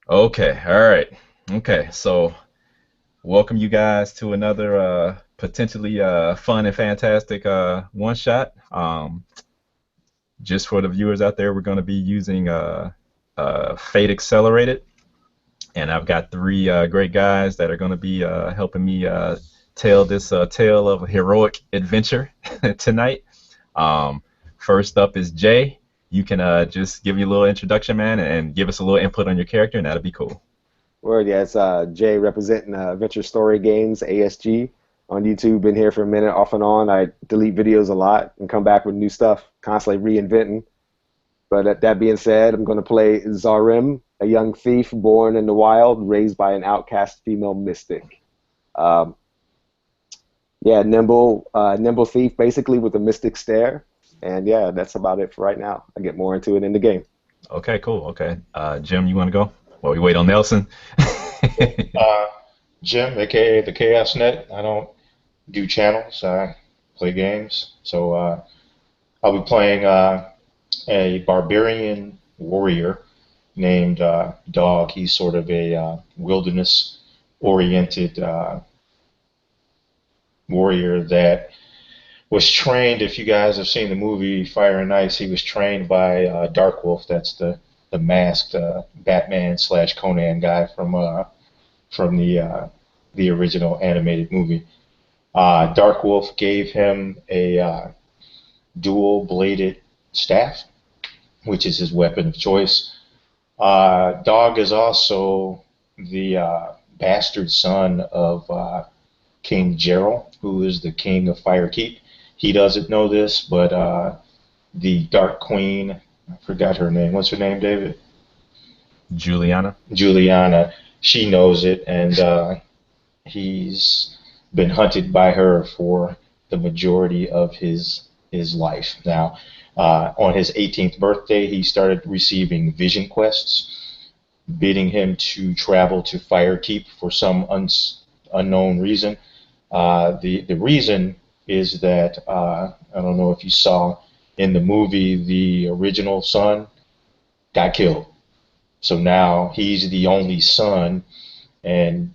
Okay, all right. Okay, so welcome you guys to another potentially fun and fantastic one shot. Just for the viewers out there, we're going to be using Fate Accelerated, and I've got three great guys that are going to be helping me tell this tale of a heroic adventure tonight. Um, First up is Jay. You can just give me a little introduction, man, and give us a little input on your character, and that'll be cool. Word, yeah, it's Jay representing Adventure Story Games, ASG, on YouTube. Been here for a minute, off and on. I delete videos a lot and come back with new stuff, constantly reinventing. But that being said, I'm going to play Zaren, a young thief born in the wild, raised by an outcast female mystic. Um, yeah, nimble thief, basically with a mystic stare. And yeah, that's about it for right now. I get more into it in the game. Okay, cool. Okay, Jim, you want to go while we wait on Nelson? Uh, Jim, aka the Chaos Net. I don't do channels. I play games. So I'll be playing a barbarian warrior named Dog. He's sort of a wilderness-oriented warrior that was trained. If you guys have seen the movie Fire and Ice, he was trained by Darkwolf. That's the masked Batman slash Conan guy from the original animated movie. Darkwolf gave him a dual-bladed staff, which is his weapon of choice. Dog is also the bastard son of King Jarol, who is the king of Firekeep. He doesn't know this, but the Dark Queen, I forgot her name. What's her name, David? Juliana. Juliana. She knows it, and he's been hunted by her for the majority of his life. Now, on his 18th birthday, he started receiving vision quests, bidding him to travel to Firekeep for some unknown reason. The reason is that I don't know if you saw in the movie the original son got killed. So now he's the only son and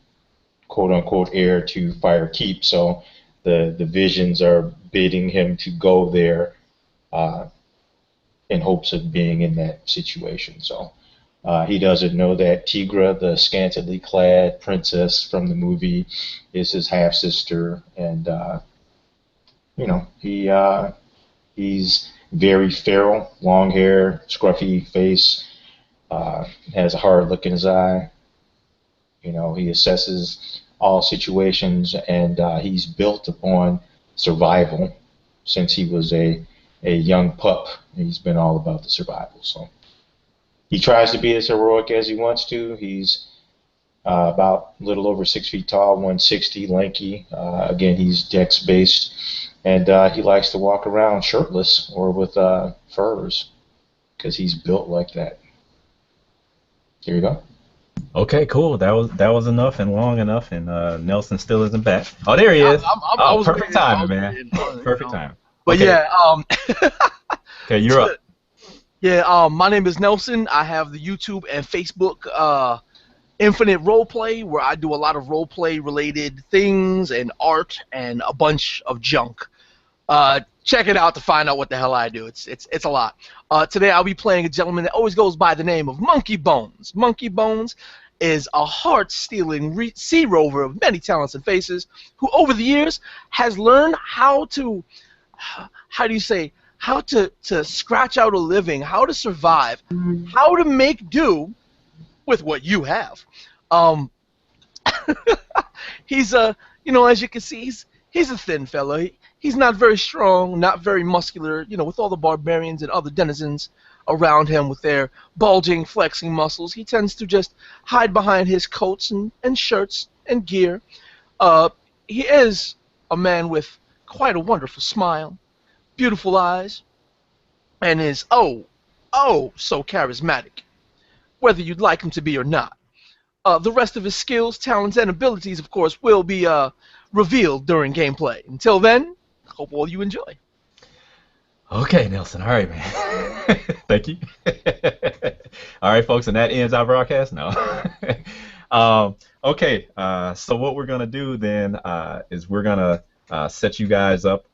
quote unquote heir to Firekeep. So the visions are bidding him to go there uh, in hopes of being in that situation. So he doesn't know that Tigra, the scantily clad princess from the movie, is his half sister, and he's very feral, long hair, scruffy face, has a hard look in his eye. He assesses all situations, and he's built upon survival since he was a young pup. He's been all about the survival. So he tries to be as heroic as he wants to. He's about a little over 6 feet tall, 160, lanky. Again, he's dex based, and he likes to walk around shirtless or with furs because he's built like that. Here you go. Okay, cool. That was enough and long enough, and Nelson still isn't back. Oh, there he is. I Oh, was perfect waiting. I timing, was man. waiting. Perfect timing. But Okay, yeah, okay, you're up. yeah. My name is Nelson. I have the YouTube and Facebook Infinite Roleplay, where I do a lot of roleplay related things and art and a bunch of junk. Check it out to find out what the hell I do. It's a lot. Today I'll be playing a gentleman that always goes by the name of Monkey Bones. Monkey Bones is a heart-stealing sea rover of many talents and faces who, over the years, has learned how do you say, how to scratch out a living, how to survive, how to make do with what you have. Um, he's as you can see, he's a thin fella. He's not very strong, not very muscular. With all the barbarians and other denizens around him with their bulging, flexing muscles, he tends to just hide behind his coats and shirts and gear. He is a man with quite a wonderful smile, beautiful eyes, and is so charismatic, whether you'd like him to be or not. The rest of his skills, talents, and abilities, of course, will be revealed during gameplay. Until then, hope all you enjoy. Okay, Nelson. All right, man. Thank you. All right, folks, and that ends our broadcast. No. Okay, so what we're gonna do then is we're gonna set you guys up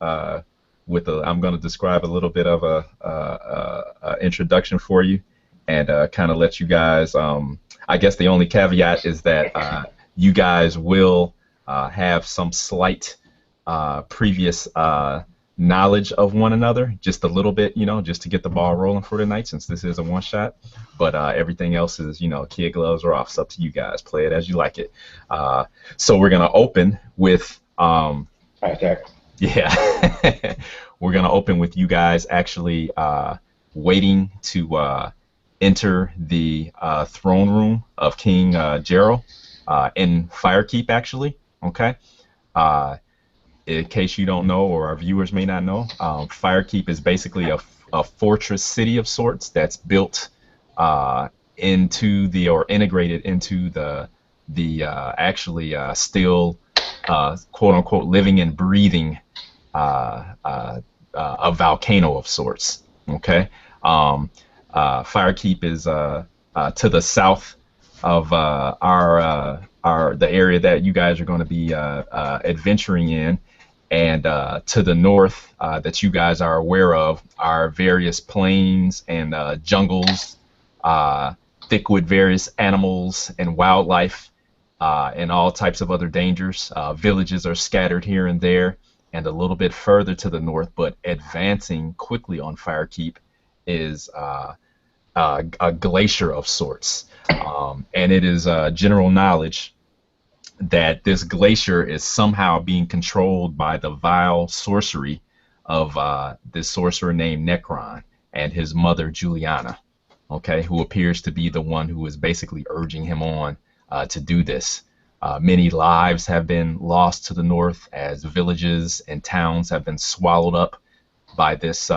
with a. I'm gonna describe a little bit of a introduction for you, and kind of let you guys. I guess the only caveat is that you guys will have some slight previous knowledge of one another, just a little bit, just to get the ball rolling for tonight, since this is a one shot. But everything else is, kid gloves are off. It's up to you guys. Play it as you like it. So we're gonna open with, Okay. yeah, we're gonna open with you guys actually waiting to enter the throne room of King Jarol in Firekeep, actually. Okay. In case you don't know, or our viewers may not know, Firekeep is basically a fortress city of sorts that's built into the, or integrated into the actually still quote unquote living and breathing a volcano of sorts. Okay. Firekeep is to the south of the area that you guys are going to be adventuring in, and to the north that you guys are aware of are various plains and jungles, thick with various animals and wildlife, and all types of other dangers. Villages are scattered here and there, and a little bit further to the north, but advancing quickly on Firekeep, is a glacier of sorts. And it is general knowledge that this glacier is somehow being controlled by the vile sorcery of this sorcerer named Nekron and his mother Juliana, okay, who appears to be the one who is basically urging him on to do this. Many lives have been lost to the north as villages and towns have been swallowed up by this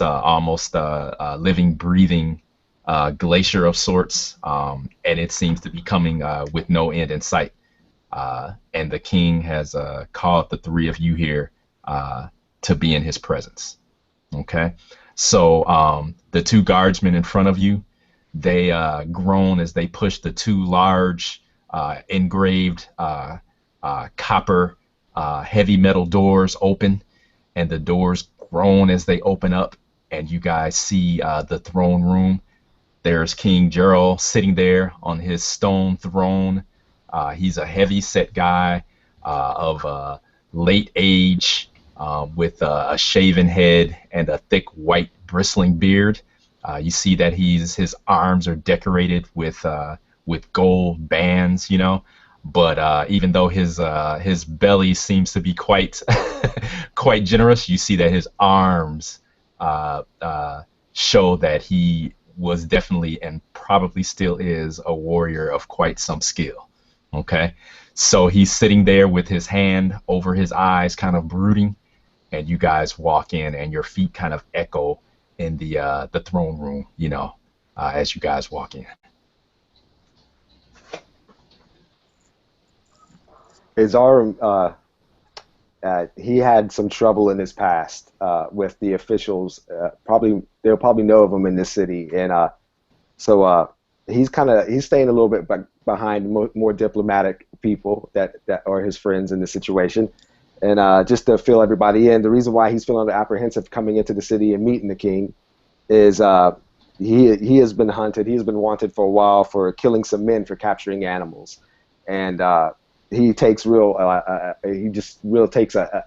almost living, breathing glacier of sorts, and it seems to be coming with no end in sight. And the king has called the three of you here to be in his presence. Okay, so the two guardsmen in front of you, they groan as they push the two large engraved copper heavy metal doors open, and the doors groan as they open up, and you guys see the throne room. There's King Jarol sitting there on his stone throne. He's a heavy set guy of late age, with a shaven head and a thick white bristling beard. You see that his arms are decorated with gold bands, But even though his belly seems to be quite quite generous, you see that his arms show that he was definitely, and probably still is, a warrior of quite some skill. Okay, so he's sitting there with his hand over his eyes, kind of brooding, and you guys walk in, and your feet kind of echo in the throne room, as you guys walk in. Zaren, he had some trouble in his past with the officials. They'll probably know of him in this city, and so he's staying a little bit behind more diplomatic people that are his friends in this situation, and just to fill everybody in. The reason why he's feeling apprehensive coming into the city and meeting the king is he has been hunted. He has been wanted for a while for killing some men for capturing animals, and he takes an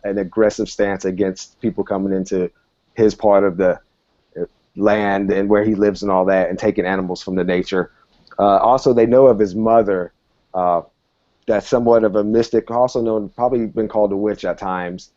aggressive stance against people coming into his part of the land and where he lives and all that, and taking animals from the nature. Also, they know of his mother, that's somewhat of a mystic, also known, probably been called a witch at times.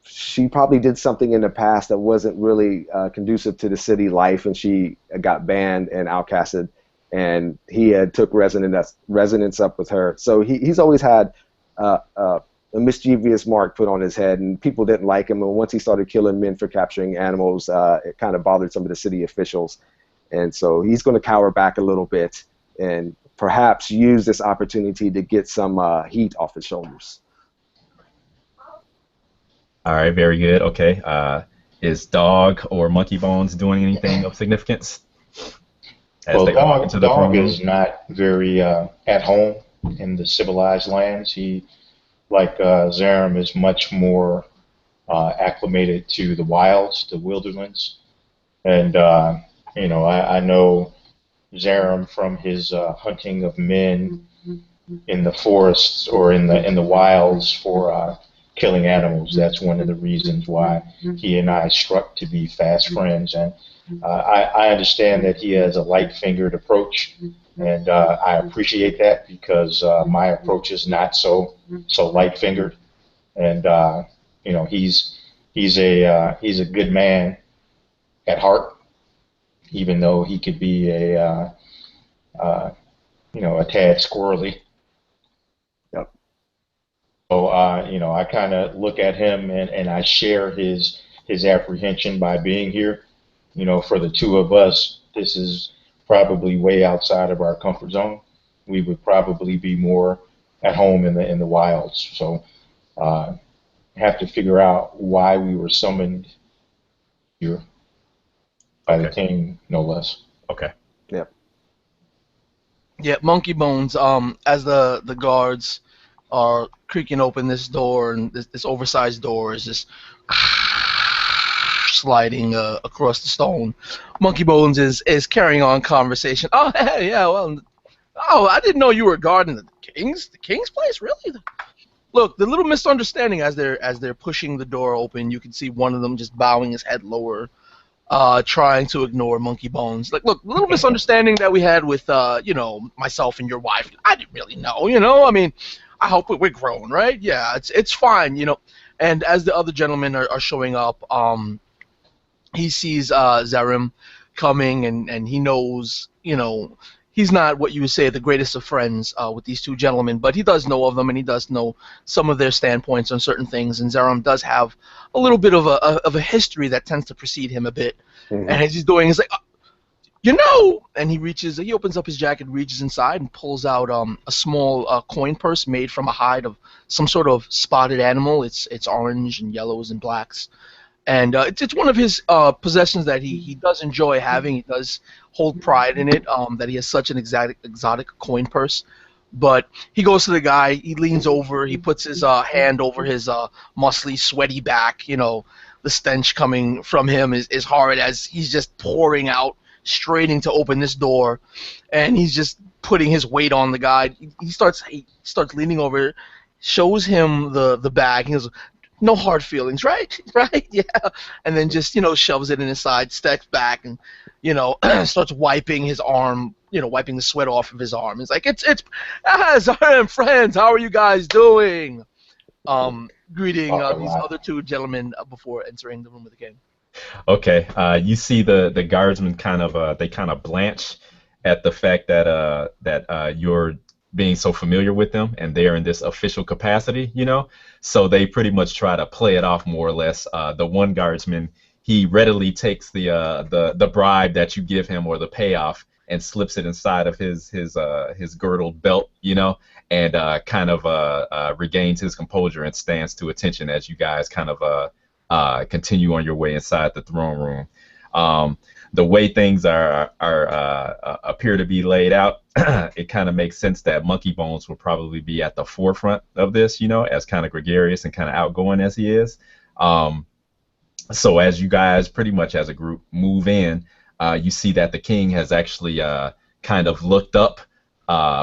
She probably did something in the past that wasn't really conducive to the city life, and she got banned and outcasted. And he had took resonance up with her. So he's always had a mischievous mark put on his head, and people didn't like him. And once he started killing men for capturing animals, it kind of bothered some of the city officials. And so he's going to cower back a little bit and perhaps use this opportunity to get some heat off his shoulders. All right, very good. Okay. Is Dog or Monkey Bones doing anything of significance as Well, they walk into the Dog throne is room? not very at home in the civilized lands. He, like Zaren, is much more acclimated to the wilds, the wilderness, and I know Zaren from his hunting of men in the forests or in the wilds for killing animals. That's one of the reasons why he and I struck to be fast friends. And I understand that he has a light-fingered approach, and I appreciate that because my approach is not so light-fingered. And he's a good man at heart, even though he could be uh, a tad squirrely. Yep. So, I kind of look at him and I share his apprehension by being here. For the two of us, this is probably way outside of our comfort zone. We would probably be more at home in the wilds. So, uh, have to figure out why we were summoned here by the Okay. king, no less. Okay. Yep. Yeah, Monkey Bones. As the guards are creaking open this door, and this oversized door is just sliding across the stone. Monkey Bones is carrying on conversation. Oh, hey, yeah, well, oh, I didn't know you were guarding the king's place, really? Look, the little misunderstanding as they're pushing the door open, you can see one of them just bowing his head lower, trying to ignore Monkey Bones. Like, look, the little misunderstanding that we had with, myself and your wife. I didn't really know. I mean, I hope we're grown, right? Yeah, it's fine. And as the other gentlemen are showing up, he sees Zarim coming, and he knows, he's not what you would say the greatest of friends with these two gentlemen, but he does know of them, and he does know some of their standpoints on certain things. And Zarim does have a little bit of a history that tends to precede him a bit. Hmm. And as he's doing, he's like, and he opens up his jacket, reaches inside, and pulls out a small coin purse made from a hide of some sort of spotted animal. It's orange and yellows and blacks, and it's one of his possessions that he does enjoy having. He does hold pride in it, that he has such an exotic coin purse. But he goes to the guy, he leans over, he puts his hand over his muscly, sweaty back. The stench coming from him is hard as he's just pouring out, straining to open this door, and he's just putting his weight on the guy. He starts leaning over, shows him the bag. He goes, no hard feelings, right? Right? Yeah. And then just, shoves it in his side, steps back, and, starts wiping his arm, wiping the sweat off of his arm. It's like, Zaren, friends, how are you guys doing? Greeting Talk a these lot. other two gentlemen before entering the room of the king. Okay. You see the guardsmen they kind of blanch at the fact that you're being so familiar with them and they're in this official capacity. So they pretty much try to play it off more or less. The one guardsman, he readily takes the bribe that you give him or the payoff and slips it inside of his girdled belt, and regains his composure and stands to attention as you guys continue on your way inside the throne room. The way things appear to be laid out, it kind of makes sense that Monkey Bones will probably be at the forefront of this, as kind of gregarious and kind of outgoing as he is. So as you guys pretty much as a group move in, you see that the king has actually kind of looked up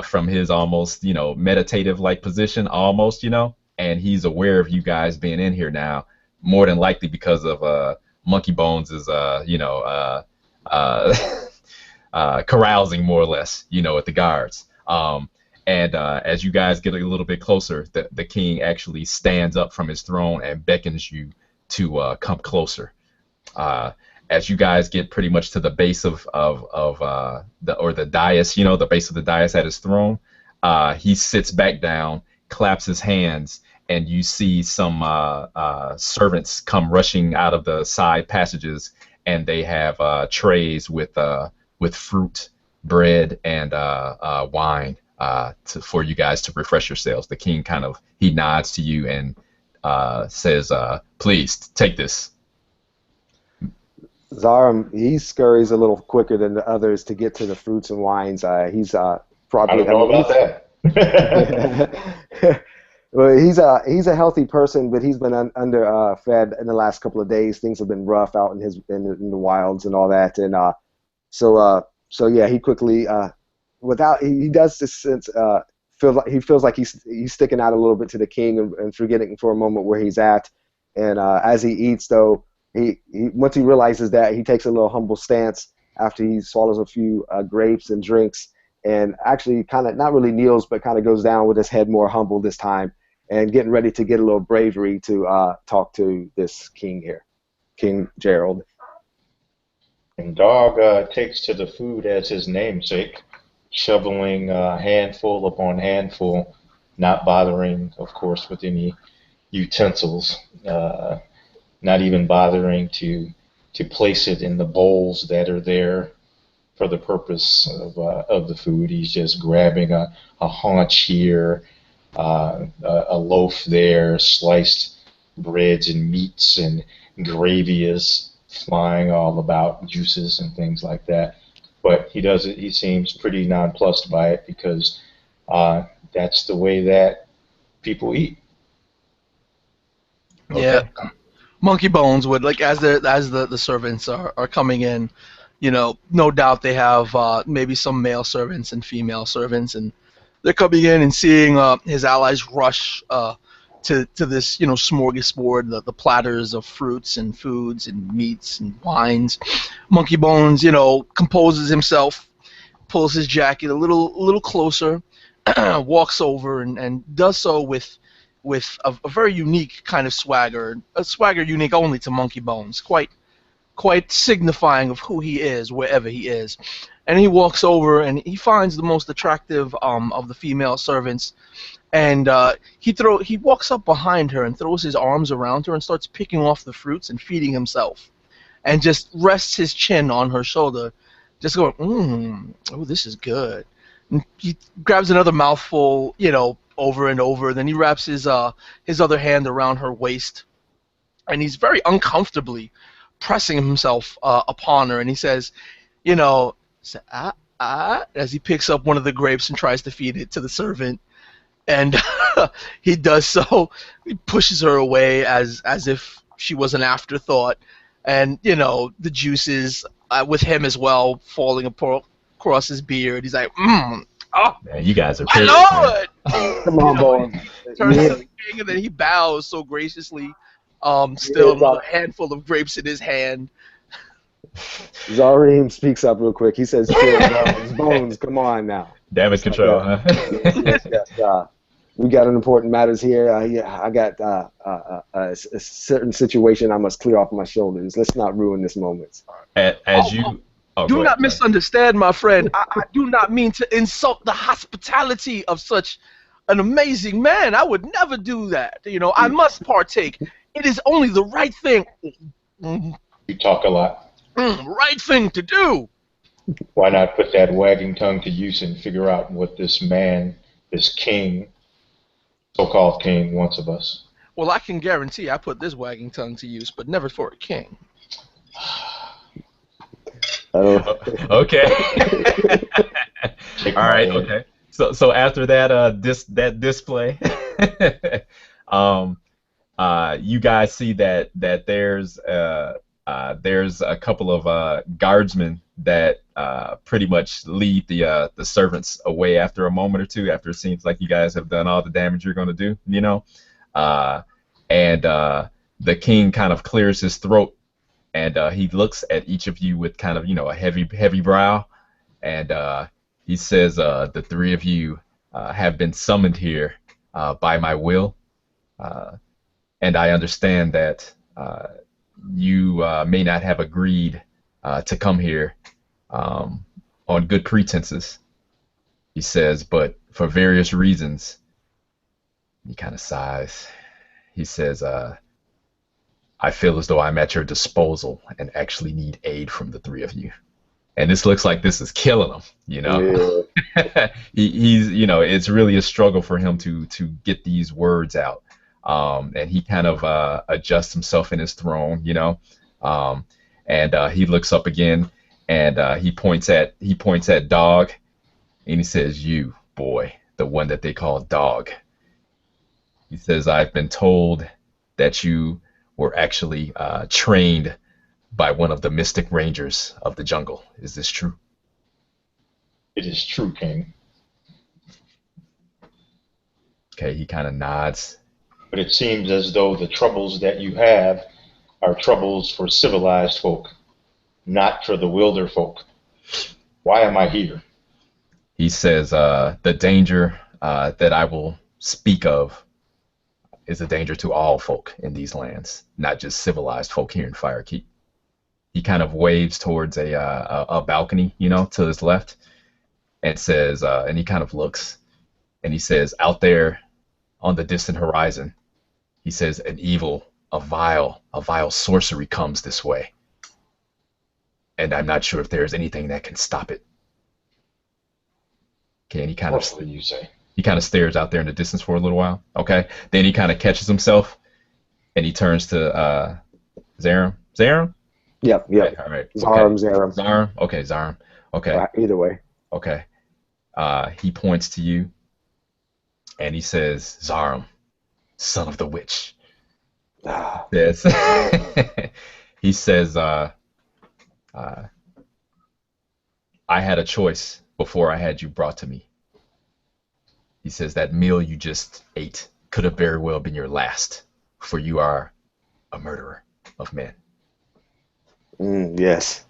from his almost, meditative like position almost, and he's aware of you guys being in here now, more than likely because of Monkey Bones is uh, carousing more or less, at the guards. And as you guys get a little bit closer, the king actually stands up from his throne and beckons you to come closer. As you guys get pretty much to the base of the dais, the base of the dais at his throne, he sits back down, claps his hands, and you see some servants come rushing out of the side passages, and they have trays with fruit, bread, and wine for you guys to refresh yourselves. The king he nods to you and says, "Please take this." Zaren, he scurries a little quicker than the others to get to the fruits and wines. He's I probably, don't I know mean, about that. well, he's a healthy person, but he's been under fed in the last couple of days. Things have been rough out in in the wilds and all that, and so so yeah, he quickly without he does this sense feels like he's sticking out a little bit to the king and forgetting for a moment where he's at, and as he eats though, he once he realizes that, he takes a little humble stance after he swallows a few grapes and drinks, and actually kind of not really kneels, but kind of goes down with his head more humble this time, and getting ready to get a little bravery to talk to this king here, King Jarol. And Dog takes to the food as his namesake, shoveling handful upon handful, not bothering, of course, with any utensils, not even bothering to place it in the bowls that are there for the purpose of the food. He's just grabbing a haunch here, a loaf there, sliced breads and meats, and gravy is flying all about, juices and things like that. But he does it. He seems pretty nonplussed by it because that's the way that people eat. Yeah, Okay. Monkey Bones would like as the servants are coming in, no doubt they have maybe some male servants and female servants, and they're coming in and seeing his allies rush to this smorgasbord, the platters of fruits and foods and meats and wines. Monkey Bones, composes himself, pulls his jacket a little closer, walks over and does so with a very unique kind of swagger, a swagger unique only to Monkey Bones, quite signifying of who he is wherever he is. And he walks over and he finds the most attractive of the female servants, and he walks up behind her and throws his arms around her and starts picking off the fruits and feeding himself, and just rests his chin on her shoulder, just going, oh, this is good. And he grabs another mouthful, over and over. Then he wraps his other hand around her waist, and he's very uncomfortably pressing himself upon her. And he says, you know, as he picks up one of the grapes and tries to feed it to the servant, and he does so. He pushes her away as if she was an afterthought, and the juices with him as well falling across his beard. He's like, oh, Man, you guys are my pigs, man. lord! Come on, boy. Turns Yeah, to the king, and then he bows so graciously. yeah, Still another handful of grapes in his hand. Zareem speaks up real quick. He says, "Chill, Bones. Bones, come on now." Damage It's like control, huh? yes, yes, yes. We got an important matters here. Yeah, I got a certain situation I must clear off my shoulders. Let's not ruin this moment. As Oh, you, oh, do go ahead. not misunderstand, my friend. I do not mean to insult the hospitality of such an amazing man. I would never do that. I must partake. It is only the right thing. Mm, You talk a lot. right thing to do. Why not put that wagging tongue to use and figure out what this man, this king, so-called king, wants of us? Well, I can guarantee I put this wagging tongue to use, but never for a king. Oh, Okay. Shake All my right. head. Okay. So after that that display, um, you guys see that there's a couple of guardsmen that pretty much lead the servants away after a moment or two, after it seems like you guys have done all the damage you're going to do, uh, and the king kind of clears his throat, and he looks at each of you with kind of a heavy brow, and he says, the three of you have been summoned here by my will, and I understand that you may not have agreed to come here on good pretenses. He says, but for various reasons, he kind of sighs. He says, I feel as though I'm at your disposal and actually need aid from the three of you. And this looks like this is killing him. yeah. He's, it's really a struggle for him to get these words out. And he kind of adjusts himself in his throne, um, And he looks up again, and he points at Dog, and he says, "You boy, the one that they call Dog." He says, "I've been told that you were actually trained by one of the mystic rangers of the jungle. Is this true?" It is true, King. Okay, he kind of nods. But it seems as though the troubles that you have are troubles for civilized folk, not for the wilder folk. Why am I here? He says, "The danger that I will speak of is a danger to all folk in these lands, not just civilized folk here in Firekeep." He kind of waves towards a balcony, to his left, and says, and he kind of looks, and he says, "Out there on the distant horizon," he says, a vile sorcery comes this way, and I'm not sure if there's anything that can stop it." Okay, and Sorcery, you say? he kind of stares out there in the distance for a little while. Okay, then he kind of catches himself, and he turns to Zaren. Zaren? Yep. Okay, all right. Zaren. Zaren. Okay, Zaren. Okay. Either way. Okay. He points to you, and he says, "Zaren, son of the witch." Yes. He says, "I had a choice before I had you brought to me." He says, "That meal you just ate could have very well been your last, for you are a murderer of men." Yes.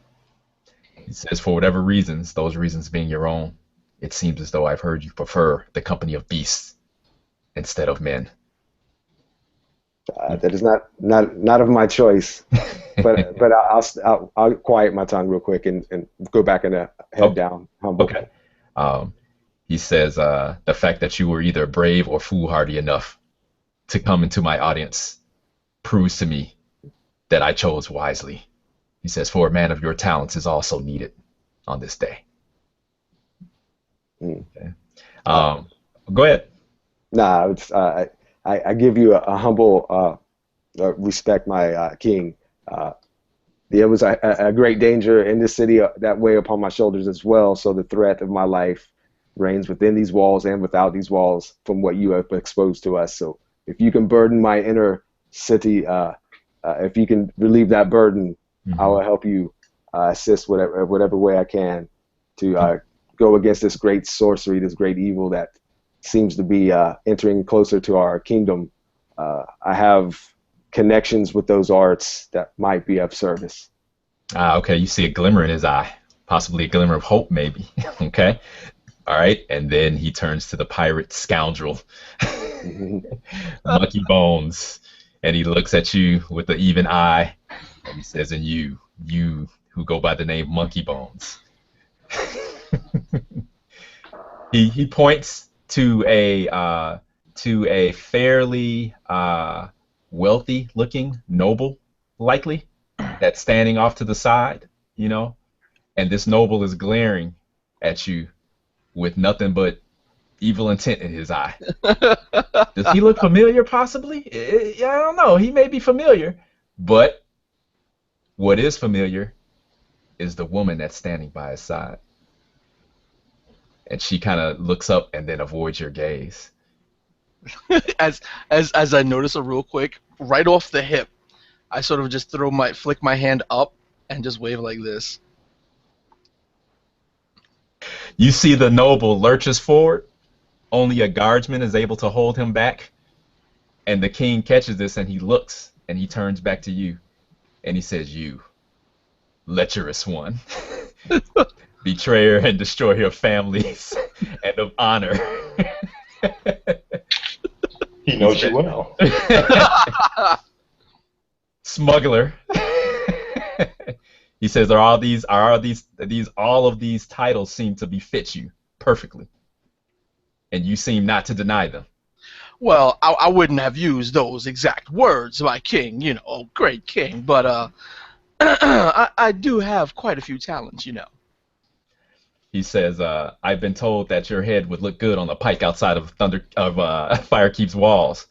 He says, "For whatever reasons, those reasons being your own, it seems as though I've heard you prefer the company of beasts instead of men." That is not of my choice, but I'll quiet my tongue real quick and go back and head down humble. Okay. He says, "The fact that you were either brave or foolhardy enough to come into my audience proves to me that I chose wisely." He says, "For a man of your talents is also needed on this day." Okay. Go ahead. Nah, I give you a humble respect, my king. There was a great danger in this city that weigh upon my shoulders as well. So the threat of my life reigns within these walls and without these walls from what you have exposed to us. So if you can burden my inner city, if you can relieve that burden, I will help you assist whatever way I can to go against this great sorcery, this great evil that seems to be entering closer to our kingdom. I have connections with those arts that might be of service. Okay. You see a glimmer in his eye, possibly a glimmer of hope, maybe. Okay. All right. And then he turns to the pirate scoundrel, Monkey Bones, and he looks at you with an even eye, and he says, "And you who go by the name Monkey Bones." He points to a fairly wealthy looking noble, likely, that's standing off to the side, and this noble is glaring at you with nothing but evil intent in his eye. Does he look familiar, possibly? Yeah, I don't know. He may be familiar, but what is familiar is the woman that's standing by his side. And she kind of looks up and then avoids your gaze. as I notice her real quick, right off the hip, I sort of just flick my hand up and just wave like this. You see the noble lurches forward. Only a guardsman is able to hold him back. And the king catches this and he looks and he turns back to you and he says, "You, lecherous one, betrayer and destroyer of families and of honor." He knows you well. Smuggler. He says, all of these titles seem to befit you perfectly, and you seem not to deny them." Well, I wouldn't have used those exact words, my king, great king, but I do have quite a few talents. He says, "I've been told that your head would look good on the pike outside of Firekeep's walls,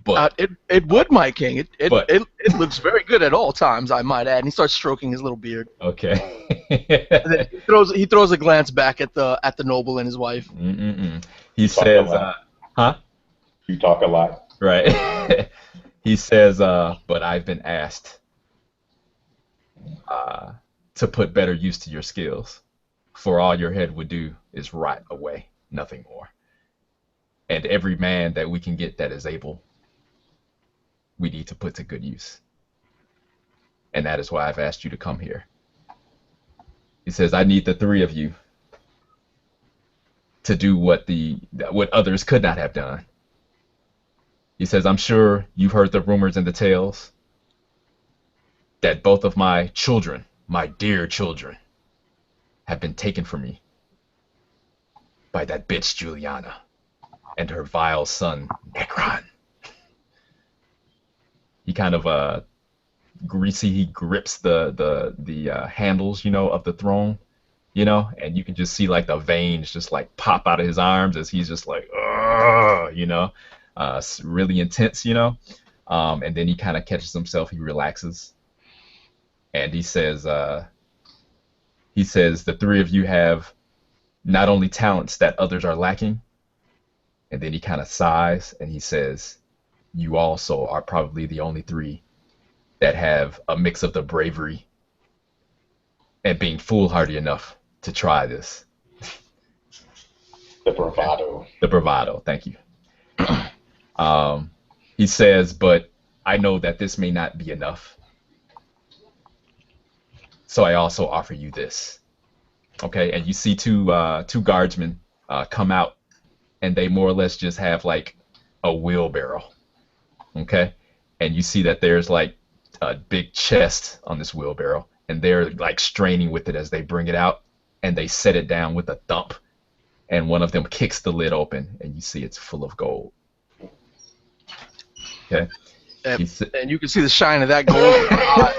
But It would, my king. but It looks very good at all times, I might add. And he starts stroking his little beard. And then okay. he throws a glance back at the noble and his wife. Mm-mm-mm. He You talk a says, lot. huh? You talk a lot. Right. He says, but I've been asked to put better use to your skills. For all your head would do is rot away, nothing more. And every man that we can get that is able, we need to put to good use. And that is why I've asked you to come here. He says, I need the three of you to do what others could not have done. He says, I'm sure you've heard the rumors and the tales that both of my children, my dear children, have been taken from me by that bitch Juliana and her vile son, Nekron. He kind of he grips the handles, of the throne, and you can just see like the veins just like pop out of his arms as he's just like, really intense, and then he kind of catches himself, he relaxes, and he says, the three of you have not only talents that others are lacking, and then he kind of sighs and he says, you also are probably the only three that have a mix of the bravery and being foolhardy enough to try this. The bravado. The bravado, thank you. He says, but I know that this may not be enough. So I also offer you this. Okay, and you see two guardsmen come out, and they more or less just have like a wheelbarrow. Okay, and you see that there's like a big chest on this wheelbarrow, and they're like straining with it as they bring it out, and they set it down with a thump, and one of them kicks the lid open, and you see it's full of gold. Okay, And you can see the shine of that gold in her eyes.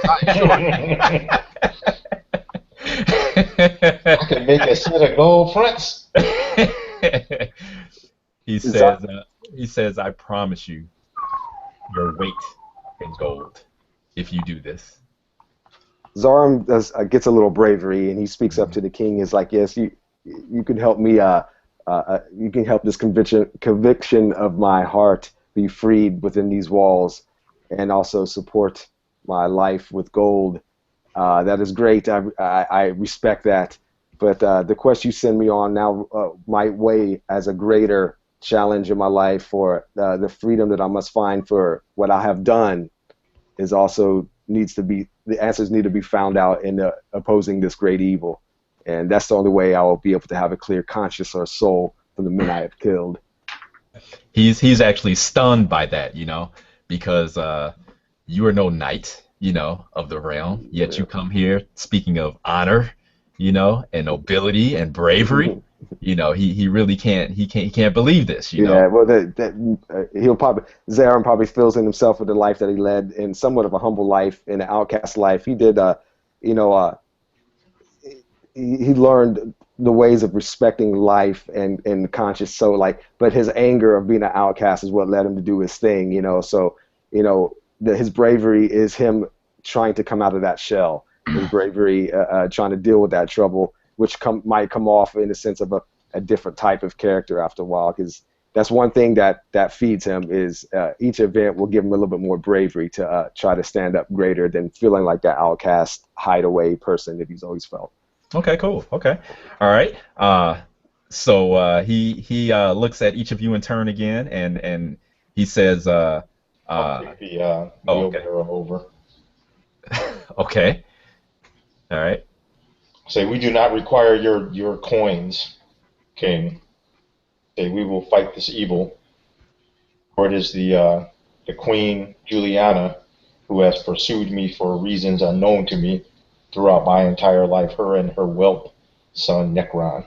I can make a set of gold fronts. He says, I promise you your weight in gold if you do this. Zaren gets a little bravery, and he speaks up to the king. Is like, yes, you can help me. You can help this conviction of my heart be freed within these walls, and also support my life with gold. That is great. I respect that. But the quest you send me on now might weigh as a greater challenge in my life, for the freedom that I must find for what I have done is also the answers need to be found out in opposing this great evil. And that's the only way I will be able to have a clear conscience or soul from the men I have killed. He's actually stunned by that, because you are no knight, of the realm, yet you come here speaking of honor, and nobility and bravery. He really can't believe this, Yeah, well, Zaren probably feels in himself with the life that he led, in somewhat of a humble life, in an outcast life. He did, he learned the ways of respecting life and conscious. So but his anger of being an outcast is what led him to do his thing. So his bravery is him trying to come out of that shell. His bravery, trying to deal with that trouble, which might come off in the sense of a different type of character after a while, because that's one thing that feeds him is each event will give him a little bit more bravery to try to stand up greater than feeling like that outcast hideaway person that he's always felt. Okay, cool. Okay, all right. So he looks at each of you in turn again, and he says, I'll take the wheelbarrow over. Okay. All right. Say, we do not require your coins, King. Say, we will fight this evil. For it is the Queen Juliana who has pursued me for reasons unknown to me throughout my entire life. Her and her whelp son Nekron.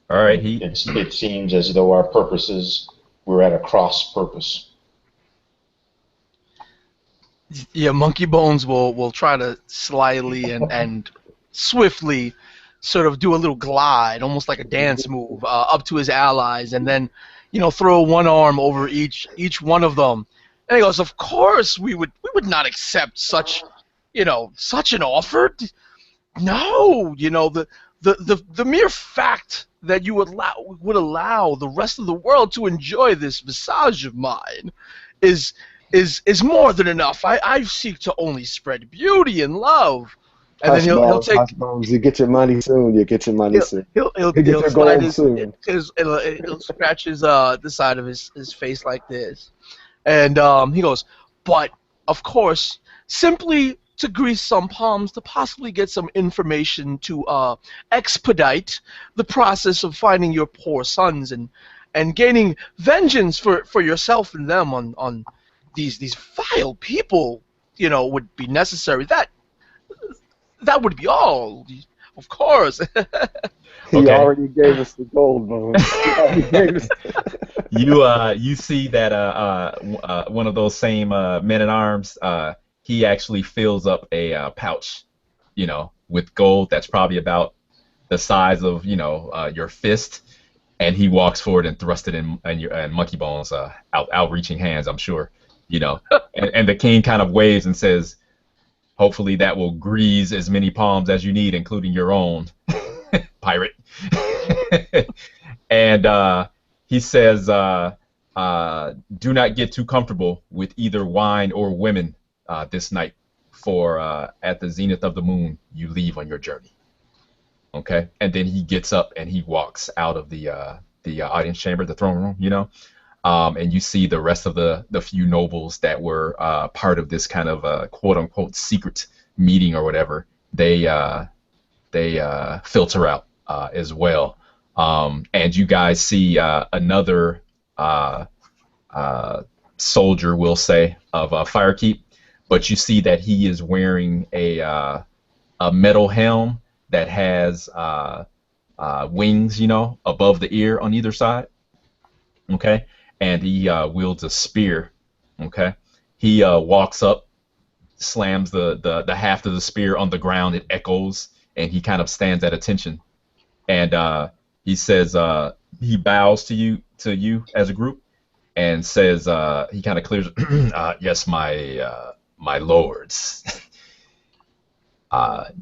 All right. It seems as though our purposes were at a cross purpose. Yeah, Monkey Bones will try to slyly and swiftly sort of do a little glide, almost like a dance move, up to his allies, and then throw one arm over each one of them. And he goes, of course we would not accept such an offer. No, the mere fact that you would allow the rest of the world to enjoy this massage of mine is more than enough. I seek to only spread beauty and love. And then Hush he'll bones, hush take bones. You get your money soon. You get your money he'll soon. he'll he'll, You get he'll your slide gold his soon. his he'll scratch his the side of his face like this. And he goes, but of course, simply to grease some palms to possibly get some information to expedite the process of finding your poor sons and gaining vengeance for yourself and them on these vile people, would be necessary. That would be all, of course. He Okay. already gave us the gold, bones. He already gave us. You see that one of those same men at arms, he actually fills up a pouch, with gold that's probably about the size of your fist, and he walks forward and thrusts it in your and Monkey Bones outreaching hands, I'm sure, and the king kind of waves and says, hopefully that will grease as many palms as you need, including your own, pirate. And he says, do not get too comfortable with either wine or women this night, for at the zenith of the moon, you leave on your journey. Okay? And then he gets up and he walks out of the audience chamber, the throne room, and you see the rest of the few nobles that were part of this kind of quote unquote secret meeting or whatever. They filter out as well. And you guys see another soldier, we'll say, of Firekeep, but you see that he is wearing a metal helm that has wings, above the ear on either side. Okay, and he wields a spear. Okay, he walks up, slams the haft of the spear on the ground. It echoes, and he kind of stands at attention. And he says, he bows to you as a group, and says, he kind of clears, yes, my lords,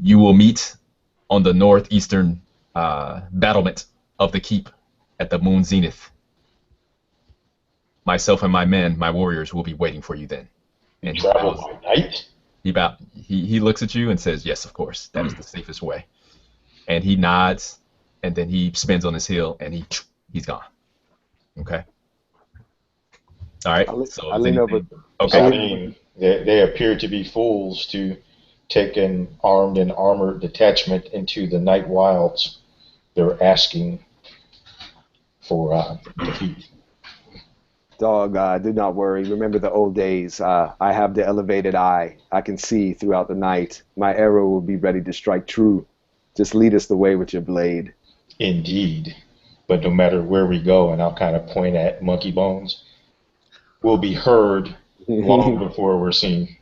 you will meet on the northeastern battlement of the keep at the moon zenith. Myself and my men, my warriors, will be waiting for you then. And Travel by night? he looks at you and says, yes, of course, that is the safest way. And he nods, and then he spins on his heel, and he's gone. Okay. All right. So I lean over. Okay. I mean, they appear to be fools to take an armed and armored detachment into the night wilds. They're asking for defeat. Dog, do not worry. Remember the old days. I have the elevated eye. I can see throughout the night. My arrow will be ready to strike true. Just lead us the way with your blade. Indeed. But no matter where we go, and I'll kind of point at Monkey Bones, we'll be heard long before we're seen.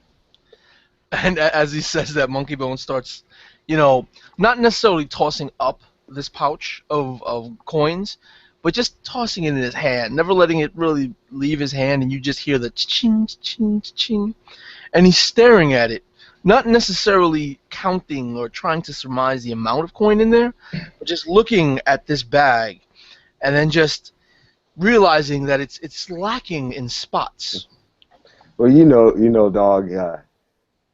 And as he says that, Monkey Bone starts, not necessarily tossing up this pouch of coins, but just tossing it in his hand, never letting it really leave his hand, and you just hear the ching, ching, ching. And he's staring at it, not necessarily counting or trying to surmise the amount of coin in there, but just looking at this bag, and then just realizing that it's lacking in spots. Well, dog.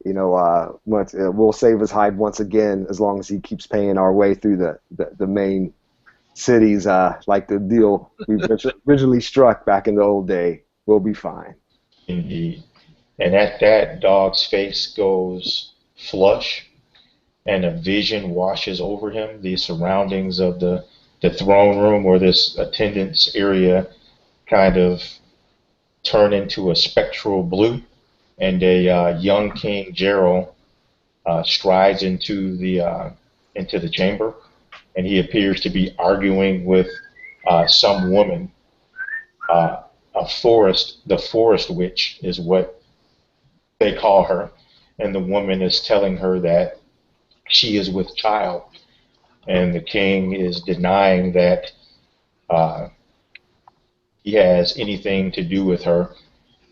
We'll save his hide once again as long as he keeps paying our way through the main cities, like the deal we originally struck back in the old day. We'll be fine. Indeed. And at that, Dog's face goes flush, and a vision washes over him. The surroundings of the throne room or this attendance area kind of turn into a spectral blue, and a young King Jarol strides into the chamber, and he appears to be arguing with some woman. The forest witch is what they call her, and the woman is telling her that she is with child, and the king is denying that he has anything to do with her,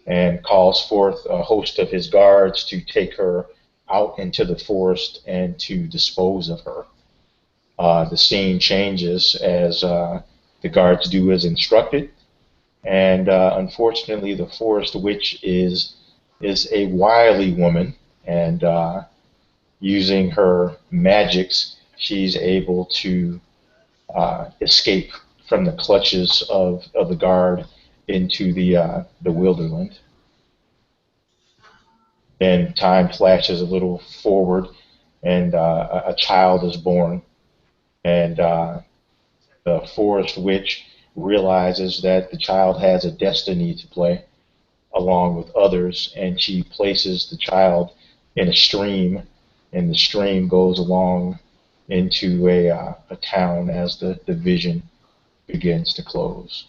and calls forth a host of his guards to take her out into the forest and to dispose of her. The scene changes as the guards do as instructed, and unfortunately, the forest witch is a wily woman, and using her magics, she's able to escape from the clutches of the guard into the wilderland. Then time flashes a little forward, and a child is born, and the forest witch realizes that the child has a destiny to play along with others, and she places the child in a stream, and the stream goes along into a town as the vision begins to close.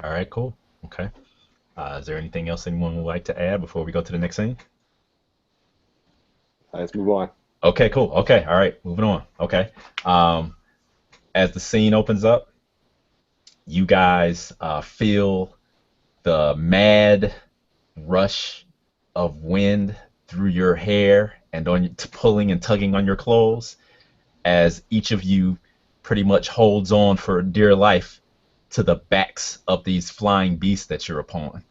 All right, cool. Okay. Is there anything else anyone would like to add before we go to the next scene? Let's move on. Okay, cool. Okay, all right, moving on. Okay. As the scene opens up, you guys feel the mad rush of wind through your hair and on pulling and tugging on your clothes as each of you pretty much holds on for dear life to the backs of these flying beasts that you're upon.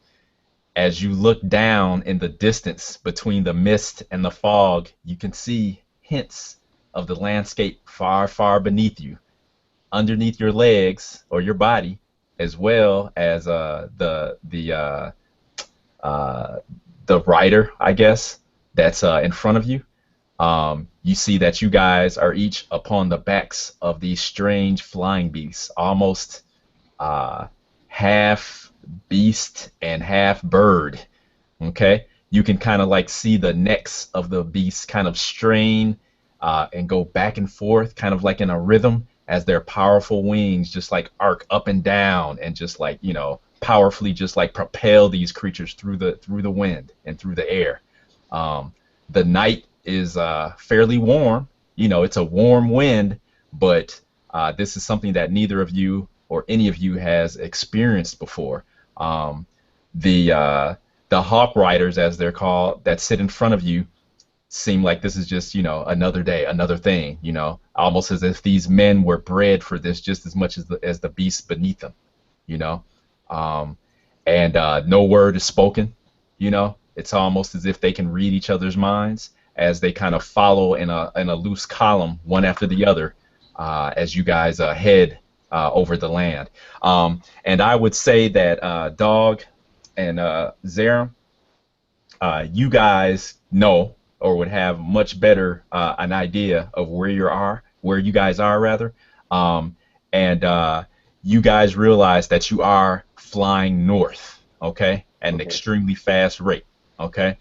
As you look down in the distance between the mist and the fog, you can see hints of the landscape far, far beneath you, underneath your legs or your body, as well as the rider, I guess, that's in front of you. You see that you guys are each upon the backs of these strange flying beasts, almost half beast and half bird. Okay, you can kind of like see the necks of the beasts kind of strain and go back and forth, kind of like in a rhythm, as their powerful wings just like arc up and down and just like, you know, powerfully just like propel these creatures through the wind and through the air. The night is fairly warm. You know, it's a warm wind, but this is something that neither of you or any of you has experienced before. The hawk riders, as they're called, that sit in front of you seem like this is just, you know, another day, another thing, you know, almost as if these men were bred for this just as much as the beasts beneath them, you know. And no word is spoken, you know. It's almost as if they can read each other's minds as they kind of follow in a loose column, one after the other, as you guys head over the land. And I would say that Dog and Zaren, you guys know or would have much better an idea of where you guys are rather, and you guys realize that you are flying north, okay, at an extremely fast rate, okay.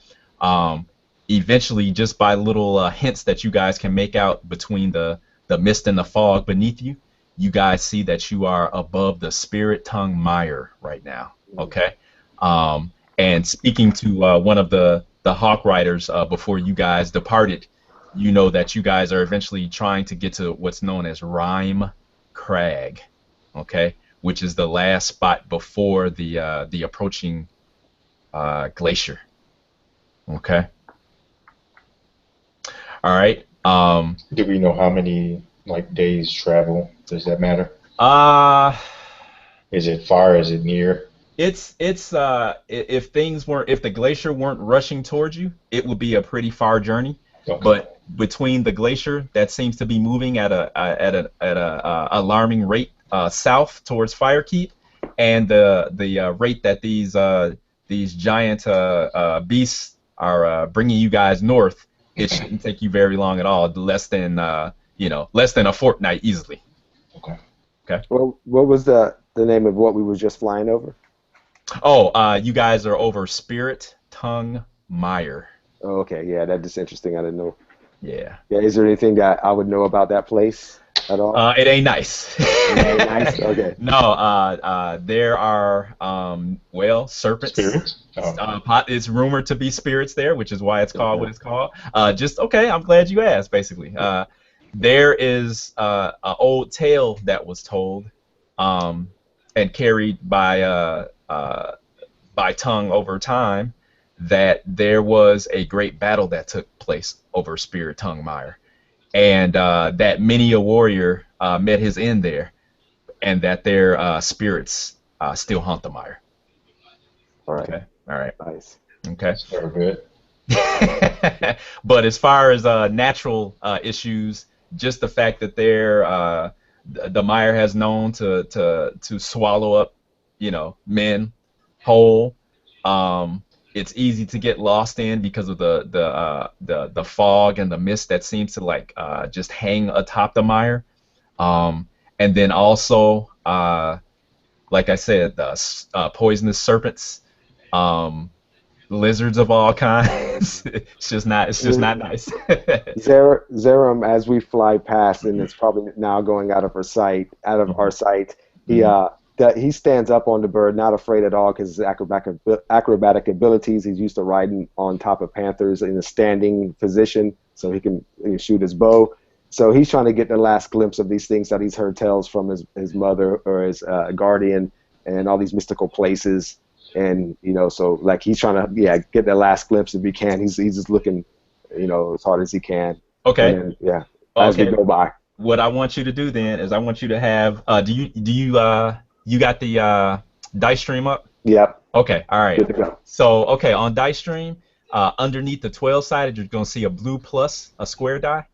Eventually, just by little hints that you guys can make out between the mist and the fog beneath you, you guys see that you are above the Spirit Tongue Mire right now, okay? And speaking to one of the Hawk Riders before you guys departed, you know that you guys are eventually trying to get to what's known as Rime Crag, okay? Which is the last spot before the approaching glacier, okay? All right. Do we know how many like days travel? Does that matter? Is it far? Is it near? If the glacier weren't rushing towards you, it would be a pretty far journey. Okay. But between the glacier that seems to be moving at a alarming rate south towards Firekeep, and the rate that these giant beasts are bringing you guys north, it shouldn't take you very long at all. Less than a fortnight easily. Okay. Okay. Well, what was the name of what we were just flying over? Oh, you guys are over Spirit Tongue Mire. Oh, okay, yeah, that is interesting. I didn't know. Yeah. Yeah, is there anything that I would know about that place at all? It ain't nice. It ain't nice? Okay. No, there are serpents. Spirits? Oh. It's rumored to be spirits there, which is why it's called what it's called. Okay, I'm glad you asked. Basically, there is an old tale that was told and carried by tongue over time that there was a great battle that took place over Spirit Tongue Mire, and that many a warrior met his end there, and that their spirits still haunt the mire. All right. Okay. All right. Nice. Okay. That's very good. But as far as natural issues, just the fact that the mire has known to swallow up, men whole. It's easy to get lost in because of the fog and the mist that seems to just hang atop the mire. And then also, like I said, the poisonous serpents. Lizards of all kinds. It's just not nice. Zaren, as we fly past, and it's probably now going out of our sight, he stands up on the bird, not afraid at all because his acrobatic abilities. He's used to riding on top of panthers in a standing position, so he can shoot his bow. So he's trying to get the last glimpse of these things that he's heard tales from his mother or his guardian, and all these mystical places. And so like he's trying to get that last glimpse if he can. He's just looking, as hard as he can. Okay. And, as we go by. What I want you to do then is I want you to have. You got the dice stream up? Yep. Okay. All right. Good to go. So on dice stream, underneath the 12-sided, you're gonna see a blue plus, a square die.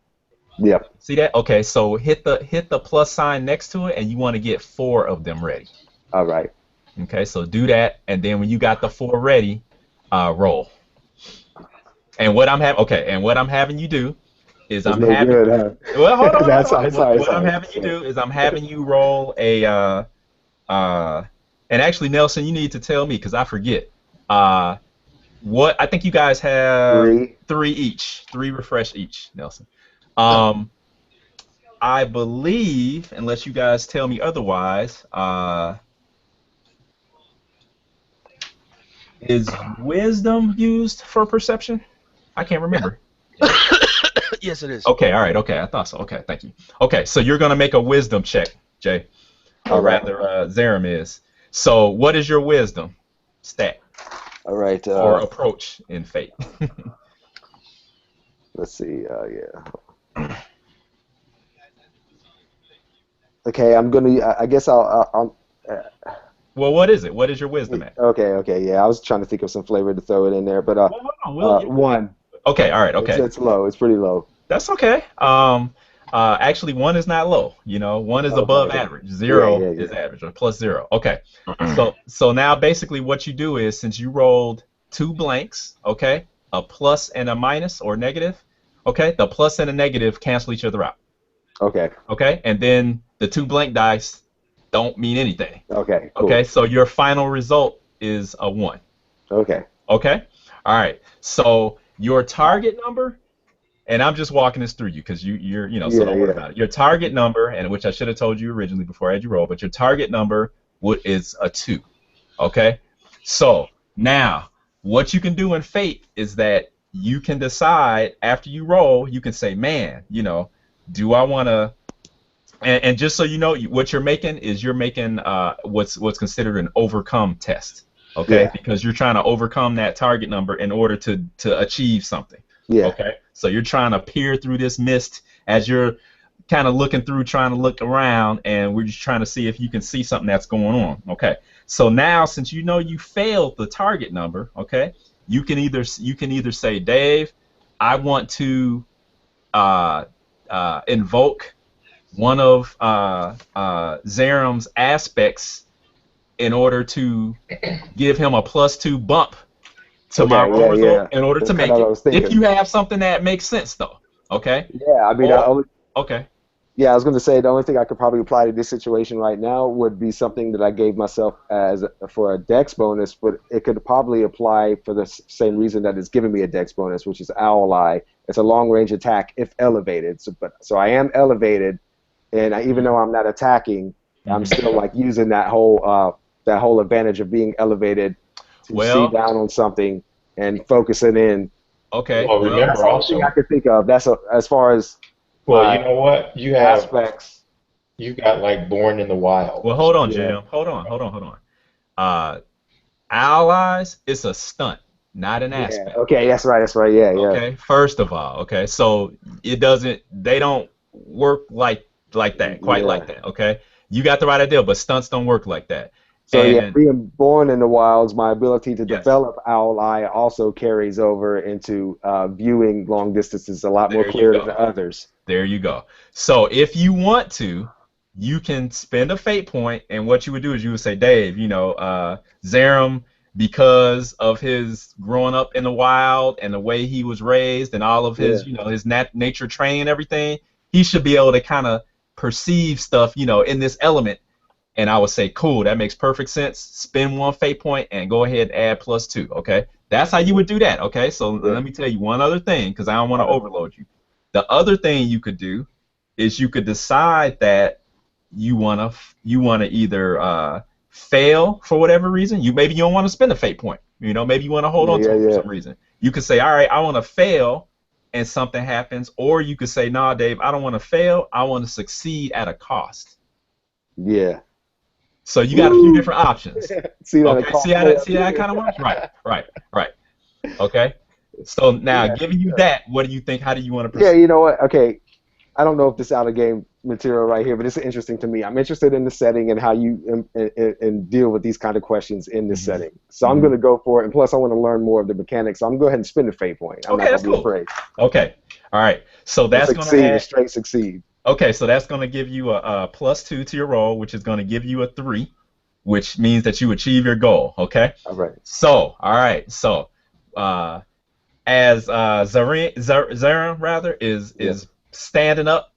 Yep. See that? Okay. So hit the plus sign next to it, and you want to get 4 of them ready. All right. Okay, so do that, and then when you got the 4 ready, roll. And what I'm having you do is Well, hold on. What I'm having you do is I'm having you roll a and actually Nelson, you need to tell me because I forget. What I think you guys have 3 each, 3 refresh each, Nelson. I believe, unless you guys tell me otherwise, is wisdom used for perception? I can't remember. Yes, it is. Okay, all right, okay, I thought so. Okay, thank you. Okay, so you're gonna make a wisdom check, Jay. Or rather, Zaren is. So, what is your wisdom stat? All right. Or approach in Fate? Let's see. Okay, I'm gonna. I guess I'll well, what is it? What is your wisdom at? Okay, yeah. I was trying to think of some flavor to throw it in there, but 1. Okay, all right, okay. It's low. It's pretty low. That's okay. Actually, 1 is not low. 1 is above average. 0 is average, or plus 0. Okay. So now basically what you do is, since you rolled 2 blanks, okay, a plus and a minus or negative, okay, the plus and a negative cancel each other out. Okay. Okay, and then the 2 blank dice don't mean anything. Okay. Cool. Okay, so your final result is a 1. Okay. Okay. All right. So your target number, and I'm just walking this through you because you're so don't worry about it. Your target number, and which I should have told you originally before I had you roll, but your target number is a 2. Okay. So now what you can do in Fate is that you can decide after you roll, you can say, man, do I want to. And just so you know, what you're making is what's considered an overcome test, okay? Yeah. Because you're trying to overcome that target number in order to achieve something. Yeah. Okay. So you're trying to peer through this mist as you're kind of looking through, trying to look around, and we're just trying to see if you can see something that's going on. Okay. So now, since you failed the target number, okay, you can either say, Dave, I want to invoke one of Zaren's aspects in order to give him a +2 bump to my roll result in order to make it. If you have something that makes sense, though, okay? Yeah, I mean, okay. Yeah, I was going to say the only thing I could probably apply to this situation right now would be something that I gave myself for a dex bonus, but it could probably apply for the same reason that it's giving me a dex bonus, which is Owl Eye. It's a long-range attack if elevated. So I am elevated. And even though I'm not attacking, I'm still using that whole advantage of being elevated to see down on something and focus it in. Okay. Well, remember that's the only thing I could think of. That's as far as Well, you my know what? aspects. You got like Born in the Wild. Well, hold on, Yeah. Jim. Hold on. Uh, allies, it's a stunt, not an Yeah. aspect. Okay. That's right. That's right. Yeah. Yeah. Okay, first of all, okay, so they don't work like that, quite like Yeah. that. Okay, you got the right idea, but stunts don't work like that. So yeah, And being born in the wilds, my ability to yes, develop owl eye also carries over into viewing long distances a lot more there you clear than go. others. There you go. So if you want to, you can spend a fate point, and what you would do is you would say, Dave, Zaren, because of his growing up in the wild and the way he was raised and all of Yeah. his, his nature training and everything, he should be able to kind of perceive stuff, in this element. And I would say, cool, that makes perfect sense. Spend one fate point and go ahead and add +2. Okay, that's how you would do that. Okay, so Yeah. let me tell you one other thing because I don't want to All right. overload you. The other thing you could do is you could decide that you wanna either fail for whatever reason. Maybe you don't want to spend a fate point. Maybe you want to hold Yeah. on to Yeah. it for Yeah. some reason. You could say, all right, I want to fail, and something happens, or you could say, nah, Dave, I don't want to fail. I want to succeed at a cost. Yeah. So you got a few Woo! different options. See that it Okay, see cost how play that up see how that here. kind of works? Right. Okay. So now, Yeah. giving you that, what do you think? How do you want to Yeah. proceed? You know what? Okay. I don't know if this is out of game material right here, but it's interesting to me. I'm interested in the setting and how you and deal with these kind of questions in this hmm setting. So I'm hmm going to go for it. And plus, I want to learn more of the mechanics. So I'm going to go ahead and spin the fate point. I'm Okay, not that's going to be cool. afraid. Okay. All right. So And that's gonna succeed and add. straight succeed. Okay, so that's gonna give you a +2 to your roll, which is gonna give you a 3, which means that you achieve your goal. Okay. All right. So, all right. So, uh, as Zaren rather Yeah. is standing up,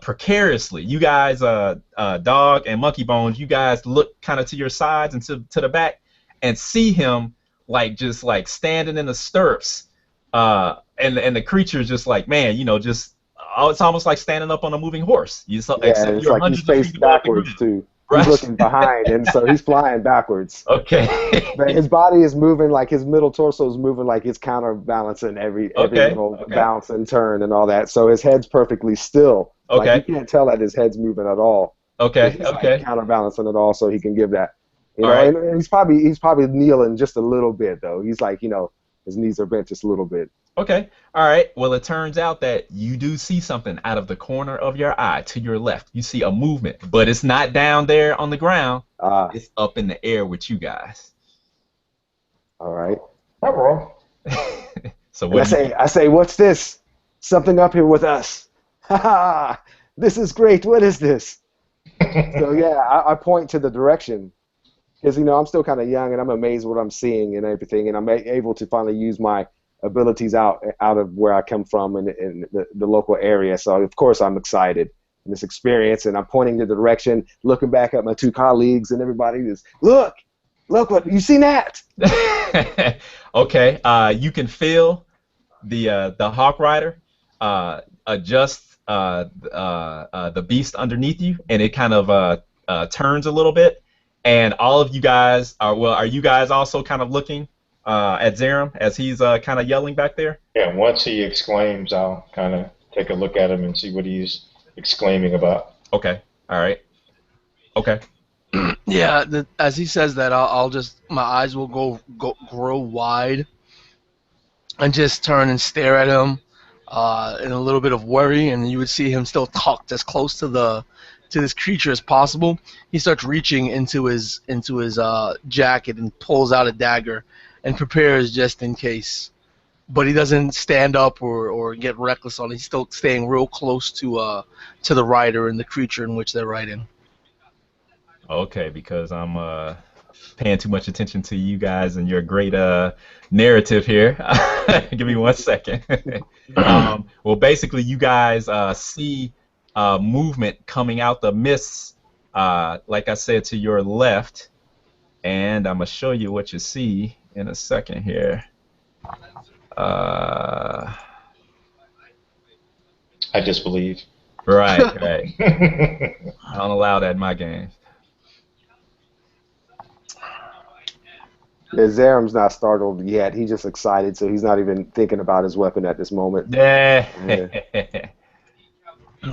precariously. You guys, Dog and Monkey Bones, you guys look kind of to your sides and to the back, and see him like just like standing in the stirrups, and the creature's just like, man, just it's almost like standing up on a moving horse. Yeah. And Except it's you're like he's hundreds of feet faced above the backwards ground, too. He's right? looking behind, and so he's flying backwards. But Okay. his body is moving like his middle torso is moving like it's counterbalancing every Okay. little Okay. bounce and turn and all that. So his head's perfectly still. Like you Okay. can't tell that his head's moving at all. But Okay. he's like Okay. counterbalancing it all so he can give that. All right. And he's probably kneeling just a little bit though. He's like, his knees are bent just a little bit. Okay. All right. Well, it turns out that you do see something out of the corner of your eye to your left. You see a movement, but it's not down there on the ground. Ah, It's up in the air with you guys. all right. Not wrong. So And what do you think? I say, what's this? Something up here with us. Ha ha! This is great. What is this? So yeah, I point to the direction because I'm still kind of young and I'm amazed what I'm seeing and everything, and I'm able to finally use my abilities out of where I come from in the local area. So of course I'm excited in this experience, and I'm pointing to the direction, looking back at my two colleagues, and everybody is look what you seen that? Okay. You can feel the Hawk Rider adjust the beast underneath you, and it kind of turns a little bit. And all of you guys are you guys also kind of looking at Zaren as he's kind of yelling back there? Yeah, once he exclaims, I'll kind of take a look at him and see what he's exclaiming about. Okay. All right. Okay. Yeah, as he says that, I'll just my eyes will grow wide and just turn and stare at him in a little bit of worry, and you would see him still tucked as close to this creature as possible. He starts reaching into his jacket and pulls out a dagger and prepares just in case. But he doesn't stand up or get reckless on it. He's still staying real close to the rider and the creature in which they're riding. Okay, because I'm paying too much attention to you guys and your great narrative here. Give me 1 second. Well, basically, you guys see movement coming out the mists, like I said, to your left, and I'm gonna show you what you see in a second here. Uh, I disbelieve. right. I don't allow that in my games. Yeah, Zaram's not startled yet. He's just excited, so he's not even thinking about his weapon at this moment. Yeah. Yeah.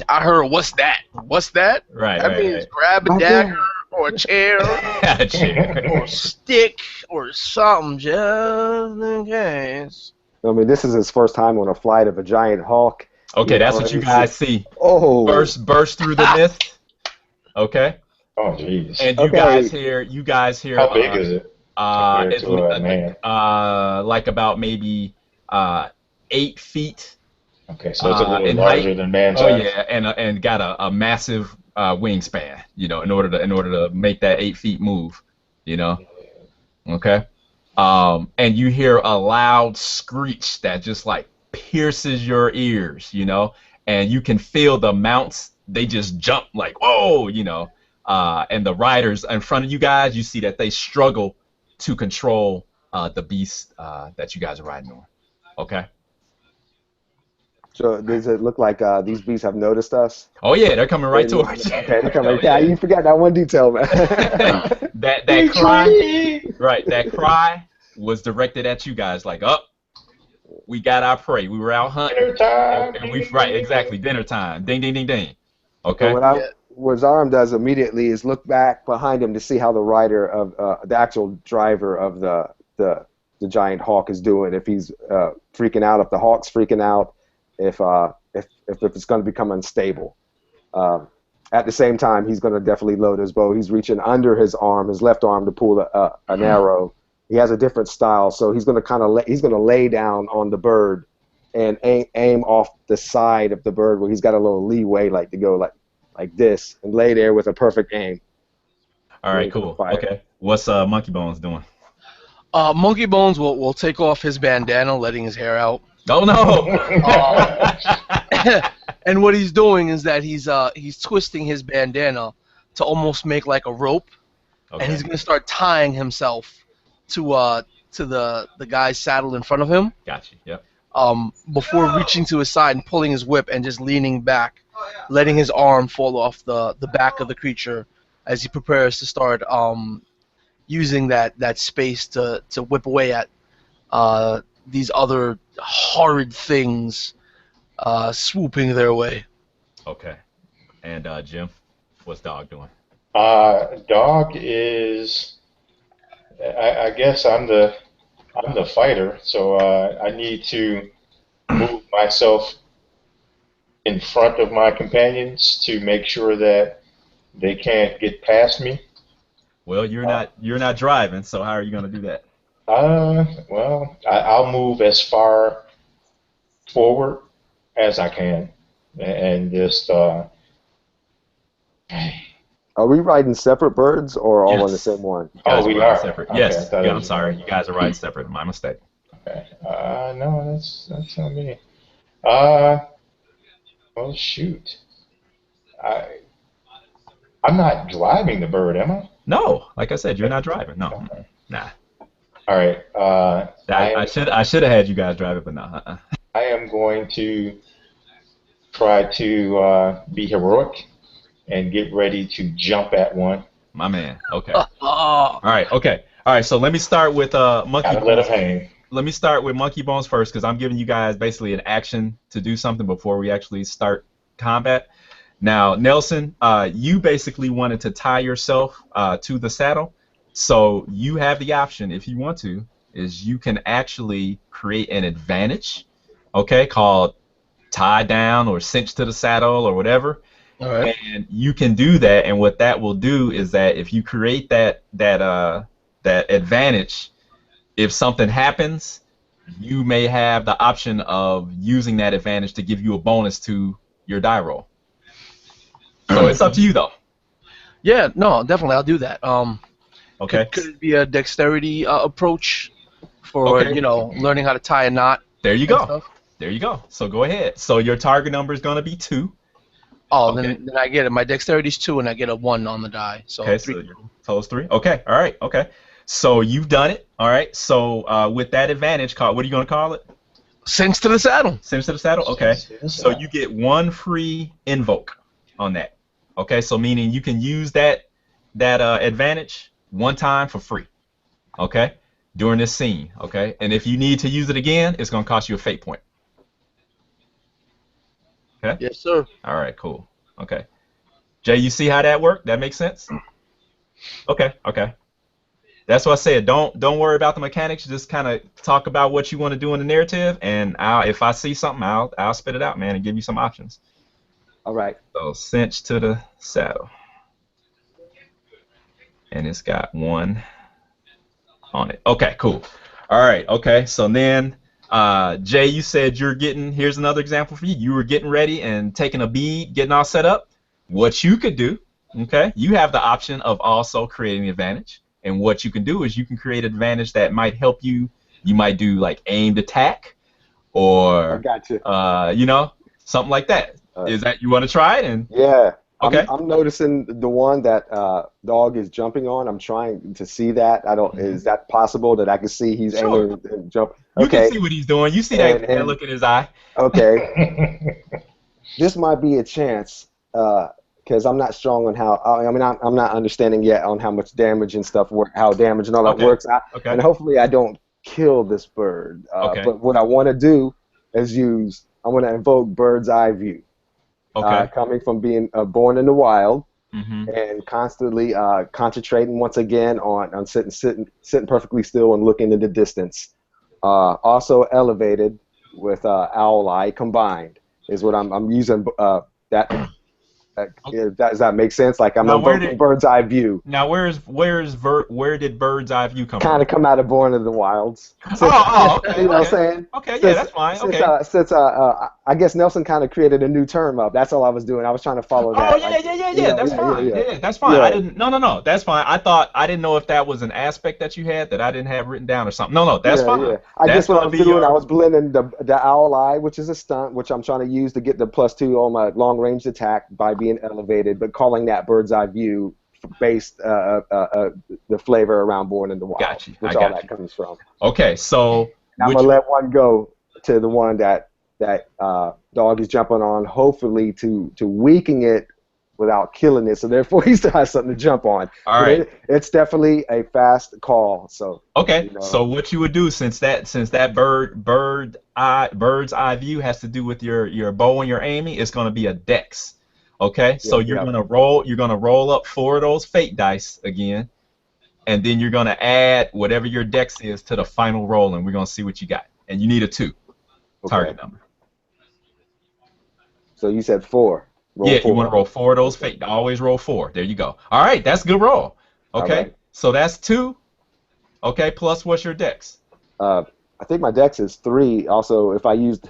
I heard, what's that? What's that? Right, That right, means right. grab a My dagger dad. or a chair A chair. or a stick or something just in case. I mean, this is his first time on a flight of a giant hawk, Okay, that's what and you he's guys see. oh, Burst through the mist. Okay, Oh, jeez. and okay. you guys hear How big is it compared it's to a man? like about maybe 8 feet Okay, so it's a little in height. larger than man Oh size. yeah, and got a massive wingspan. In order to make that 8 feet move. You know. Okay. And you hear a loud screech that just like pierces your ears. And you can feel the mounts. They just jump like whoa. And the riders in front of you guys, you see that they struggle to control the beast that you guys are riding on. Okay. So does it look like these beasts have noticed us? Oh yeah, they're coming right Okay, towards you. they're Oh coming. Yeah, yeah. you forgot that one detail, man. That cry, right? That cry was directed at you guys. Like, up, we got our prey. We were out hunting, Dinner time. and Ding, we ding, right ding, ding, ding. exactly dinner time. Ding ding ding ding. So Okay. Yeah. what Zaren does immediately is look back behind him to see how the rider of the actual driver of the giant hawk is doing. If he's freaking out, if the hawk's freaking out, if it's going to become unstable. At the same time, he's going to definitely load his bow. He's reaching under his arm, his left arm, to pull an arrow. He has a different style, so he's going to he's going to lay down on the bird and aim off the side of the bird where he's got a little leeway, like to go like this, and lay there with a perfect aim. All right. Ready for the Cool. fire. Okay. What's Monkey Bones doing? Monkey Bones will take off his bandana, letting his hair out. Oh no. And what he's doing is that he's twisting his bandana to almost make like a rope, and Okay. he's gonna start tying himself to the guy's saddle in front of him. Got you. Yep. Before reaching to his side and pulling his whip and just leaning back, letting his arm fall off the back of the creature as he prepares to start using that space to whip away at these other horrid things swooping their way. Okay. And Jim, what's Dog doing? Dog is. I guess I'm the fighter, so I need to move myself in front of my companions to make sure that they can't get past me. Well, you're not driving, so how are you gonna do that? Well, I'll move as far forward as I can, and just Are we riding separate birds or all on the Yes. same one? You guys Oh, we riding are. separate. Okay, I Yes. thought Yeah, it I'm was- sorry. You guys are riding separate. My mistake. okay. No, that's not me. Well, shoot. I I'm not driving the bird, am I? No, like I said, you're not driving. No. Okay. Nah. All right. I should have had you guys drive it, but no. I am going to try to be heroic and get ready to jump at one. My man. Okay. Oh, All right. Okay. All right. So let me start with Monkey Gotta let him Bones. hang. Let me start with Monkey Bones first because I'm giving you guys basically an action to do something before we actually start combat. Now, Nelson, you basically wanted to tie yourself to the saddle. So you have the option, if you want to, is you can actually create an advantage, okay, called tie down or cinch to the saddle or whatever. all right. And you can do that, and what that will do is that if you create that advantage, if something happens, you may have the option of using that advantage to give you a bonus to your die roll. So it's up to you, though. Yeah, no, definitely, I'll do that. Okay. Could it be a dexterity approach for Okay. learning how to tie a knot? There you and go. stuff? There you go. So go ahead. So your target number is going to be 2. Oh, Okay. then I get it. My dexterity's 2, and I get a 1 on the die. So Okay. 3. So your total's 3. Okay. All right. Okay. So you've done it. All right. So with that advantage, what are you going to call it? Cinch to the saddle. Cinch to the saddle. Okay. Yes, So you get 1 free invoke on that. Okay. So meaning you can use that advantage 1 time for free. Okay. During this scene. Okay. And if you need to use it again, it's going to cost you a fate point. Okay. Yes, sir. All right. Cool. Okay. Jay, you see how that worked? That makes sense. Okay. Okay. That's what I said. Don't worry about the mechanics. Just kind of talk about what you want to do in the narrative, and if I see something, I'll spit it out, man, and give you some options. All right. So cinch to the saddle, and it's got one on it. Okay, cool. All right. Okay. So then, Jay, you said you're getting. Here's another example for you. You were getting ready and taking a bead, getting all set up. What you could do, okay? You have the option of also creating an advantage. And what you can do is you can create an advantage that might help you. You might do like aimed attack, I or got you. something like that. Uh, Is that you want to try it? And yeah. I'm okay, I'm noticing the one that dog is jumping on. I'm trying to see that. I don't. hmm Is that possible that I can see he's sure. aiming and jump? You can Okay. see what he's doing. You see that And look in his eye. okay, this might be a chance because I'm not strong on how. I mean, I'm not understanding yet on how much damage and stuff work, how damage and all that Okay, works. okay, And hopefully I don't kill this bird. okay, But what I want to do is I want to invoke bird's eye view, okay. coming from being born in the wild hmm and constantly concentrating once again on sitting perfectly still and looking in the distance. Also elevated with owl eye combined is what I'm using. That does that make sense? Like I'm Now where invoking did bird's eye view, now where did bird's eye view come kind from? of come out of Born in the Wilds. Since, Okay, you know what I'm okay, saying? okay. Yeah, Since that's fine. since Okay. I guess Nelson kind of created a new term up. That's all I was doing. I was trying to follow Oh that. yeah, Like, yeah, yeah, yeah. That's yeah, yeah, fine. yeah, Yeah, yeah, that's fine. I yeah, didn't. No, no, no. That's fine. I didn't know if that was an aspect that you had that I didn't have written down or something. No, no, that's yeah, fine. yeah. I That's guess what I gonna was be doing, I your. was blending the owl eye, which is a stunt, which I'm trying to use to get the +2 on my long range attack by being elevated, but calling that bird's eye view based the flavor around Born in the Wild, Got you. I which all got that you. comes from. Okay, so And I'm would gonna you? let one go to the one that dog is jumping on, hopefully to weaken it without killing it. So therefore, he still has something to jump on. All But right. it's definitely a fast call. So Okay. you know, So what you would do since that bird's eye view has to do with your bow and your aiming, it's gonna be a dex. Okay. So yep, yep. you're gonna roll up four of those fate dice again, and then you're gonna add whatever your dex is to the final roll, and we're gonna see what you got. And you need a 2 Okay. target number. So you said four. Roll Yeah, you want four. to roll four of those Okay. fate. Always roll four. There you go. All right, that's a good roll. All Okay, right. so that's 2. Okay, plus what's your dex? Uh, I think my dex is 3. Also, if I used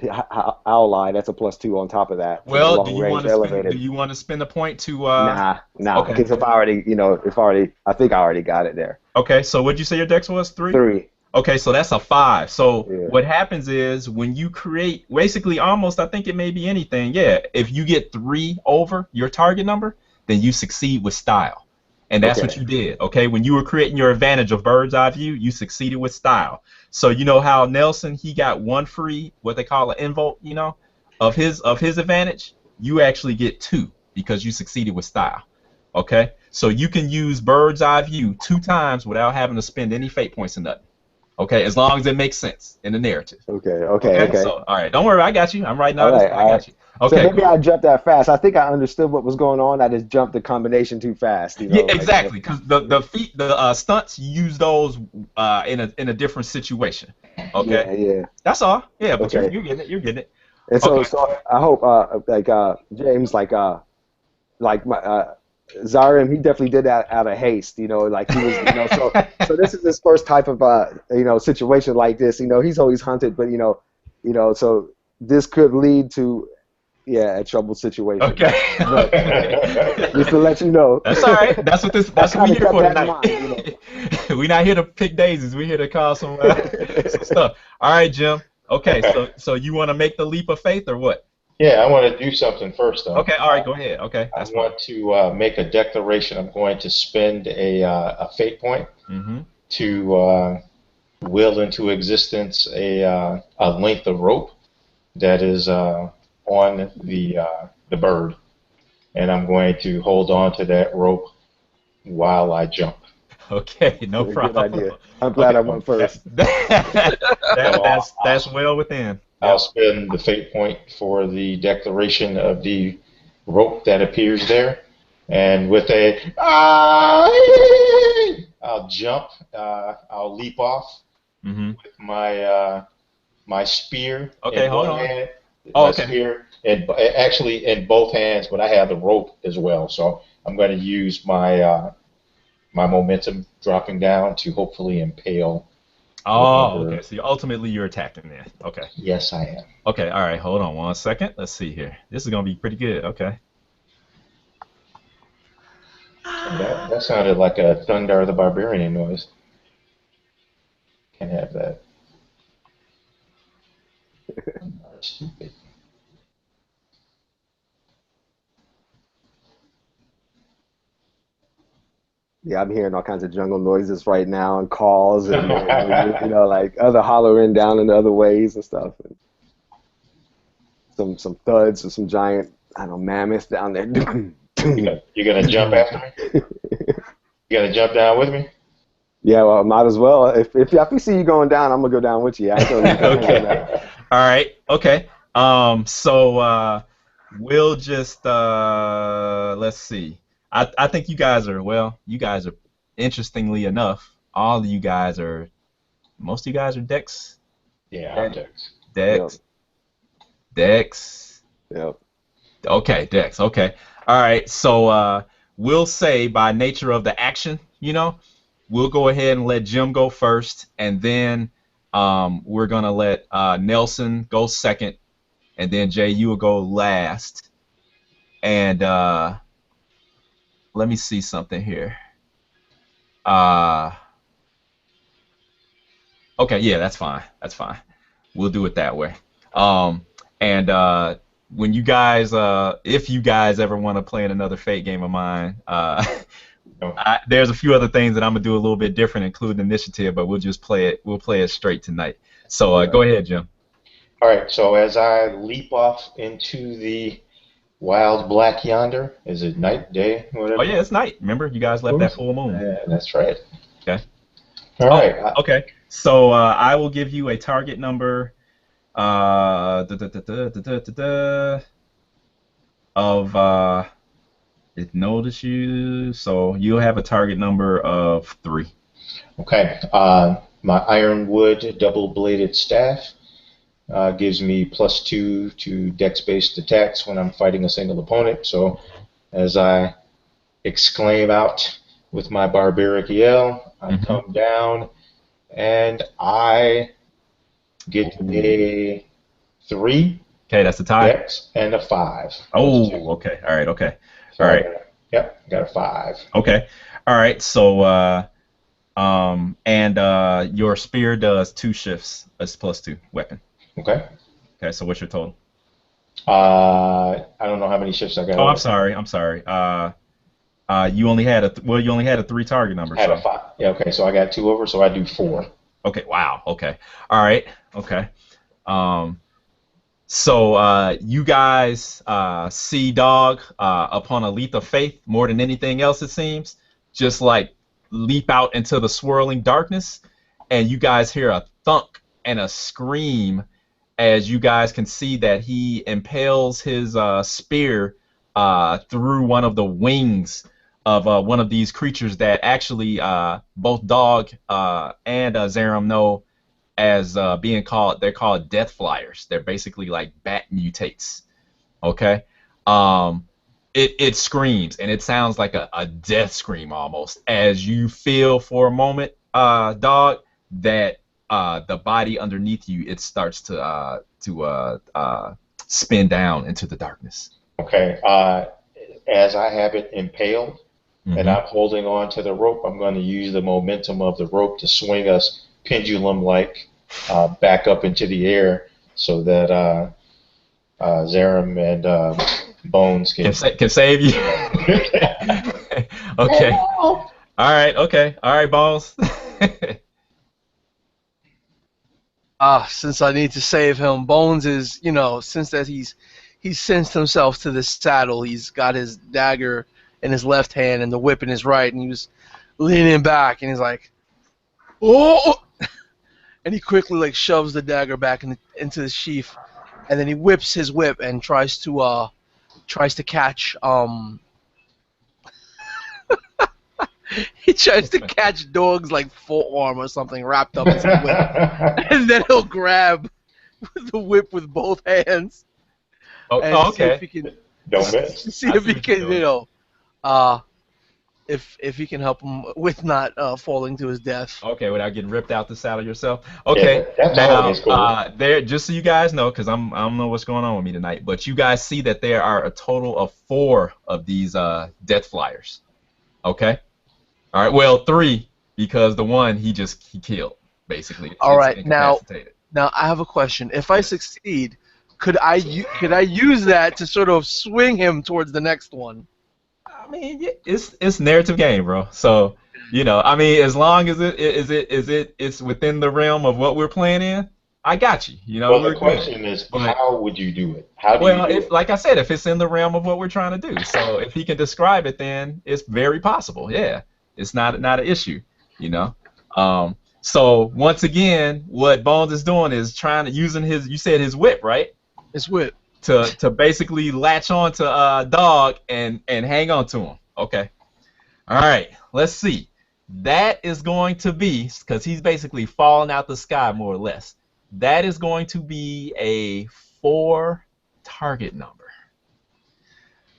Owl Eye, that's a +2 on top of that for the Well, long range do elevated. you want to spend a point to Nah, okay. because if I already, I think I already got it there. Okay, so what'd you say your dex was? 3? 3. Okay, so that's a 5. So Yeah. what happens is when you create basically almost I think it may be anything. Yeah, if you get 3 over your target number, then you succeed with style. And that's what Okay. you did. Okay, when you were creating your advantage of bird's eye view, you succeeded with style. So you know how Nelson he got one free what they call an invoke, of his advantage, you actually get 2 because you succeeded with style. Okay? So you can use bird's eye view 2 times without having to spend any fate points or nothing. Okay, as long as it makes sense in the narrative. Okay. Okay. Okay, Okay. so all right, don't worry, I got you. I'm writing All all this. right. I All right. got you. So Okay, maybe cool. I jumped that fast. I think I understood what was going on. I just jumped the combination too fast. Yeah, exactly. Because the stunts you use those in a different situation. Okay, Yeah. Yeah. that's all. Yeah, but you're Okay. you're getting it. You're getting it. And so, Okay. so I hope, James, like my Zaren, he definitely did that out of haste, like he was, so this is his first type of, situation like this, he's always hunted, but, so this could lead to, yeah, a troubled situation, Okay. but Okay. just to let you know, That's all right. That's what this. I That's what kind we of here kept for that in tonight. mind. We're not here to pick daisies. We're here to cause some stuff. All right, Jim. Okay, so you want to make the leap of faith or what? Yeah, I want to do something first, though. Okay, all right, go ahead. Okay, I that's fine. want to make a declaration. I'm going to spend a fate point Mm-hmm. to will into existence a length of rope that is on the bird, and I'm going to hold on to that rope while I jump. Okay, no Good problem. idea. I'm glad Okay, I went that, first. that, So that's well within. I'll spend the fate point for the declaration of the rope that appears there. And with a I'll jump. I'll leap off Mm-hmm. with my spear Okay, in hold one on. hand, Oh, my okay. spear, and actually in both hands, but I have the rope as well. So I'm going to use my momentum dropping down to hopefully impale Oh, whatever. okay. So ultimately you're attacking then. Okay. Yes, I am. Okay. All right. Hold on 1 second. Let's see here. This is gonna be pretty good. Okay. So that sounded like a Thundar the Barbarian noise. Can't have that. Thundar is stupid. Yeah, I'm hearing all kinds of jungle noises right now and calls and like other hollering down in the other ways and stuff. And some thuds or some giant, I don't know, mammoths down there. You gonna jump after me? You gonna jump down with me? Yeah, well, might as well. If we see you going down, I'm gonna go down with you. I don't need Okay. All right. Okay. So we'll just let's see. I think you guys are interestingly enough, all of you guys are most of you guys are Dex. Yeah, I'm Dex. Yep, Dex. Dex. yep. Okay, Dex. Okay. All right. So we'll say by nature of the action, we'll go ahead and let Jim go first, and then we're gonna let Nelson go second, and then Jay, you will go last. And let me see something here. Uh, okay, yeah, that's fine. That's fine. We'll do it that way. Um, and when you guys, if you guys ever want to play in another Fate game of mine, No. there's a few other things that I'm gonna do a little bit different, including initiative, but we'll just play it. We'll play it straight tonight. So go ahead, Jim. All right. So as I leap off into the wild black yonder, is it night, day, Oh whatever? yeah, it's night. Remember, you guys left that full moon. Yeah, that's right. Okay. All Oh, right. okay. So I will give you a target number da, da, da, da, da, da, da, da, of it notice you. So you'll have a target number of 3. Okay. My ironwood double-bladed staff gives me +2 to dex-based attacks when I'm fighting a single opponent. So as I exclaim out with my barbaric yell, I Mm-hmm. come down and I get a 3 Okay, that's the tie. dex and a 5 Oh, +2. okay. All right. Okay. So All I right. got a 5. Okay. All right. So and your spear does 2 shifts. That's +2 weapon. Okay. Okay. So what's your total? I don't know how many shifts I got Oh, I'm left. sorry. I'm sorry. You only had you only had a 3 target number. I had So a 5. Yeah, okay, so I got 2 over, so I do 4. okay. Wow. Okay. All right. Okay. Um. So you guys see Dog upon a leap of faith more than anything else, it seems, just like leap out into the swirling darkness, and you guys hear a thunk and a scream as you guys can see that he impales his spear through one of the wings of one of these creatures that actually both Dog and Zaren know as being called, they're called death flyers. They're basically like bat mutates. Okay. Um, it screams and it sounds like a death scream almost as you feel for a moment, Dog, that the body underneath you, it starts to spin down into the darkness. Okay, as I have it impaled and Mm-hmm. I'm holding on to the rope, I'm going to use the momentum of the rope to swing us pendulum-like back up into the air so that Zaram and Bones Can save you. Okay. All right. Okay. All right, Bones. Since I need to save him, Bones is, since that he's cinched himself to the saddle, he's got his dagger in his left hand and the whip in his right, and he was leaning back, and he's like, oh, and he quickly like shoves the dagger back into the sheath, and then he whips his whip and tries to catch he tries to catch Dog's like forearm or something wrapped up in his whip, and then he'll grab the whip with both hands and see if Okay. he can Don't miss. see I if see he what you're can doing. uh if he can help him with not falling to his death. Okay, without getting ripped out the saddle yourself. Yeah, Okay, that's always now cool. there, just so you guys know, because I don't know what's going on with me tonight, but you guys see that there are a total of 4 of these death flyers. Okay, all right, well 3 because the one he killed basically. All It's right, incapacitated. now I have a question. If I Yes. succeed, could I use that to sort of swing him towards the next one? I mean, yeah, it's narrative game, bro. So I mean, as long as it's within the realm of what we're playing in, I got you. Well, the We're good. question is, But how would you do it? How do you well, do if it? like I said, if it's in the realm of what we're trying to do, so if he can describe it, then it's very possible. Yeah, it's not an issue. You know. So once again, what Bones is doing is trying to using his. You said his whip, right? His whip. To basically latch on to Dog and hang on to him. Okay. All right. Let's see. That is going to be because he's basically falling out the sky more or less. That is going to be a 4 target number.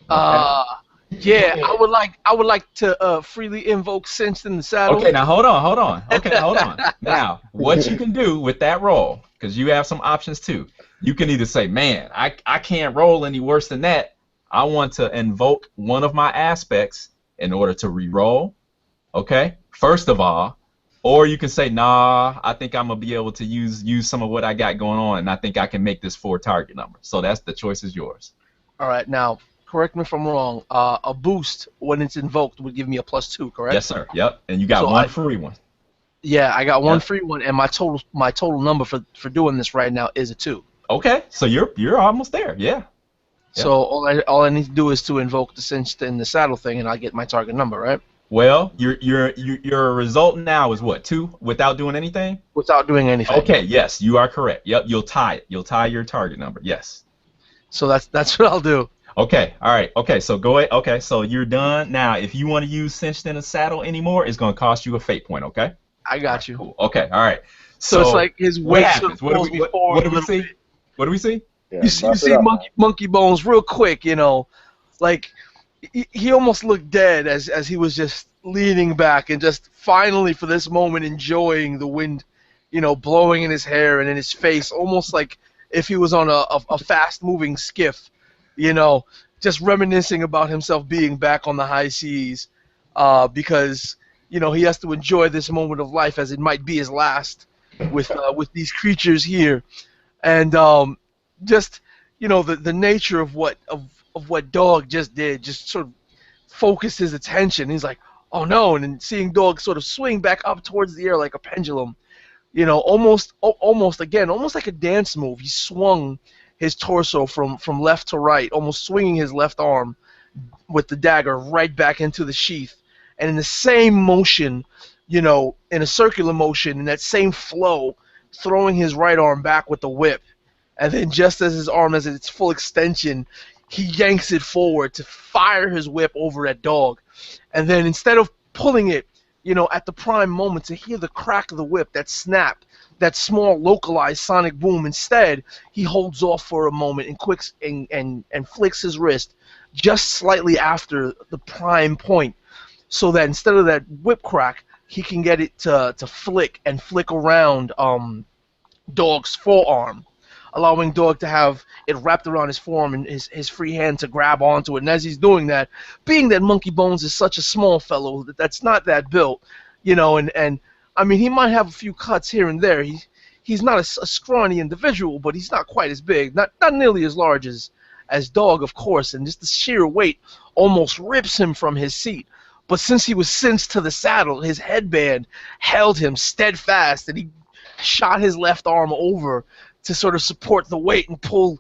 Okay. Uh, yeah, I would like to freely invoke Cinched in the Okay. Saddle. Now hold on. Okay, hold on. Now, what you can do with that roll, because you have some options too. You can either say, "Man, I can't roll any worse than that. I want to invoke one of my aspects in order to re-roll." Okay. First of all, or you can say, "Nah, I think I'm gonna be able to use some of what I got going on, and I think I can make this 4 target number." So that's the choice is yours. All right, now correct me if I'm wrong. A boost when it's invoked would give me a +2, Yes, correct? sir. Yep. And you got So one free one. yeah, I got one Yep. free one, and my total number for doing this right now is a 2. Okay. So you're almost there. Yeah. So Yep. all I need to do is to invoke the Cinched in the Saddle thing, and I get my target number, right? Well, your result now is what, 2 without doing anything? Without doing anything. Okay, yes, you are correct. Yep, you'll tie it. You'll tie your target number. Yes. So that's what I'll do. Okay, all right. Okay, so go ahead. Okay, so you're done. Now, if you want to use cinched in a saddle anymore, it's going to cost you a fate point, okay? I All right, got you. cool. Okay, all right. So it's So like his what weight sort of happens? pulls me forward What a do we little see? bit. What do we see? Yeah, You buff it see up. Monkey Bones real quick, like he almost looked dead as he was just leaning back and just finally for this moment enjoying the wind, blowing in his hair and in his face, almost like if he was on a fast moving skiff, you know, just reminiscing about himself being back on the high seas, because he has to enjoy this moment of life as it might be his last with these creatures here, and just the nature of what Dog just did just sort of focused his attention. He's like, oh no, and then seeing Dog sort of swing back up towards the air like a pendulum, almost again, almost like a dance move. He swung his torso from left to right, almost swinging his left arm with the dagger right back into the sheath, and in the same motion, in a circular motion, in that same flow, throwing his right arm back with the whip, and then just as his arm is at its full extension, he yanks it forward to fire his whip over at Dog, and then instead of pulling it, at the prime moment to hear the crack of the whip, that snap, that small localized sonic boom, instead he holds off for a moment and quicks and flicks his wrist just slightly after the prime point, so that instead of that whip crack, he can get it to flick and flick around Dog's forearm, allowing Dog to have it wrapped around his forearm and his free hand to grab onto it. And as he's doing that, being that Monkey Bones is such a small fellow that's not that built, and I mean, he might have a few cuts here and there. He's not a scrawny individual, but he's not quite as big, not nearly as large as Dog, of course, and just the sheer weight almost rips him from his seat. But since he was cinched to the saddle, his headband held him steadfast, and he shot his left arm over to sort of support the weight and pull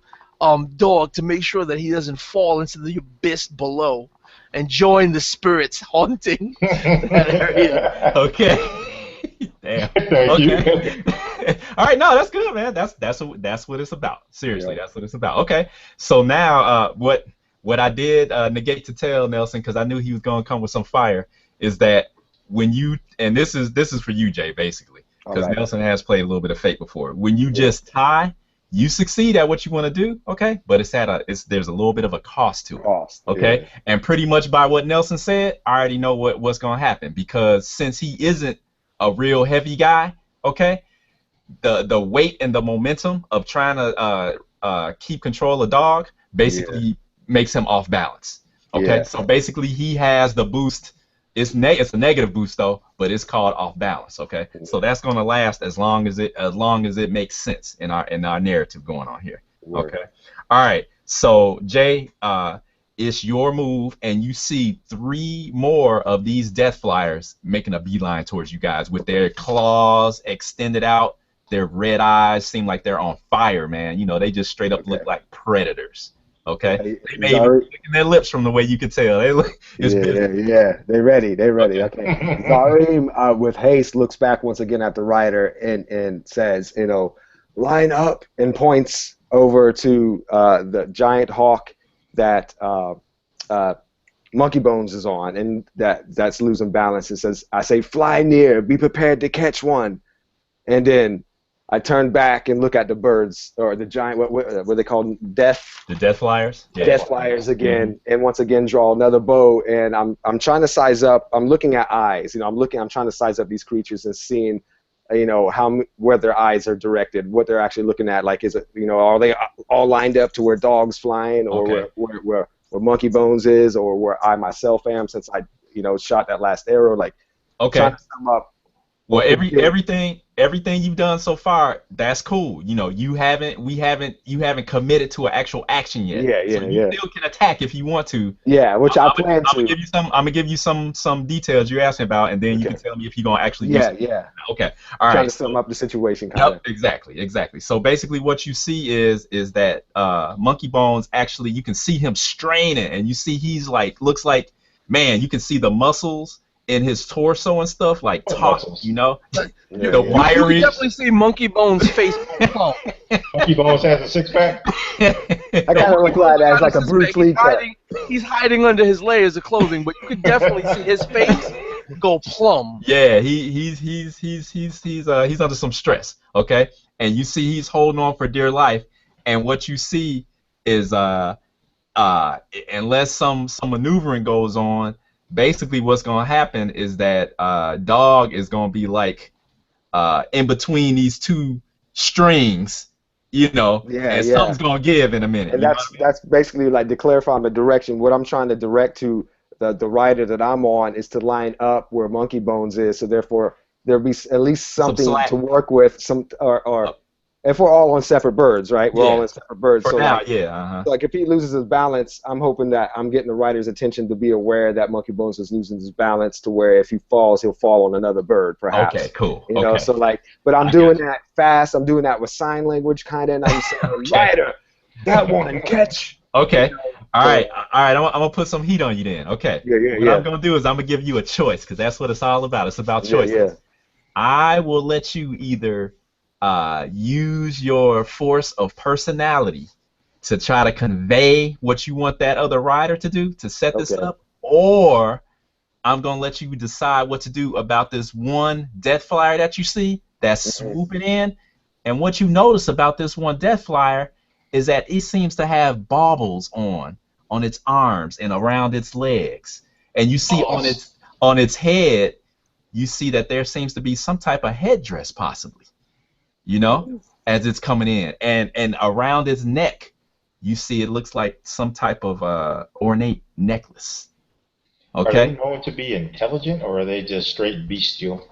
Dog to make sure that he doesn't fall into the abyss below and join the spirits haunting that area. Okay. Damn. Thank Okay. you. All right, no, that's good, man. That's what it's about. Seriously, Yeah. that's what it's about. Okay, so now what I did negate to tell Nelson because I knew he was gonna come with some fire is that when you and this is for you, Jay, basically All because right. Nelson has played a little bit of fate before. When you Yeah. just tie, you succeed at what you want to do, okay? But there's a little bit of a cost to it. Cost. Okay, Yeah. and pretty much by what Nelson said, I already know what's gonna happen because since he isn't a real heavy guy, okay, the weight and the momentum of trying to keep control of dog Yeah. basically makes him off balance. Okay, Yeah. so basically he has the boost. It's a negative boost though, but it's called off balance. Okay, so that's gonna last as long as it makes sense in our narrative going on here. Word. Okay, all right. So Jay, it's your move, and you see three more of these death flyers making a beeline towards you guys with their claws extended out. Their red eyes seem like they're on fire, man. You know, they just straight up look Okay. like predators. Okay, Hey, they may even be Zari. licking their lips from the way you can tell. They look, it's Yeah, business. yeah, yeah. They ready. They ready. Okay. Okay. Zarim, with haste, looks back once again at the rider and says, line up, and points over to the giant hawk that uh, Monkey Bones is on, and that's losing balance. It says, I say, fly near, be prepared to catch one. And then I turn back and look at the birds, or the giant, what they call death. The death flyers. Yeah. Death flyers again, and once again draw another bow, and I'm trying to size up. I'm looking at eyes. I'm trying to size up these creatures and seeing, where their eyes are directed, what they're actually looking at. Like, is it, are they all lined up to where dog's flying, or Okay. where Monkey Bones is, or where I myself am, since I shot that last arrow. Like, Okay. trying to sum up. Well, what we did. everything you've done so far, that's cool. You haven't committed to an actual action yet. Yeah, So yeah, you yeah. still can attack if you want to. Yeah, which I plan I'm gonna to. give you some details you're asking about, and then you Okay. can tell me if you're gonna actually do Yeah, something. yeah. Okay. All Trying right. to sum up the situation, kind of. Yep, exactly. So basically what you see is that Monkey Bones actually you can see him straining and you see he's like looks like man, you can see the muscles in his torso and stuff like What taut, muscles? Yeah, the yeah. You can wiry. definitely see Monkey Bones' face palm. Monkey Bones has a six pack. I kind of look like that as like a Bruce Lee cut. He's hiding under his layers of clothing, but you could definitely see his face go plumb. Yeah, he's under some stress, okay? And you see he's holding on for dear life, and what you see is unless some maneuvering goes on, basically what's gonna happen is that dog is gonna be like in between these two strings, Yeah, and yeah. something's gonna give in a minute. And You know what I mean? that's basically like to clarify my direction. What I'm trying to direct to the rider that I'm on is to line up where Monkey Bones is, so therefore there'll be at least Some something slack. to work with. Or if we're all on separate birds, right? We're all Yeah. on separate birds. For So now, like, yeah. like if he loses his balance, I'm hoping that I'm getting the rider's attention to be aware that Monkey Bones is losing his balance, to where if he falls, he'll fall on another bird, perhaps. Okay, cool. Okay. So like, but I'm I doing got you. that fast. I'm doing that with sign language, kind of, and I'm saying, Okay. rider, that one, catch. Okay. All So- right. I'm gonna put some heat on you then. Okay. Yeah, yeah, What yeah. I'm gonna do is I'm gonna give you a choice because that's what it's all about. It's about Yeah, choices. yeah. I will let you either use your force of personality to try to convey what you want that other rider to do to set this Okay. up, or I'm gonna let you decide what to do about this one death flyer that you see that's Mhm. swooping in. And what you notice about this one death flyer is that it seems to have baubles on its arms and around its legs. And you see on its head, you see that there seems to be some type of headdress possibly, as it's coming in. And around its neck, you see it looks like some type of ornate necklace. Are they Okay? known to be intelligent, or are they just straight bestial?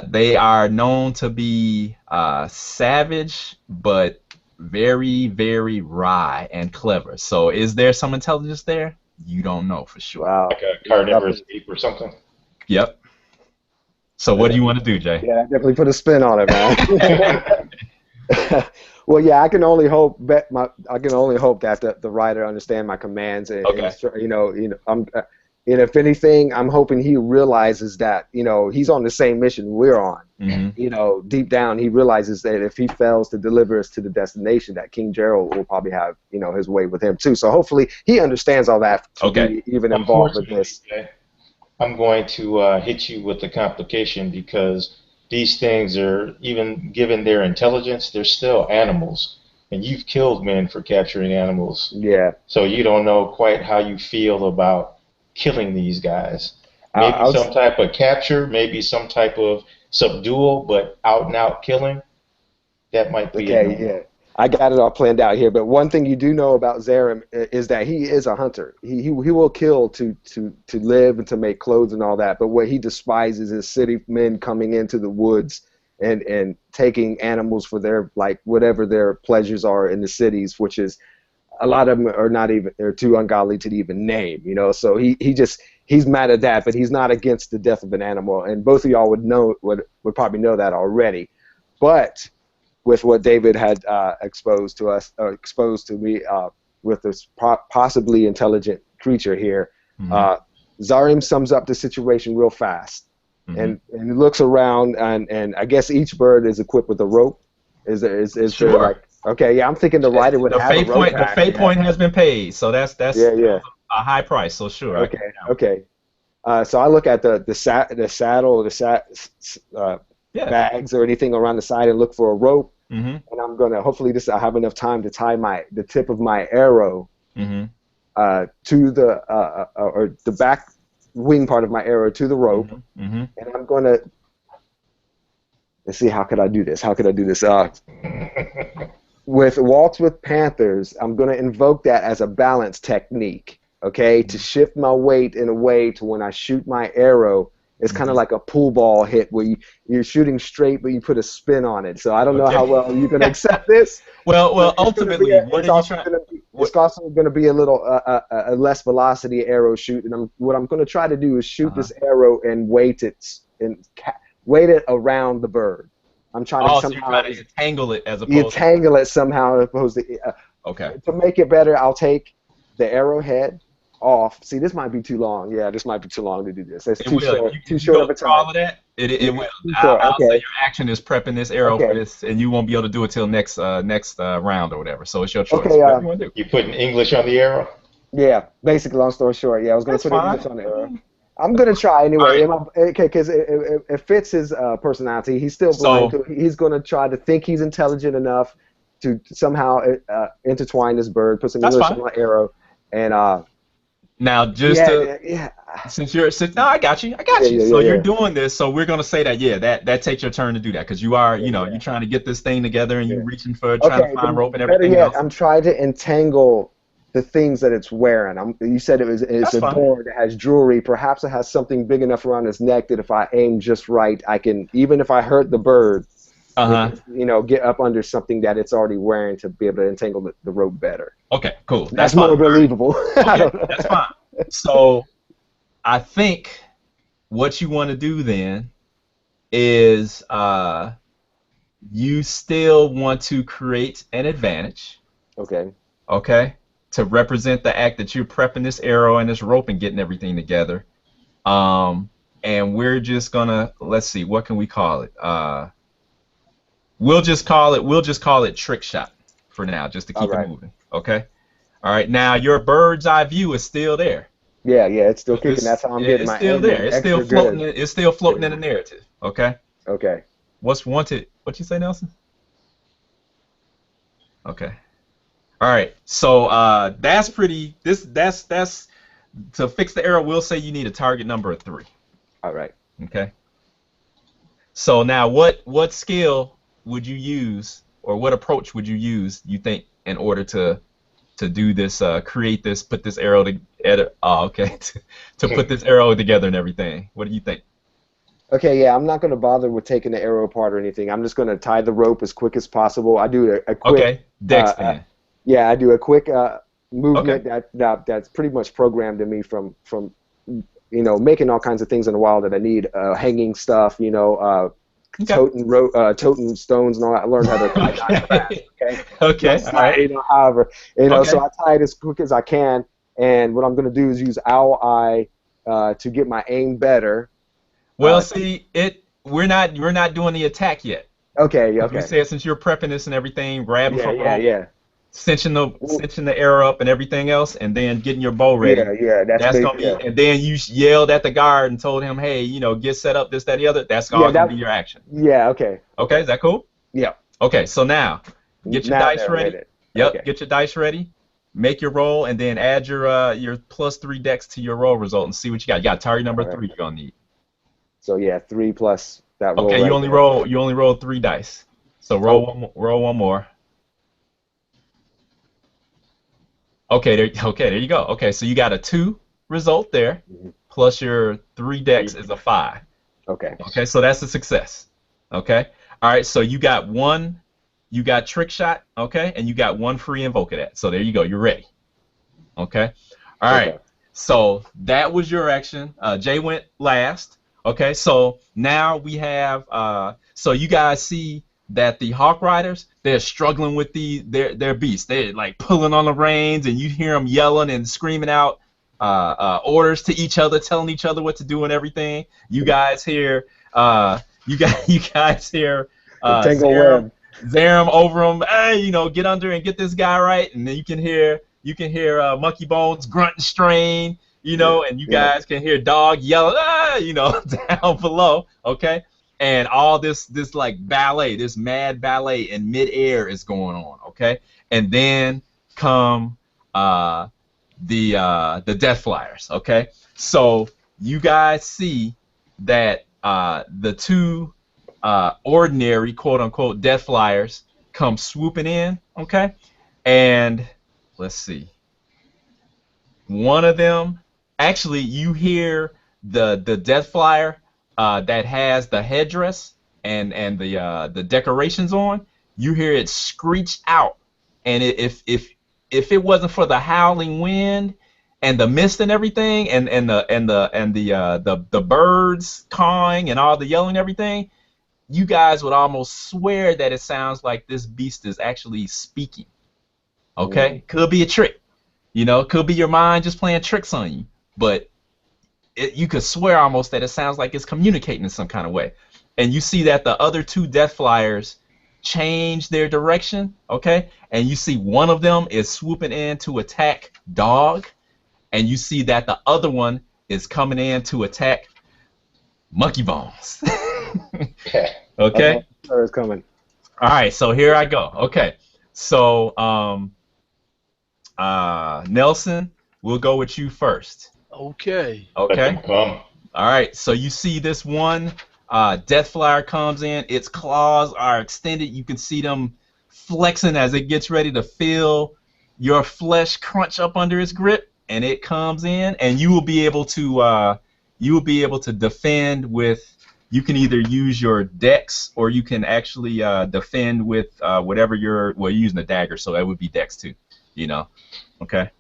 They are known to be savage, but very, very wry and clever. So is there some intelligence there? You don't know for sure. Wow. Like a carnivorous ape or something? Yep. So what do you want to do, Jay? Yeah, that definitely put a spin on it, man. Well, yeah, I can only hope that the rider understand my commands, and Okay. I'm And if anything, I'm hoping he realizes that, he's on the same mission we're on. Mm-hmm. Deep down, he realizes that if he fails to deliver us to the destination, that King Jarol will probably have, his way with him too. So hopefully he understands all that to Okay. be even involved with this. I'm going to hit you with the complication because these things are, even given their intelligence, they're still animals. And you've killed men for capturing animals. Yeah. So you don't know quite how you feel about killing these guys. I Maybe was, some type of capture, maybe some type of subdual, but out and out killing, that might be a okay, no. yeah. I got it all planned out here, but one thing you do know about Zaren is that he is a hunter. He will kill to live and to make clothes and all that. But what he despises is city men coming into the woods and taking animals for their, like, whatever their pleasures are in the cities, which is a lot of them are not even, they're too ungodly to even name. So he's mad at that, but he's not against the death of an animal. And both of y'all would probably know that already. But with what David had exposed to me with this possibly intelligent creature here. Mm-hmm. Zaren sums up the situation real fast, Mm-hmm. and he looks around, and I guess each bird is equipped with a rope. Is Sure. there, like, okay? Yeah, I'm thinking the writer would have a rope. The fate point has been paid, so that's Yeah. a high price. So sure. Okay. Okay. So I look at the saddle, Yeah. bags or anything around the side, and look for a rope. Mm-hmm. And I'm gonna, hopefully I have enough time to tie the tip of my arrow Mm-hmm. to or the back wing part of my arrow to the rope. Mm-hmm. And I'm gonna, let's see, how could I do this? With Waltz with Panthers, I'm gonna invoke that as a balance technique. Okay, to shift my weight in a way to when I shoot my arrow, it's kind of like a pool ball hit where you're shooting straight, but you put a spin on it. So I don't know how well you're going to accept this. Well, ultimately, it's also going to be a little a less velocity arrow shoot, and what I'm going to try to do is shoot this arrow and weight it around the bird. I'm trying to somehow entangle it as opposed to okay. To make it better, I'll take the arrowhead off. See, this might be too long. Yeah, this might be too long to do this. It's too short of a time. All of that? It will. I'll say your action is prepping this arrow for this, and you won't be able to do it till next round or whatever. So it's your choice. Okay, what you want to do? You putting English on the arrow? Yeah, basically, long story short, yeah, I was going to put English on the arrow. I'm going to try anyway, because it fits his personality. He's still blind, so he's going to try to think he's intelligent enough to somehow intertwine this bird, put some English on my arrow, and now, I got you. So you're doing this, so we're gonna say that takes your turn to do that, because you are, you're trying to get this thing together, and you're reaching for trying to find rope and everything else. I'm trying to entangle the things that it's wearing. You said it's adorned, it has jewelry. Perhaps it has something big enough around its neck that if I aim just right, I can, even if I hurt the bird, get up under something that it's already wearing to be able to entangle the rope better. Okay, cool. That's more believable. Okay, that's fine. So I think what you want to do then is you still want to create an advantage. Okay. Okay. To represent the act that you're prepping this arrow and this rope and getting everything together. And we're just gonna, let's see, what can we call it? We'll just call it trick shot for now, just to keep it moving. Okay. All right. Now your bird's eye view is still there. Yeah, it's still kicking. That's how I'm getting my. It's still there. It's still floating. It's still floating in the narrative. Okay. Okay. What's wanted? What you say, Nelson? Okay. All right. So that's pretty. That's to fix the arrow. We'll say you need a target number of 3. All right. Okay. So now, what skill would you use, or what approach would you use, you think, in order to do this, create this, put this arrow to put this arrow together and everything? What do you think? Okay, yeah, I'm not going to bother with taking the arrow apart or anything. I'm just going to tie the rope as quick as possible. I do a quick. Dex then. Yeah, I do a quick movement that's pretty much programmed in me from making all kinds of things in the wild that I need, hanging stuff, toting stones and all that. I learned how to tie fast. Okay. All right. However, so I tie it as quick as I can, and what I'm going to do is use Owl Eye to get my aim better. Well, see, we're not doing the attack yet. Okay, We okay. said since you're prepping this and everything, grabbing Yeah, from yeah, home, yeah. Well, cinching the arrow up and everything else, and then getting your bow ready. yeah, yeah. That's That's big. gonna be, Yeah, and then you yelled at the guard and told him, hey, get set up, this, that, the other. That's yeah. all gonna That. be your action. Yeah. Okay. Okay, Okay. is that cool? Yeah. Okay, so now get your Now dice narrate ready. it. Yep, Okay. get your dice ready. Make your roll, and then add your +3 dex to your roll result and see what you got. You got target number All right. 3 you're gonna need. So yeah, 3 plus that roll Okay, right there. you only roll 3 dice. So Oh, roll one more. Okay, there you go. Okay, so you got a 2 result there, mhm. plus your 3 dex is a 5. Okay. Okay, so that's a success. Okay, all right, so you got trick shot, okay, and you got 1 free invoke of that. So there you go, you're ready. Okay, all right, Okay. so that was your action. Jay went last. Okay, so now we have, so you guys see that the Hawk Riders, they're struggling with their beasts. They're like pulling on the reins, and you hear them yelling and screaming out orders to each other, telling each other what to do and everything. You guys hear, you guys hear The tangle Zaren, web. Zaren over them. Hey, get under and get this guy right, and then you can hear Monkey Bones grunt and strain. Yeah. And you Yeah. guys can hear dog yelling, down below, okay? And all this like ballet, this mad ballet in midair is going on, okay? And then come the Death Flyers, okay? So you guys see that the 2 ordinary quote unquote Death Flyers come swooping in, okay? And let's see. One of them, actually, you hear the Death Flyer that has the headdress and the decorations on. You hear it screech out, and if it wasn't for the howling wind and the mist and everything, and the birds cawing and all the yelling and everything, you guys would almost swear that it sounds like this beast is actually speaking. Okay, could be a trick. Could be your mind just playing tricks on you, but you could swear almost that it sounds like it's communicating in some kind of way. And you see that the other 2 Death Flyers change their direction, okay? And you see one of them is swooping in to attack Dog, and you see that the other one is coming in to attack Monkey Bones. Okay. Okay? It's coming. All right, so here I go. Okay. So, Nelson, we'll go with you first. Okay. Let them Okay. come. All right. So you see this one Death Flyer comes in. Its claws are extended. You can see them flexing as it gets ready to feel your flesh crunch up under its grip, and it comes in, and you will be able to defend with. You can either use your dex, or you can actually defend with whatever you're using a dagger, so that would be dex too. Okay.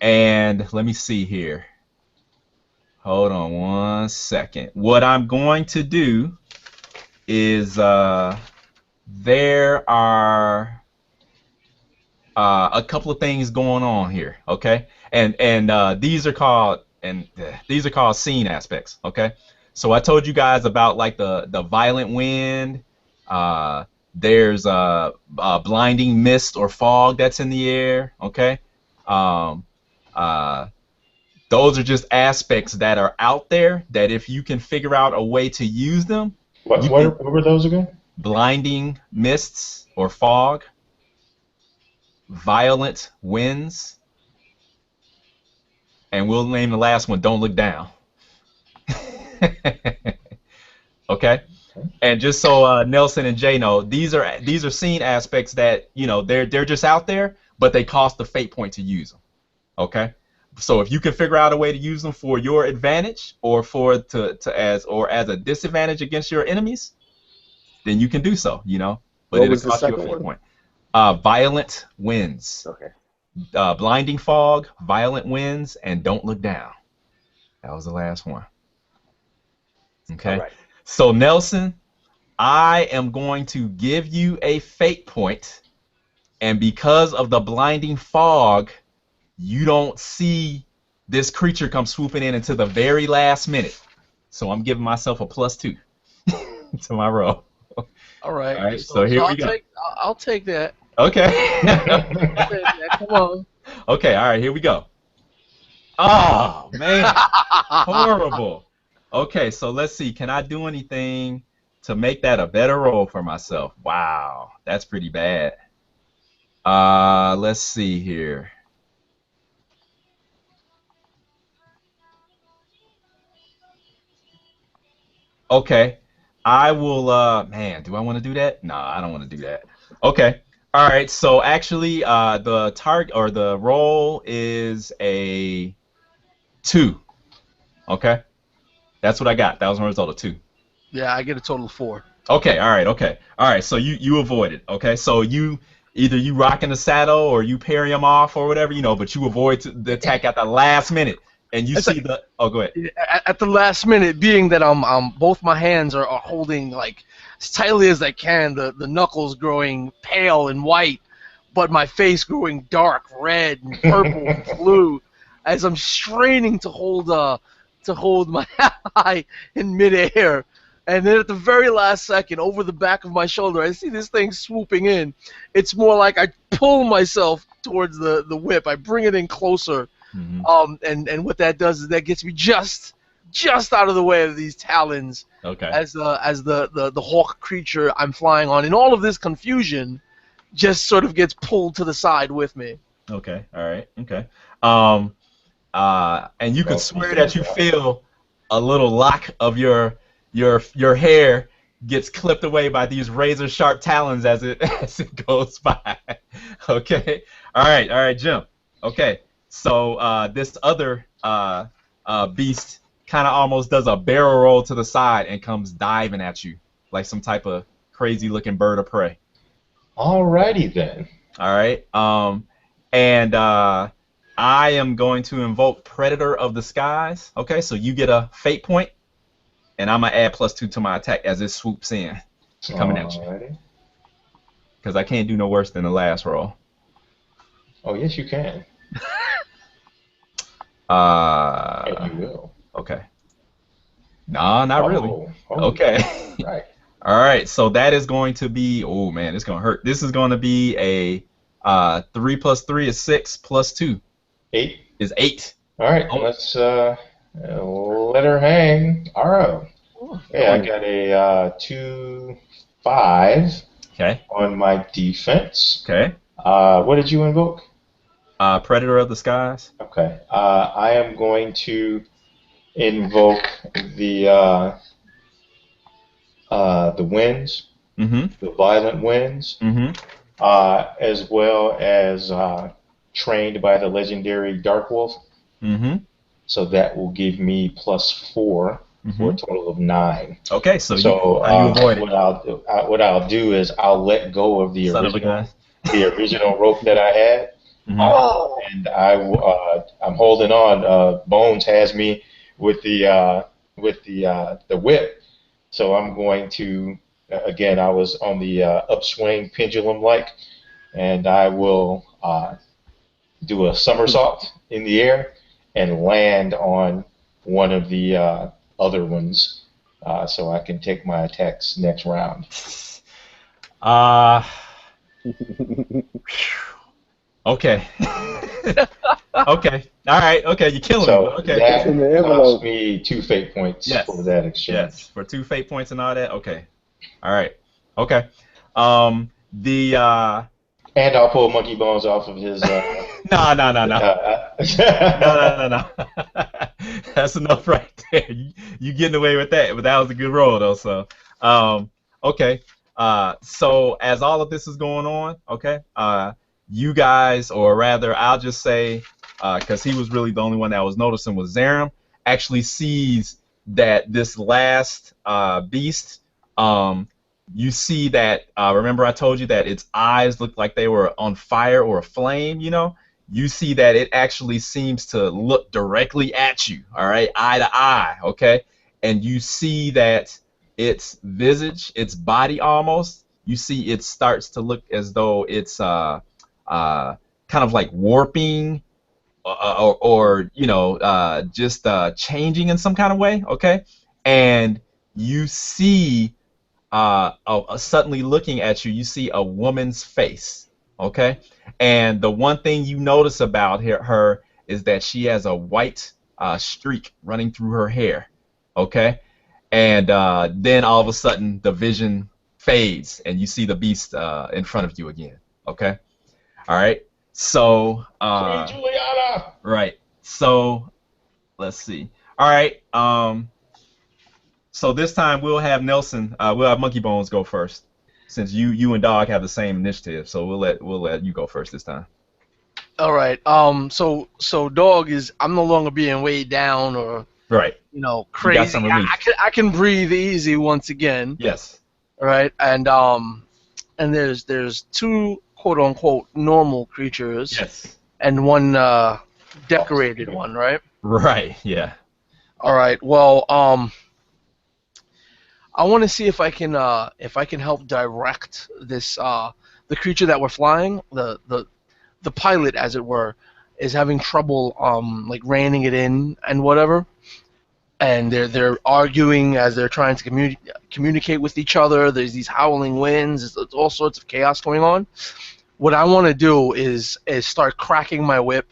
And let me see here. Hold on one second. What I'm going to do is there are a couple of things going on here, okay? And these are called scene aspects, okay? So I told you guys about like the violent wind. There's blinding mist or fog that's in the air, okay? Um, those are just aspects that are out there that if you can figure out a way to use them, you can What were those again? blinding mists or fog, violent winds, and we'll name the last one Don't Look Down. Okay? And just so Nelson and Jay know, these are scene aspects that, they're just out there, but they cost a fate point to use them. Okay? So if you can figure out a way to use them for your advantage or as a disadvantage against your enemies, then you can do so, But What it'll was the cost you a second fate one? point. Violent winds, Okay. blinding fog, violent winds, and Don't Look Down. That was the last one. Okay. All right. So Nelson, I am going to give you a fate point, and because of the blinding fog, you don't see this creature comes swooping in into the very last minute. So I'm giving myself a +2 to my roll. All right. All right, So so here I'll we go. I'll take that. Okay. I'll take that. Come on. Okay, all right, here we go. Oh, man. Horrible. Okay, so let's see. Can I do anything to make that a better roll for myself? Wow, that's pretty bad. Let's see here. Okay. I will man, do I want to do that? No, I don't want to do that. Okay. All right. So actually the target or the roll is a 2. Okay? That's what I got. That was my result of 2. Yeah, I get a total of 4. Okay, all right, okay. All right, so you avoid it. Okay? So you either you rocking the saddle or you parry him off or whatever, but you avoid the attack at the last minute. And you It's see like the oh, go ahead. at the last minute, being that I'm both my hands are holding like as tightly as I can, the knuckles growing pale and white, but my face growing dark red and purple and blue, as I'm straining to hold my eye in midair. And then at the very last second, over the back of my shoulder, I see this thing swooping in. It's more like I pull myself towards the whip. I bring it in closer. Mhm. And what that does is that gets me just out of the way of these talons Okay. as the hawk creature I'm flying on. And all of this confusion just sort of gets pulled to the side with me. Okay. All right. Okay. Um and you could swear that you feel a little lock of your hair gets clipped away by these razor sharp talons as it as it goes by. Okay. All right, Jim. Okay. So this other beast kind of almost does a barrel roll to the side and comes diving at you like some type of crazy looking bird of prey. Alrighty then. All right. And I am going to invoke Predator of the Skies. Okay, so you get a fate point, and I'm gonna add +2 to my attack as it swoops in, coming at you. Alrighty. Because I can't do no worse than the last roll. Oh yes, you can. And you will. Okay. Nah, not really. Oh, Okay. right. All right, so that is going to be. Oh man, it's gonna hurt. This is going to be a 3 + 3 is 6 + 2 8. is 8. All right. Oh. Let's let her hang. Alright. Yeah, I got a 2, 5 Okay. on my defense. Okay. What did you invoke? Predator of the Skies. Okay. I am going to invoke the winds, Mm-hmm. the violent winds, Mm-hmm. as well as trained by the legendary Dark Wolf. Mm-hmm. So that will give me +4 for a total of 9. Okay, so you avoid it. What I'll do is I'll let go of the Son of a original gun. the original rope that I had, and I'm holding on. Bones has me with the whip, so I'm going to again. I was on the upswing pendulum like, and I will do a somersault in the air and land on one of the other ones, so I can take my attacks next round. Okay. Okay. All right. Okay, you're killing So me. Okay. that in the cost envelope. me 2 fate points Yes. for that exchange. Yes, for 2 fate points and all that. Okay. All right. Okay. The And I'll pull Monkey Bones off of his. no. No. That's enough right there. You getting away with that, but that was a good roll though. So, okay. So as all of this is going on, okay, you guys, or rather, I'll just say, because he was really the only one that was noticing, was Zaren, actually sees that this last beast, you see that, remember I told you that its eyes looked like they were on fire or aflame, You see that it actually seems to look directly at you, all right, eye to eye, okay? And you see that its visage, its body almost, you see it starts to look as though it's kind of like warping or just changing in some kind of way, okay? And you see, suddenly looking at you, you see a woman's face, okay? And the one thing you notice about her is that she has a white streak running through her hair, okay? And then all of a sudden the vision fades and you see the beast in front of you again, okay? All right. So, Queen Juliana. right. So, let's see. All right. So this time we'll have Nelson. We'll have Monkey Bones go first, since you and Dog have the same initiative. So we'll let you go first this time. All right. So dog is. I'm no longer being weighed down or Right. you know You got crazy. some relief. I can breathe easy once again. Yes. All right. And there's two quote unquote normal creatures Yes. and one decorated one, right? Right. Yeah. All right. Well, I want to see if I can help direct this the creature that we're flying, the pilot as it were, is having trouble like reining it in and whatever. And they're arguing as they're trying to communicate with each other. There's these howling winds. It's all sorts of chaos going on. What I want to do is start cracking my whip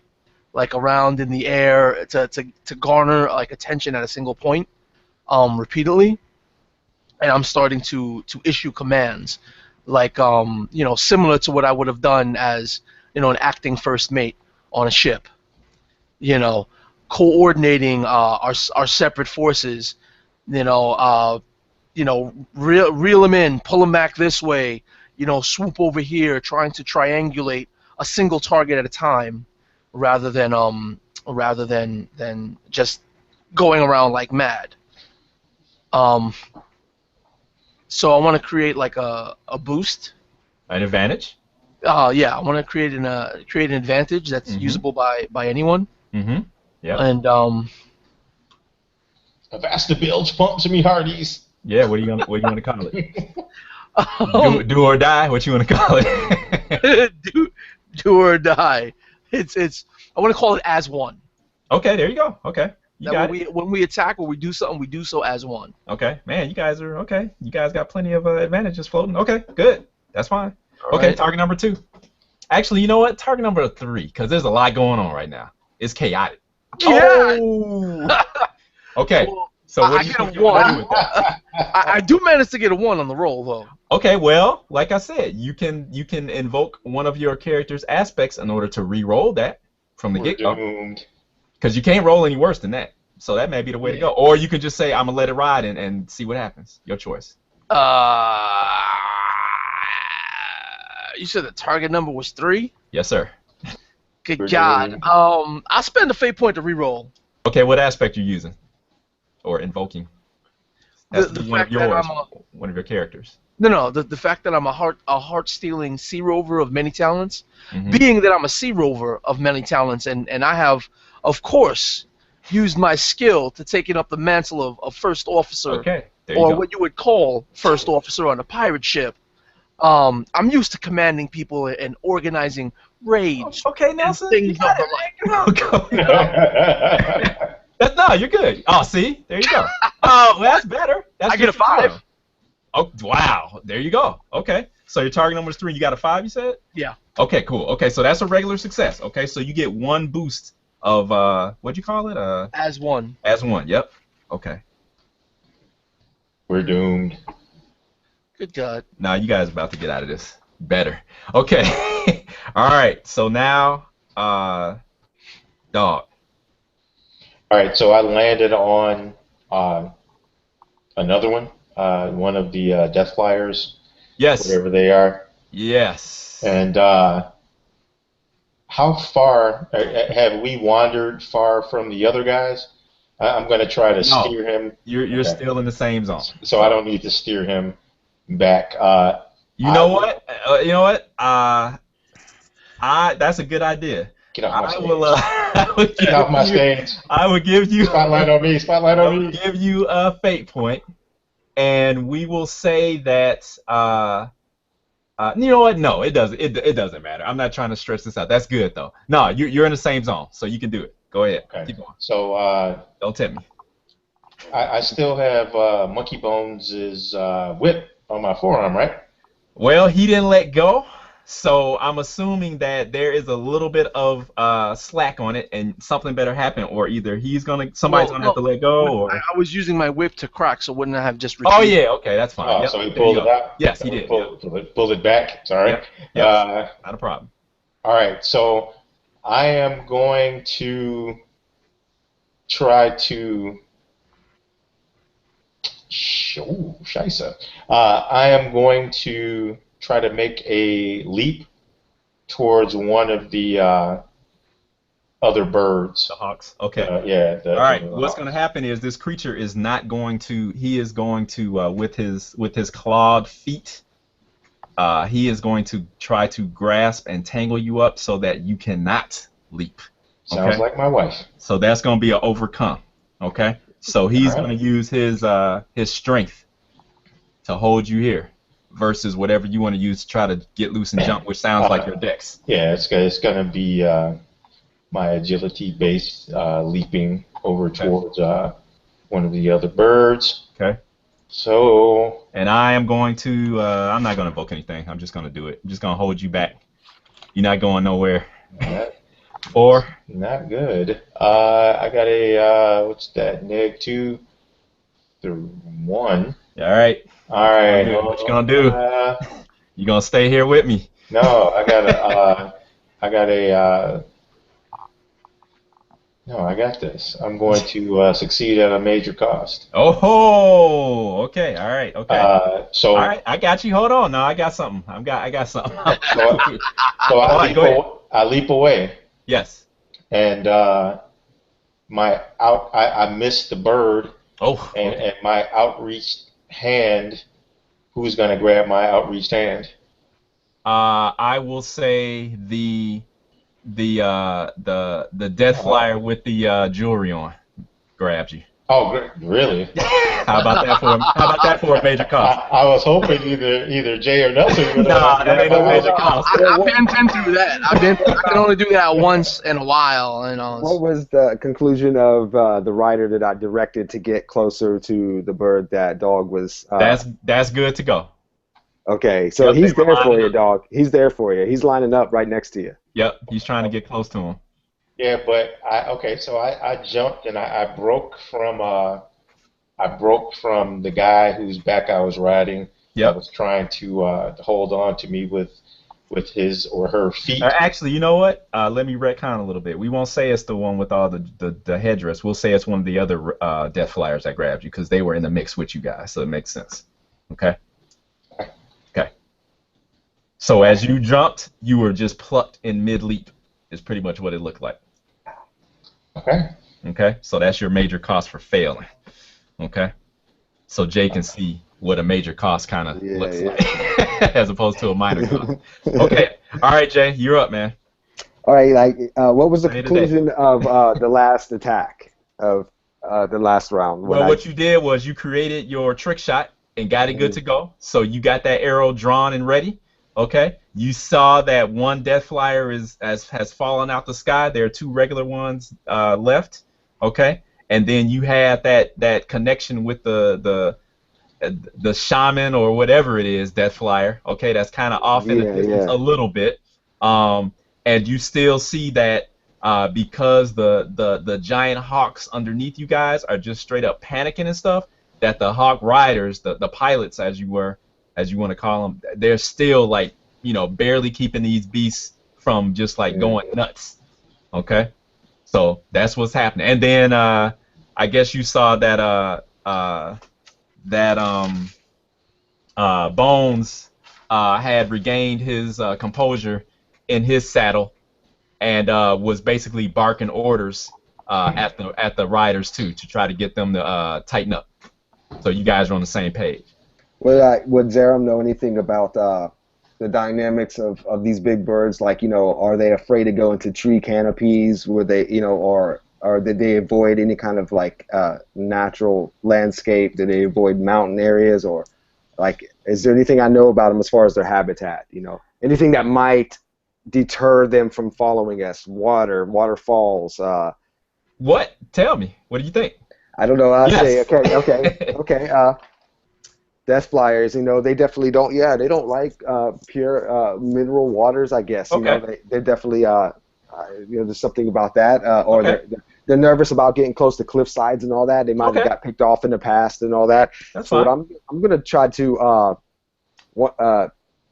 like around in the air to garner like attention at a single point repeatedly. And I'm starting to issue commands, like similar to what I would have done as an acting first mate on a ship, coordinating our separate forces, reel them in, pull them back this way, swoop over here, trying to triangulate a single target at a time, rather than just going around like mad. So I want to create like a boost. An advantage. Yeah, I want to create an advantage that's usable by anyone. Mm-hmm. Yeah. And Avast the bilge pumps and me hearties. Yeah. What do you want to call it? Do or die. What you want to call it? do or die. It's I want to call it as one. Okay. There you go. Okay. You got it. When we attack or we do something, we do so as one. Okay, man, you guys are okay. You guys got plenty of advantages floating. Okay, good. That's fine. All Okay, right. target number 2. Actually, you know what? Target number 3, because there's a lot going on right now. It's chaotic. Yeah. Oh! Okay. Well, So what I do you get a think you're gonna do 1. with that? I do manage to get a 1 on the roll though. Okay, well, like I said, you can invoke one of your character's aspects in order to re-roll that from the We're get-go. doomed. Because you can't roll any worse than that. So that may be the way to go. Or you can just say, I'm going to let it ride and see what happens. Your choice. You said the target number was 3? Yes, sir. Good We're God. doing- I'll spend a fate point to reroll. Okay, what aspect you using? Or invoking? That's The one of fact that yours. I'm One of your characters. No, the fact that I'm a heart-stealing sea rover of many talents, Mhm. being that I'm a sea rover of many talents, and I have, of course, used my skill to taking up the mantle of first officer, Okay, there you or go. what you would call first officer on a pirate ship. I'm used to commanding people and organizing raids. Okay, Nelson. things You got of it, the man. Come on. No, you're good. Oh, see? There you go. Oh, well, that's better. That's I get a just fine. 5. Oh, wow. There you go. Okay. So your target number is 3. You got a 5, you said? Yeah. Okay, cool. Okay, so that's a regular success. Okay, so you get 1 boost of, what'd you call it? As one. As 1. Yep. Okay. We're doomed. Good God. Now you guys are about to get out of this. Better. Okay. All right. So now, Dog. All right, so I landed on another one of the Death Flyers, Yes. whatever they are. Yes. And how far have we wandered far from the other guys? I'm going to try to No. steer him, You're Okay. still in the same zone. so I don't need to steer him back. You know what? You know what? That's a good idea. Get off my I stage. will. I will Get off my give you, stage. I will give you. Spotlight on me. Spotlight I on will me. give you a fate point, and we will say that You know what? No, it doesn't. It doesn't matter. I'm not trying to stretch this out. That's good though. No, you're in the same zone, so you can do it. Go ahead. Okay. Keep going. So Don't tempt me. I still have Monkey Bones' whip on my forearm, right? Well, he didn't let go, so I'm assuming that there is a little bit of slack on it, and something better happen, or either somebody's gonna have to let go, or. I was using my whip to crack, so wouldn't I have just Oh retrieved? yeah, okay, that's fine. Oh, Yep, so he there you pulled it go. out? Yes, he did. Pulled it back. Sorry. Yep. Yep. Not a problem. All right, so I am going to try to. Oh, scheisse. I am going to try to make a leap towards one of the other birds. The hawks. Okay. Yeah. All right. the What's hawks. going to happen is this creature is not going to. He is going to with his clawed feet. He is going to try to grasp and tangle you up so that you cannot leap. Okay? Sounds like my wife. So that's going to be an overcome. Okay. So he's All right. going to use his strength to hold you here, versus whatever you want to use to try to get loose and jump, which sounds like your dex. Yeah, it's going to be my agility-based leaping over towards one of the other birds. Okay. So. And I am going to. I'm not going to invoke anything. I'm just going to do it. I'm just going to hold you back. You're not going nowhere. 4. Not good. I got a what's that? -2 through 1. All right. All right. What you gonna do? You gonna stay here with me? No, I got a. No, I got this. I'm going to succeed at a major cost. Oh, okay. All right. Okay. So. All right. I got you. Hold on. No, I got something. I got something. So I leap away. Yes. And I missed the bird. Oh. And my outreached hand. Who's gonna grab my outreached hand? I will say the death flyer with the jewelry on grabs you. Oh, really? How about that for a major cost? I was hoping either Jay or Nelson would. Nah, that ain't no major cost. I've been through that. I can only do that once in a while. You know. What was the conclusion of the rider that I directed to get closer to the bird that dog was? That's good to go. Okay, so Yep, he's they were there for lining you, up. dog. He's there for you. He's lining up right next to you. Yep, he's trying to get close to him. Yeah, but so I jumped and I broke from the guy whose back I was riding. Yep. I was trying to hold on to me with his or her feet. Actually, you know what? Let me retcon a little bit. We won't say it's the one with all the headdress. We'll say it's one of the other death flyers that grabbed you because they were in the mix with you guys, so it makes sense. Okay? Okay. So as you jumped, you were just plucked in mid-leap is pretty much what it looked like. Okay. Okay? So that's your major cost for failing. Okay? So Jay can see what a major cost kind of looks like as opposed to a minor cost. Okay. All right, Jay, you're up, man. All right, what was the Say it conclusion of the last attack of the last round? Well, what you did was you created your trick shot and got it good to go. So you got that arrow drawn and ready. Okay. You saw that one death flyer has fallen out the sky. There are 2 regular ones left. Okay. And then you had that connection with the shaman or whatever it is, death flyer. Okay, that's kind of off in the distance a little bit. And you still see that because the giant hawks underneath you guys are just straight up panicking and stuff, that the hawk riders, the pilots as you want to call them, they're still like, barely keeping these beasts from just like going nuts. Okay? So that's what's happening. And then I guess you saw that Bones had regained his composure in his saddle and was basically barking orders at the riders too to try to get them to tighten up. So you guys are on the same page. Would Zaren know anything about the dynamics of these big birds? Like, are they afraid to go into tree canopies? Were they, or did they avoid any kind of like natural landscape? Did they avoid mountain areas, or like, is there anything I know about them as far as their habitat? You know, anything that might deter them from following us? Waterfalls. What? Tell me. What do you think? I don't know. I say, Yes. okay. Death flyers, you know, they definitely don't. Yeah, they don't like pure mineral waters. I guess you know Okay. they're definitely you know, there's something about that, or Okay. they're nervous about getting close to cliff sides and all that. They might have Okay. got picked off in the past and all that. That's So what fine. I'm gonna try to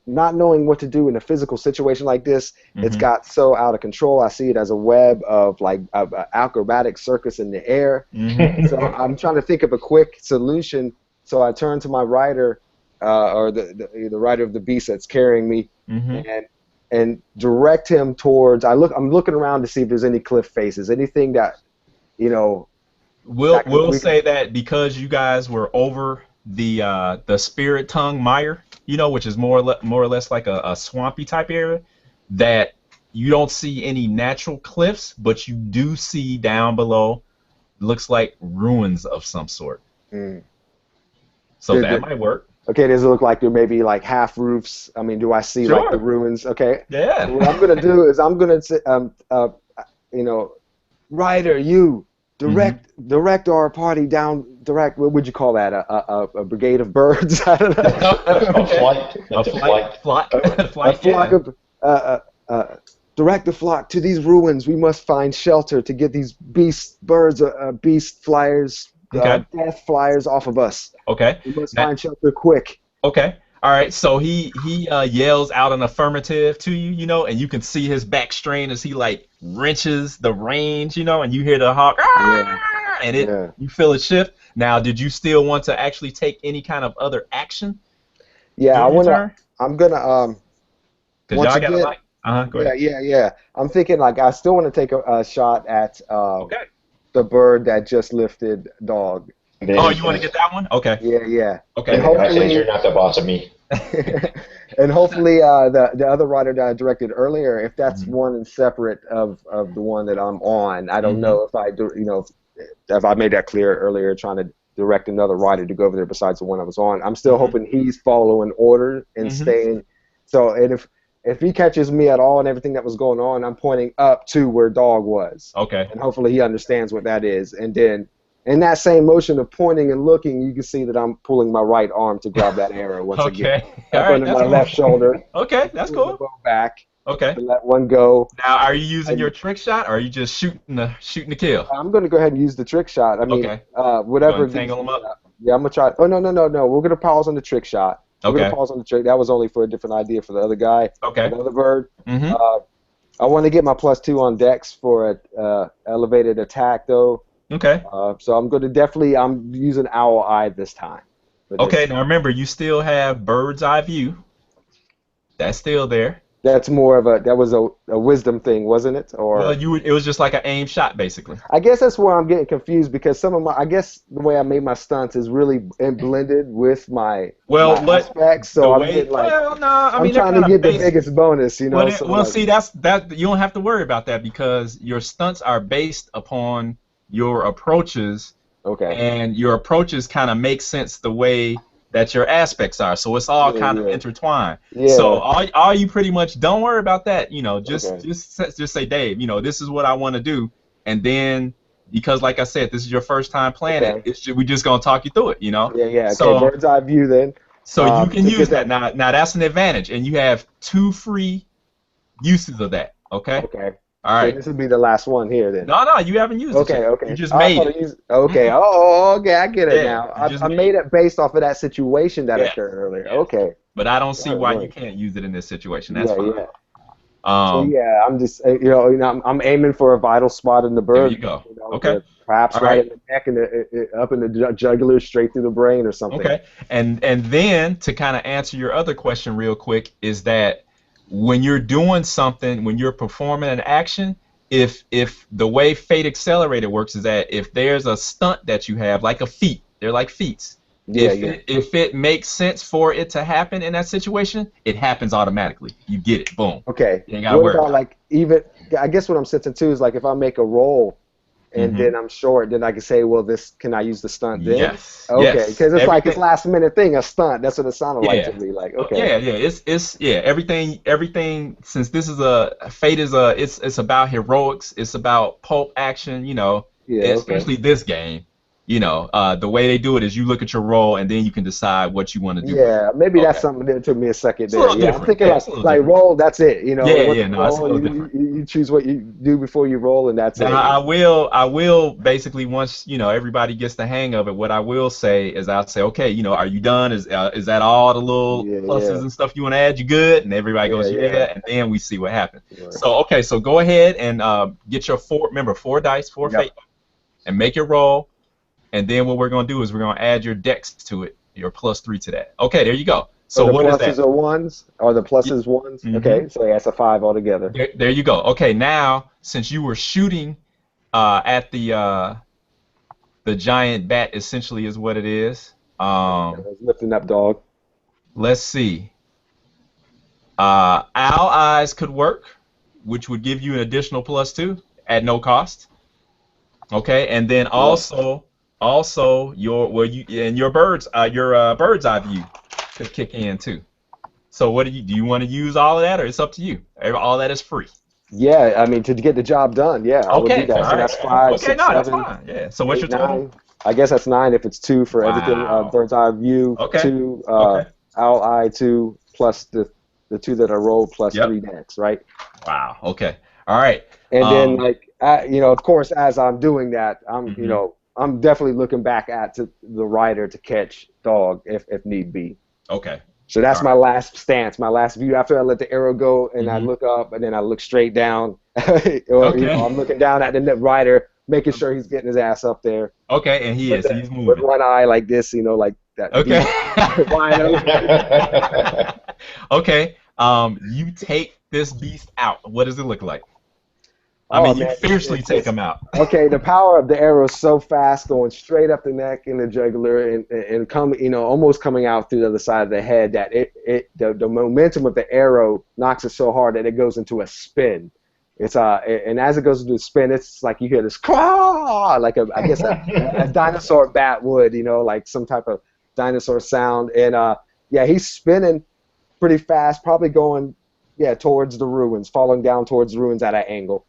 not knowing what to do in a physical situation like this, it's Mhm. got so out of control. I see it as a web of like a acrobatic circus in the air. Mhm. So I'm trying to think of a quick solution. So I turn to my rider, or the rider of the beast that's carrying me, Mhm. and direct him towards. I'm looking around to see if there's any cliff faces, anything that you know We'll that we'll we can. say that because you guys were over the Spirit Tongue Mire, which is more or less like a swampy type area, that you don't see any natural cliffs, but you do see down below looks like ruins of some sort. Mm. So that might work. Okay, does it look like there may be like half roofs? I mean, do I see like the Sure. ruins? Okay. So what I'm Yeah. gonna do is I'm gonna say, you know, Ryder, you Mhm. direct our party down. Direct. What would you call that? A brigade of birds? I don't A know. Okay. flight. A That's a flight, flight. flight, A flight. flock Yeah. of direct the flock to these ruins. We must find shelter to get these beast flyers, Okay. death flyers off of us. Okay. We must Now, find shelter quick. okay. All right. So he yells out an affirmative to you, and you can see his back strain as he like wrenches the reins, and you hear the hawk, Yeah, "Ah!" and yeah. you feel it shift. Now, did you still want to actually take any kind of other action Yeah, I during your wanna. turn? I'm gonna Because once y'all got a again. lot. Go Yeah, ahead. yeah, yeah. I'm thinking like I still want to take a shot at Okay. the bird that just lifted dog. Oh, Then, you want to get that one? Okay. Yeah, yeah. And Okay. then I said, "You're hopefully, not the boss of me." and hopefully, the other rider that I directed earlier, if that's Hmm. one and separate of the one that I'm on, I don't Hmm. know if I do, if I made that clear earlier, trying to direct another rider to go over there besides the one I was on. I'm still Hmm. hoping he's following order and Hmm. staying. So, and if he catches me at all and everything that was going on, I'm pointing up to where dog was, Okay. and hopefully he understands what that is. And then in that same motion of pointing and looking, you can see that I'm pulling my right arm to grab that arrow once again, Okay. All up right. under That's my cool. left shoulder, Okay. That's pulling the cool. bow back Okay. to let one go. Now, are you using And your trick shot, or are you just shooting the kill? I'm going to go ahead and use the trick shot. I mean, Okay. You gonna whatever gives tangle them me. up? Yeah, I'm gonna try. Oh no, no, no, no. We're gonna pause on the trick shot. We're gonna Okay. pause on the trick. That was only for a different idea for the other guy, for Okay. the other bird. Mm-hmm. Uh, I want to get my +2 on Dex for a elevated attack though. Okay. So I'm gonna definitely. I'm using Owl Eye this time for Okay. this. Now remember, you still have bird's eye view. That's still there. That's more of that was a wisdom thing, wasn't it? Well, Or it was just like an aim shot, basically. I guess that's where I'm getting confused because some of my, I guess the way I made my stunts is really blended with my Well, what aspects. the So I'm way? getting like, Well, no, I I'm mean they're trying to kind of get the basic. biggest bonus, Well, So well, like, see, that you don't have to worry about that because your stunts are based upon your approaches, okay, and your approaches kind of make sense the way that your aspects are. So it's all yeah, kind of yeah, intertwined. So yeah, all you pretty much don't worry about that. Just okay, just say, Dave, this is what I want to do, and then because like I said, this is your first time playing it. okay, We just gonna talk you through it. yeah, yeah, okay. So Bird's eye view then, you can to get use that that. now. Now that's an advantage, and you have two free uses of that. Okay. Okay, All so right. this would be the last one here then. No, you haven't used it Okay, yet. You okay. just I made thought I it. used. Okay. Mm-mm. Okay. I get it Yeah, now. you just I made made it. it based off of that situation that Yes. occurred earlier. Yes. Okay. But I don't see Word, why you word. can't use it in this situation. That's Yeah, fine. yeah. So Um, yeah, I'm just I'm aiming for a vital spot in the there you bird. go. Okay. Perhaps All right right. in the neck and up in the jugular, straight through the brain or something. Okay. And then to kind of answer your other question real quick is that when you're doing something, when you're performing an action, if the way Fate Accelerated works is that if there's a stunt that you have, like a feat, they're like feats. Yeah, If yeah. it makes sense for it to happen in that situation, it happens automatically. You get it. Boom. Okay. You ain't gotta What worry about about it. like even? I guess what I'm sensing too is like if I make a roll and then I'm short, then I can say, well, can I use the stunt then? Yes, Okay, yes. because it's like it's Everything. last minute thing, a stunt. That's what it sounded like to Yeah. me. Like, okay, Yeah, yeah. It's yeah. Everything. Since this is a Fate is a it's about heroics. It's about pulp action. yeah, okay. Especially this game. The way they do it is you look at your role and then you can decide what you want to do with it. Yeah, maybe that's Okay. something that took me a second It's a there. little Yeah, I'm different. thinking Yeah, it's a little like different. roll. That's it. You know, Yeah, once yeah. you No, it's a roll, little different. you choose what you do before you roll, and that's Now it. I will basically once everybody gets the hang of it. What I will say is I'll say, okay, are you done? Is that all the little Yeah, pluses yeah, and stuff you want to add? You good? And everybody yeah, goes, yeah. yeah, and then we see what happens. Right. So okay, so go ahead and get your four dice, four Yep. fate, and make your roll. And then what we're gonna do is we're gonna add your dex to it, your +3 to that. Okay, there you go. So So the what is pluses that? are ones, or the pluses ones. Mm-hmm. Okay, so yeah, it's a 5 altogether. There you go. Okay, now since you were shooting at the giant bat, essentially is what it is. I was lifting up dog. Let's see. Owl eyes could work, which would give you an additional +2 at no cost. Okay, and then Yep. also your bird's eye view could kick in too. So what do you want to use all of that, or it's up to you? All that is free. Yeah, I mean to get the job done. Yeah, I would do Okay, that. all So right. that's 5, Okay, 6, no, that's 7, fine. Yeah. So what's 8, your total? 9. I guess that's 9 if it's 2 for everything. Wow. Bird's eye view, Okay. 2, Okay. owl eye 2, plus the 2 that I rolled plus Yep. 3 next, right? Wow. Okay. All right. And then Um. like of course, as I'm doing that, Mhm. I'm definitely looking back at the rider to catch dog if need be. Okay. So that's All my right. last stance, my last view. After I let the arrow go and I Mhm. look up and then I look straight down, or Okay. I'm looking down at the rider, making sure he's getting his ass up there Okay, and he with is. He's with moving. one eye like this, like that Okay. beast wide open. Okay. You take this beast out. What does it look like? I Oh mean, you man, fiercely take him out. okay. The power of the arrow is so fast, going straight up the neck and the jugular, and coming, almost coming out through the other side of the head. That the momentum of the arrow knocks it so hard that it goes into a spin. And as it goes into a spin, it's like you hear this claw, like I guess a dinosaur bat would, like some type of dinosaur sound. And yeah, he's spinning pretty fast, probably going towards the ruins, falling down towards the ruins at an angle.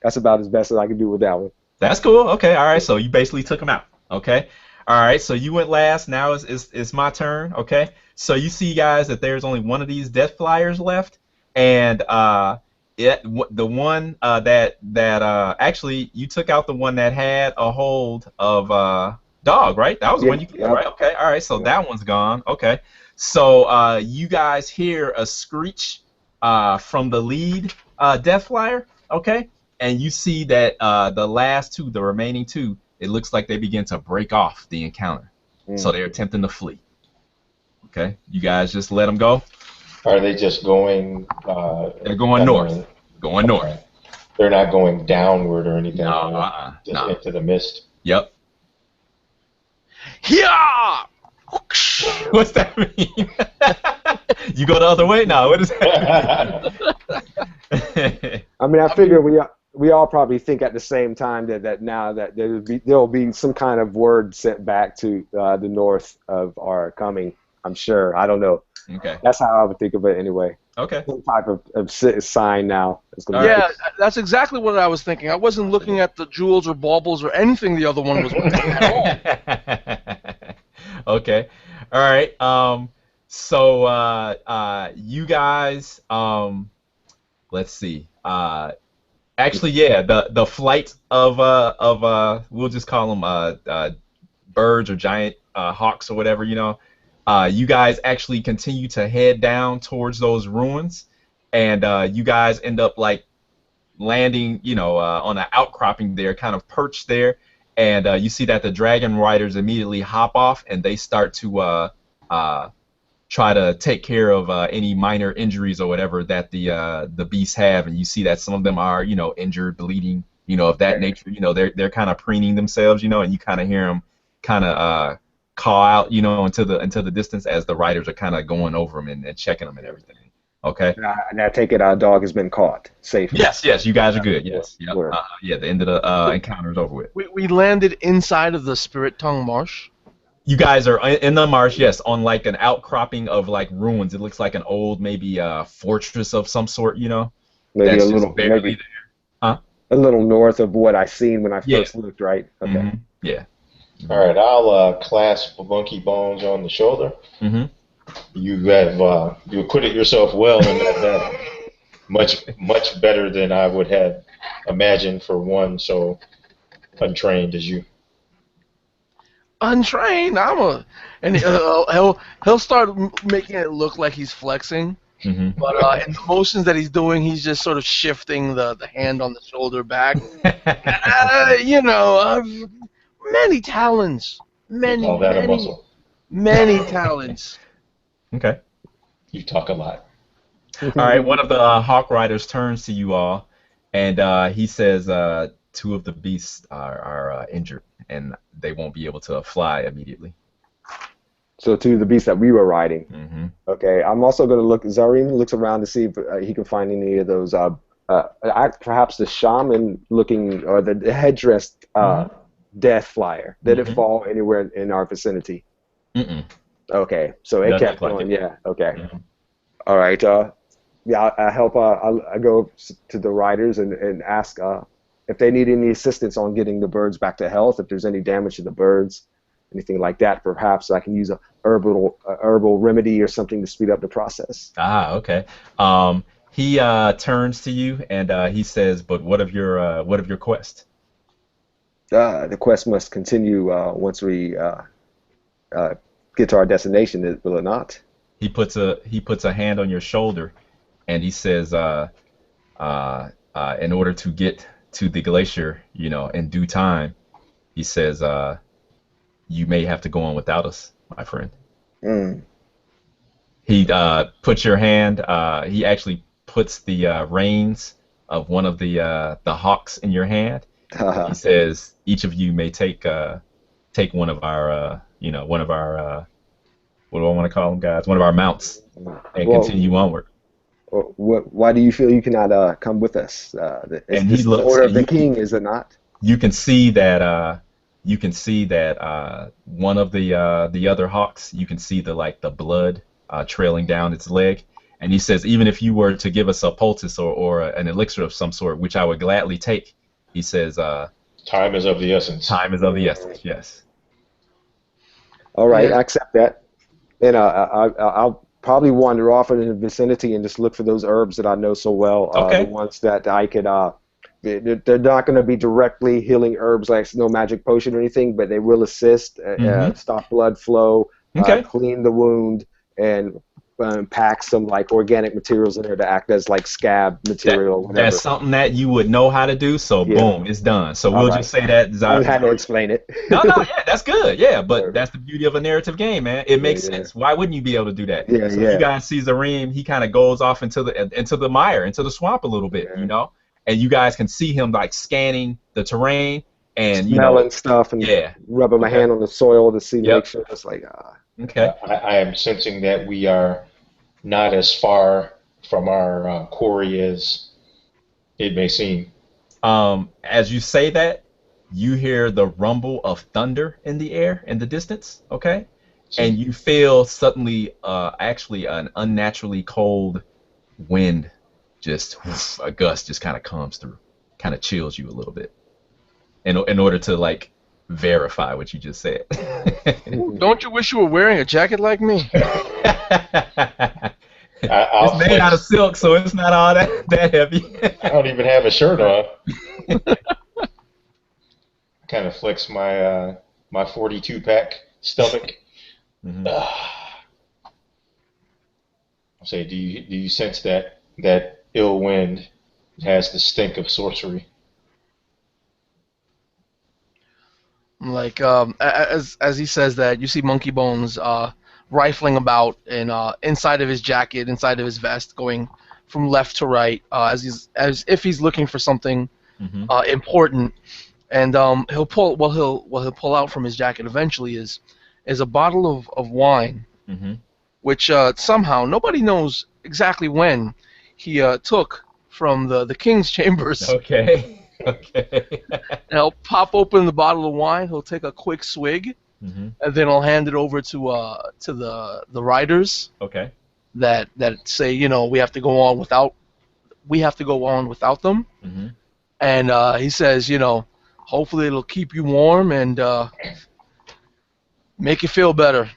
That's about as best as I can do with that one. That's cool. Okay. All right. So you basically took him out. Okay. All right. So you went last. Now it's my turn. Okay. So you see, guys, that there's only one of these death flyers left, and the one that actually you took out the one that had a hold of dog, right? That was the Yeah, one you killed, yeah, right? Okay. All right. So yeah. that one's gone. Okay. So you guys hear a screech from the lead death flyer. Okay. And you see that the remaining two, it looks like they begin to break off the encounter. So they're attempting to flee. Okay, you guys just let them go. Are they just going? They're going I north. mean, Going north. okay. They're not going downward or anything. No, Just no. into the mist. Yep. Yeah! What's that mean? You go the other way now. What is that? I mean, I figure we all probably think at the same time that now that there'll be some kind of word sent back to the north of our coming. I'm sure. I don't know. Okay. That's how I would think of it anyway. Okay. Some type of sign now. It's gonna Yeah, that's exactly what I was thinking. I wasn't looking at the jewels or baubles or anything the other one was wearing at all. Okay. All right. So you guys let's see. Actually, yeah, the flight of we'll just call them birds or giant hawks or whatever, you guys actually continue to head down towards those ruins, and you guys end up like landing, on an outcropping there, kind of perched there, and you see that the dragon riders immediately hop off and they start to try to take care of any minor injuries or whatever that the beasts have, and you see that some of them are, injured, bleeding, of that nature. They're kind of preening themselves, and you kind of hear them kind of call out, into the distance as the riders are kind of going over them and checking them and everything. Okay. And I take it our dog has been caught safely. Yes, yes, you guys are good. Word. Yes, yep. Word. Yeah, the end of the So encounter is over with. we landed inside of the Spirit Tongue Marsh. You guys are in the marsh, yes, on like an outcropping of like ruins. It looks like an old, maybe fortress of some sort, Maybe a that's just little, barely there. Huh? a little north of what I seen when I Yeah. first looked. Right. Okay. Yeah. All right, I'll clasp Monkey Bones on the shoulder. hmm You acquitted yourself well in that battle. Much better than I would have imagined for one so untrained as you. Untrained, and he'll start making it look like he's flexing, hmm but in the motions that he's doing, he's just sort of shifting the hand on the shoulder back. Many talents, You many, call that a many, muscle? many talents. Okay. You talk a lot. All right. One of the Hawk Riders turns to you all, and he says, two of the beasts are injured, and they won't be able to fly immediately. So to the beast that we were riding. hmm Okay. I'm also going to look. Zaren looks around to see if he can find any of those. Perhaps the shaman looking or the headdressed death flyer. Did it Mhm. fall anywhere in our vicinity? Mm-mm. Okay. So it Doesn't kept look like going. it. Yeah. Okay. Mhm. All right. Yeah, I help. I go to the riders and ask if they need any assistance on getting the birds back to health. If there's any damage to the birds, anything like that, perhaps I can use a herbal remedy or something to speed up the process. Okay. He turns to you and he says, "But what of your quest?" The quest must continue once we uh, get to our destination, will it not? He puts a hand on your shoulder and he says, in order to get to the glacier, in due time, he says, you may have to go on without us, my friend. Mm. He puts your hand. He actually puts the reins of one of the hawks in your hand. He says, each of you may take one of our what do I want to call them, guys? One of our mounts and Well, continue onward. why do you feel you cannot come with us? And he This is the looks, order of and the king, is it not? you can see that one of the other hawks, you can see the blood trailing down its leg. And he says, even if you were to give us a poultice or an elixir of some sort, which I would gladly take, he says, Time is of the essence. time is of the essence. Yes. All right, Yeah. I accept that. And I'll probably wander off in the vicinity and just look for those herbs that I know so well. The Okay. ones that I could. They're not going to be directly healing herbs, like no magic potion or anything, but they will assist, hmm stop blood flow, Okay. clean the wound, and pack some like organic materials in there to act as like scab material, whatever. That's something that you would know how to do. So Yeah. boom, it's done. So All we'll right. just say that. I had to explain it. No, no, yeah, that's good. Yeah, but Word. that's the beauty of a narrative game, man. It makes Yeah. sense. Why wouldn't you be able to do that? Yeah, So yeah. you guys see Zareem, he kind of goes off into the mire, into the swamp a little bit, Yeah. and you guys can see him like scanning the terrain, and Smelling stuff and yeah, rubbing my okay, hand on the soil to see, yep, make sure it's like, okay. I am sensing that we are not as far from our quarry as it may seem. As you say that, you hear the rumble of thunder in the air in the distance, okay? And See, you feel suddenly, actually, an unnaturally cold wind, just a gust just kind of comes through, kind of chills you a little bit, in order to like verify what you just said. Don't you wish you were wearing a jacket like me? I'll It's made out of flex. silk, so it's not all that heavy. I don't even have a shirt on. Kind of flex my 42 pack stomach. Mhm. I say, do you sense that ill wind has the stink of sorcery? Like as he says that, you see Monkey Bones rifling about in inside of his jacket, inside of his vest, going from left to right, as if he's looking for something Mhm. important. And he'll pull out from his jacket eventually is a bottle of wine, Mhm. which somehow nobody knows exactly when he took from the king's chambers. Okay. Okay. And he'll pop open the bottle of wine. He'll take a quick swig, Hmm. and then he'll hand it over to the riders Okay. that say, we have to go on without them. Hmm. And he says, hopefully it'll keep you warm and make you feel better.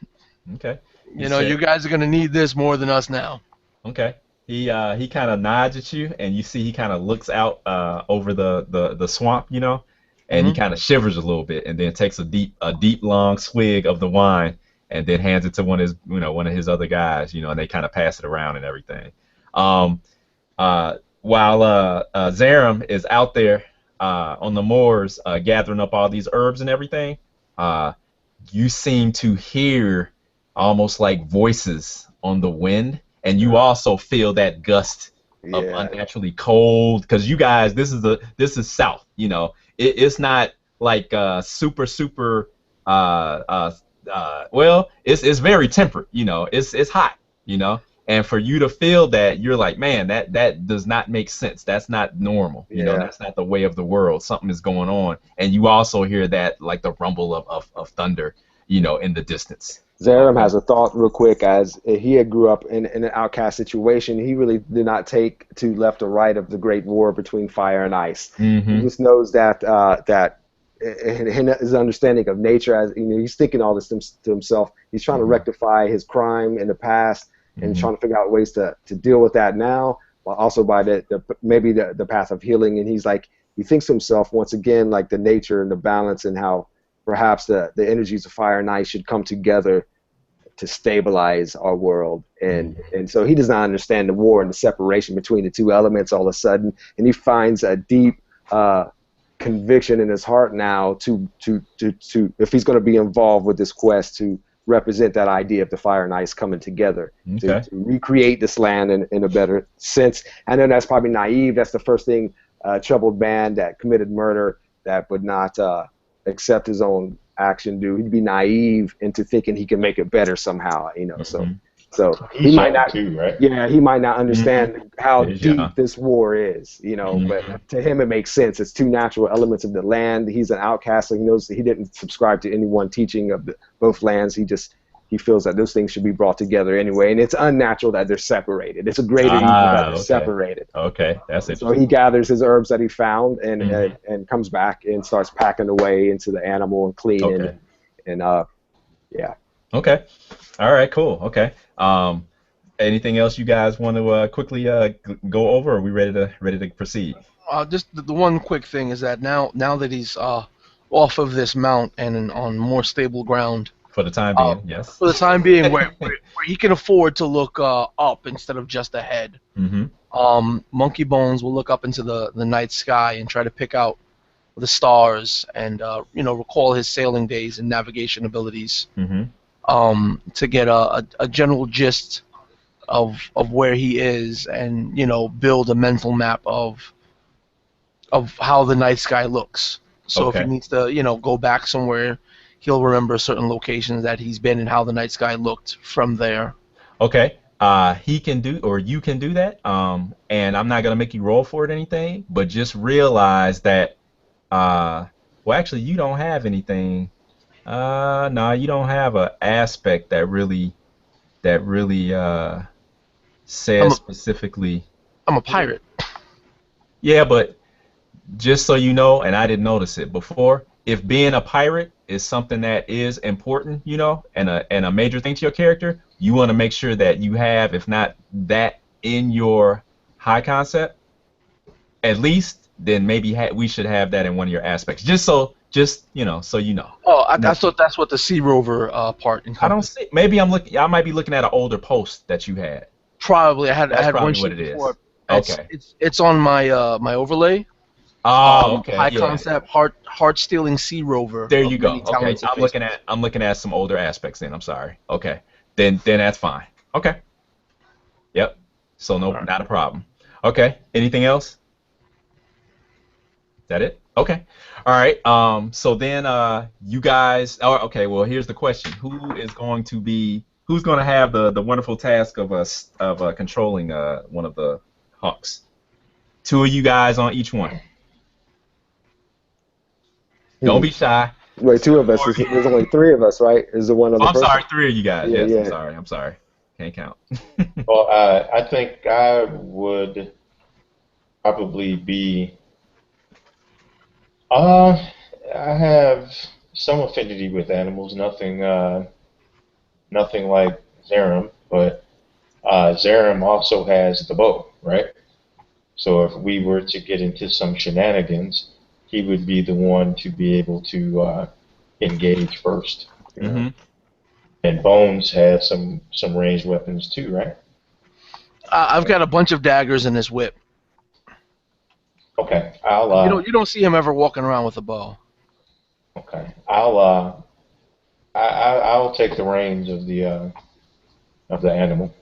Okay. He You said, guys are gonna need this more than us now. okay. He kind of nods at you, and you see he kind of looks out over the swamp, and he Hmm. kind of shivers a little bit, and then takes a deep long swig of the wine, and then hands it to one of his other guys, and they kind of pass it around and everything. Um, while Zaren is out there on the moors gathering up all these herbs and everything, uh, you seem to hear almost like voices on the wind, and you also feel that gust of Yeah. unnaturally cold because you guys, this is south. It's not like super well, it's very temperate. It's hot. And for you to feel that, you're like, man, that does not make sense. That's not normal. Yeah. That's not the way of the world. Something is going on. And you also hear that, like the rumble of thunder, in the distance. Zaren has a thought real quick. As he had grew up in an outcast situation, he really did not take to left or right of the great war between fire and ice. He Mm-hmm. just knows that in his understanding of nature, as he's thinking all this to himself. He's trying to Mm-hmm. rectify his crime in the past and Mm-hmm. trying to figure out ways to deal with that now, while also by maybe the path of healing. And he's like, he thinks to himself once again, like the nature and the balance and how perhaps the energies of fire and ice should come together to stabilize our world. And so he does not understand the war and the separation between the two elements all of a sudden, and he finds a deep conviction in his heart now to if he's going to be involved with this quest to represent that idea of the fire and ice coming together Okay. to recreate this land in a better sense. I know that's probably naive. That's the first thing troubled man that committed murder that would not accept his own action do. He'd be naive into thinking he can make it better somehow, Mm-hmm. So he He's might young not, too, right? yeah, he might not Mm-hmm. understand how It's deep young. this war is, Mm-hmm. but to him it makes sense. It's two natural elements of the land. He's an outcast, so he knows that he didn't subscribe to any one teaching of both lands. He feels that those things should be brought together anyway, and it's unnatural that they're separated. It's a greater evil that they're Okay. separated. Okay. That's So he interesting. gathers his herbs that he found Mm-hmm. and comes back and starts packing away into the animal and cleaning Okay. and yeah. Okay. All right. Cool. Okay. Anything else you guys want to quickly go over? Or are we ready to proceed Just the one quick thing is that now that he's off of this mount and on more stable ground, for the time uh, being? Yes. for the time being, where he can afford to look up instead of just ahead. Mm-hmm. Monkey Bones will look up into the night sky and try to pick out the stars and recall his sailing days and navigation abilities, Mm-hmm. to get a general gist of where he is and build a mental map of how the night sky looks. So if he Okay. needs to go back somewhere, he'll remember certain locations that he's been and how the night sky looked from there. Okay. He can do, or you can do that. And I'm not gonna make you roll for it or anything, but just realize that. Well, actually, you don't have anything. No, you don't have an aspect that really I'm says a, specifically. I'm a pirate. Yeah, but just so you know, and I didn't notice it before, if being a pirate is something that is important, and a major thing to your character, you want to make sure that you have, if not that in your high concept, at least, then maybe we should have that in one of your aspects, so you know. Oh, I No, thought that's what the Sea Rover part I don't encompassed. see. Maybe I'm looking. I might be looking at an older post that you had. Probably I That's had one probably what sheet it before. is. It's Okay. it's it's on my my overlay. Oh, okay. High Yeah. concept heart stealing Sea Rover There of you go. many Okay. talents and I'm looking at some older aspects then. I'm sorry. Okay. Then that's fine. Okay. Yep. So no, All right. not a problem. Okay. Anything else? Is that it? Okay. All right. So then you guys. Oh, okay. Well, here's the question: Who is going to be who's gonna have the wonderful task of controlling one of the hawks? Two of you guys on each one. Don't be shy. Wait, two of us. There's only three of us, right? Is there one Oh, other I'm person? sorry, three of you guys. Yeah, Yes, yeah. I'm sorry. Can't count. Well, I think I would probably be. I have some affinity with animals. Nothing like Zaren, but Zaren also has the bow, right? So if we were to get into some shenanigans, he would be the one to be able to engage first. hmm And Bones has some ranged weapons too, right? I've got a bunch of daggers in this whip. Okay, You don't see him ever walking around with a bow. okay, I'll take the reins of the animal.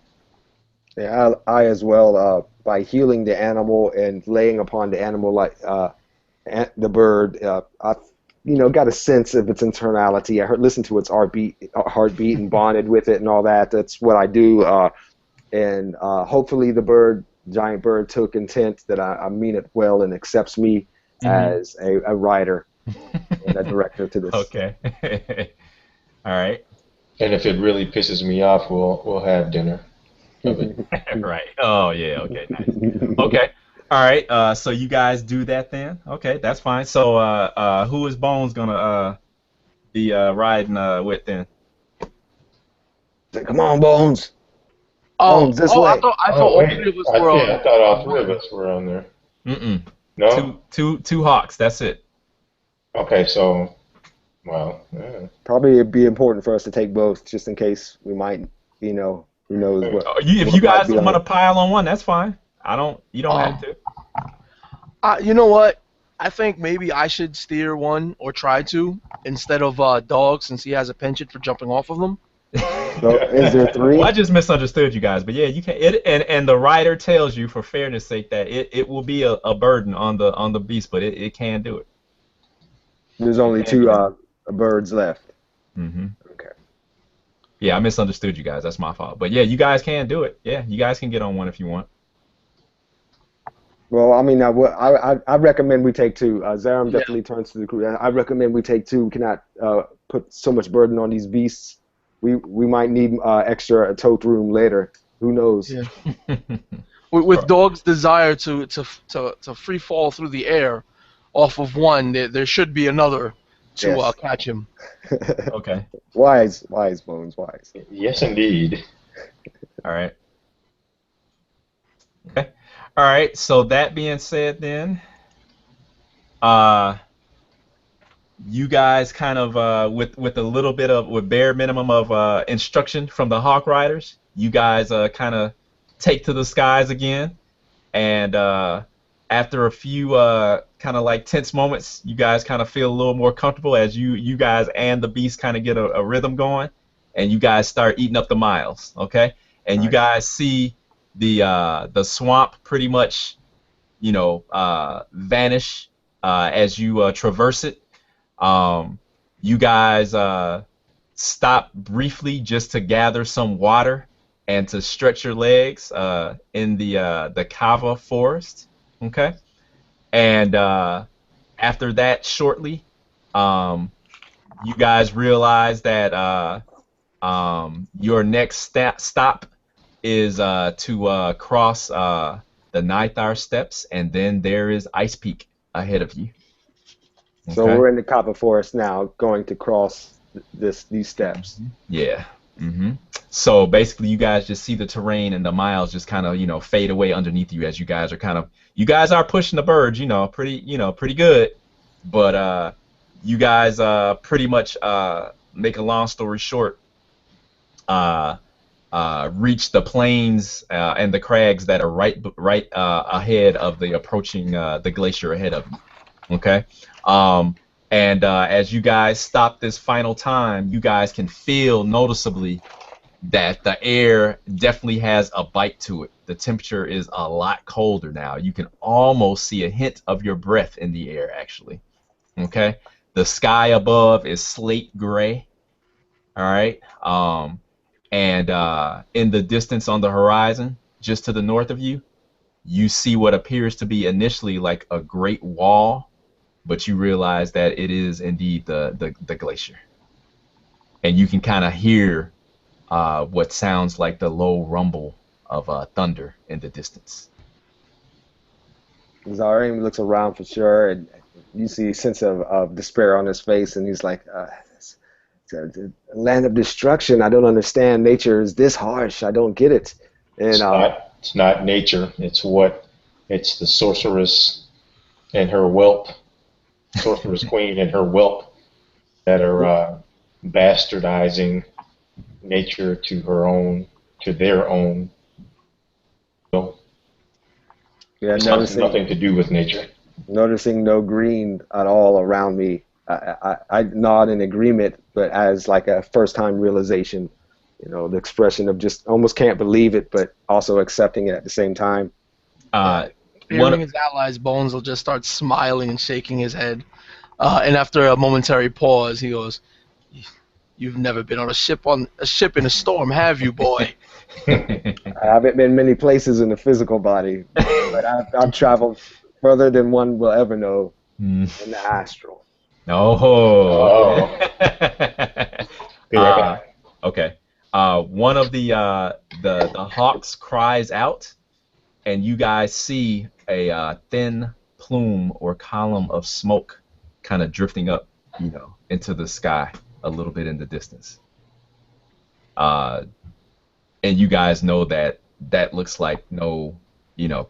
Yeah, I as well. By healing the animal and laying upon the animal like the bird, I got a sense of its internality. Listened to its heartbeat, and bonded with it and all that. That's what I do. And hopefully the giant bird, took intent that I mean it well and accepts me as a writer and a director to this. Okay. All right. And if it really pisses me off, we'll have dinner of it. Right. Oh yeah. Okay. Nice. Okay. All right. So you guys do that then. Okay, that's fine. So who is Bones gonna be riding with then? Come on, Bones. Oh, Bones, this oh, way. I thought Oh all wait, three of us were on. I thought all three of us were on there. Mm-mm. No. Two hawks. That's it. Okay, so well, yeah. Probably it'd be important for us to take both, just in case we might, who knows what. If what you might guys be want to on. pile on one, that's fine. You don't have to. You know what? I think maybe I should steer one or try to instead of Dog, since he has a penchant for jumping off of them. So, is there three? Well, I just misunderstood you guys, but yeah, you can. And the writer tells you, for fairness' sake, that it will be a burden on the beast, but it can do it. There's only two birds left. Mm-hmm. Okay. Yeah, I misunderstood you guys. That's my fault. But yeah, you guys can do it. Yeah, you guys can get on one if you want. Well, I mean, I recommend we take two. Zaren definitely turns to the crew. I recommend we take two. We cannot put so much burden on these beasts. We might need extra tote room later. Who knows? Yeah. With Dog's desire to free fall through the air off of one, there should be another to Yes. catch him. Okay. Wise, Bones, wise. Yes, indeed. All right. Okay. All right. So that being said, then, you guys kind of with a little bit of with bare minimum of instruction from the Hawk Riders, you guys kind of take to the skies again, and after a few kind of like tense moments, you guys kind of feel a little more comfortable as you guys and the beast kind of get a rhythm going, and you guys start eating up the miles. Okay, and you guys see the swamp pretty much, vanish as you traverse it. You guys stop briefly just to gather some water and to stretch your legs in the kava forest. Okay, and after that, shortly, you guys realize that your next stop is to cross the Nithar Steppes, and then there is Ice Peak ahead of you. Okay? So we're in the copper forest now, going to cross these steps. Yeah. So basically, you guys just see the terrain and the miles just kind of fade away underneath you as you guys are pushing the birds, pretty good, but you guys pretty much make a long story short, reach the plains and the crags that are right ahead of the approaching the glacier ahead of you. Okay. And as you guys stop this final time, you guys can feel noticeably that the air definitely has a bite to it. The temperature is a lot colder now. You can almost see a hint of your breath in the air, actually. Okay? The sky above is slate gray. All right? And in the distance on the horizon, just to the north of you, you see what appears to be initially like a great wall, but you realize that it is indeed the glacier. And you can kind of hear what sounds like the low rumble of thunder in the distance. Zaren looks around for sure, and you see a sense of despair on his face, and he's like, it's a land of destruction. I don't understand. Nature is this harsh. I don't get it. And It's not nature. It's the sorceress and her whelp, sorceress queen and her whelp that are bastardizing nature to their own. No, yeah, it's nothing to do with nature. noticing no green at all around me, I nod in agreement, but as like a first-time realization, the expression of just almost can't believe it, but also accepting it at the same time. Fearing his allies, Bones will just start smiling and shaking his head. And after a momentary pause, he goes, "You've never been on a ship in a storm, have you, boy?" I haven't been many places in the physical body, but I've traveled further than one will ever know in the astral. Oh. Be right back. Okay. One of the hawks cries out, and you guys see a thin plume or column of smoke kind of drifting up, into the sky a little bit in the distance. And you guys know that looks like no,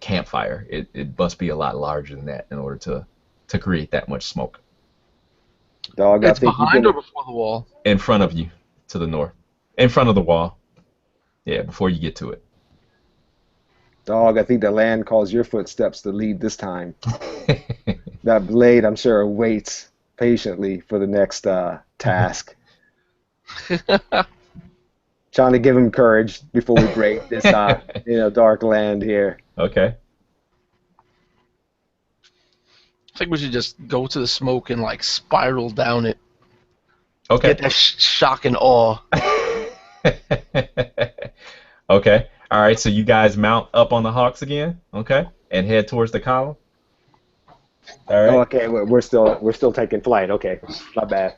campfire. It must be a lot larger than that in order to create that much smoke. Dog, It's behind or before the wall? In front of you, to the north. In front of the wall. Yeah, before you get to it. Dog, I think the land calls your footsteps to lead this time. That blade, I'm sure, waits patiently for the next task. Trying to give him courage before we break this, dark land here. Okay. I think we should just go to the smoke and like spiral down it. Okay. Get that shock and awe. Okay. All right. So you guys mount up on the hawks again. Okay. And head towards the column. All right. Oh, okay, we're still taking flight. Okay, my bad.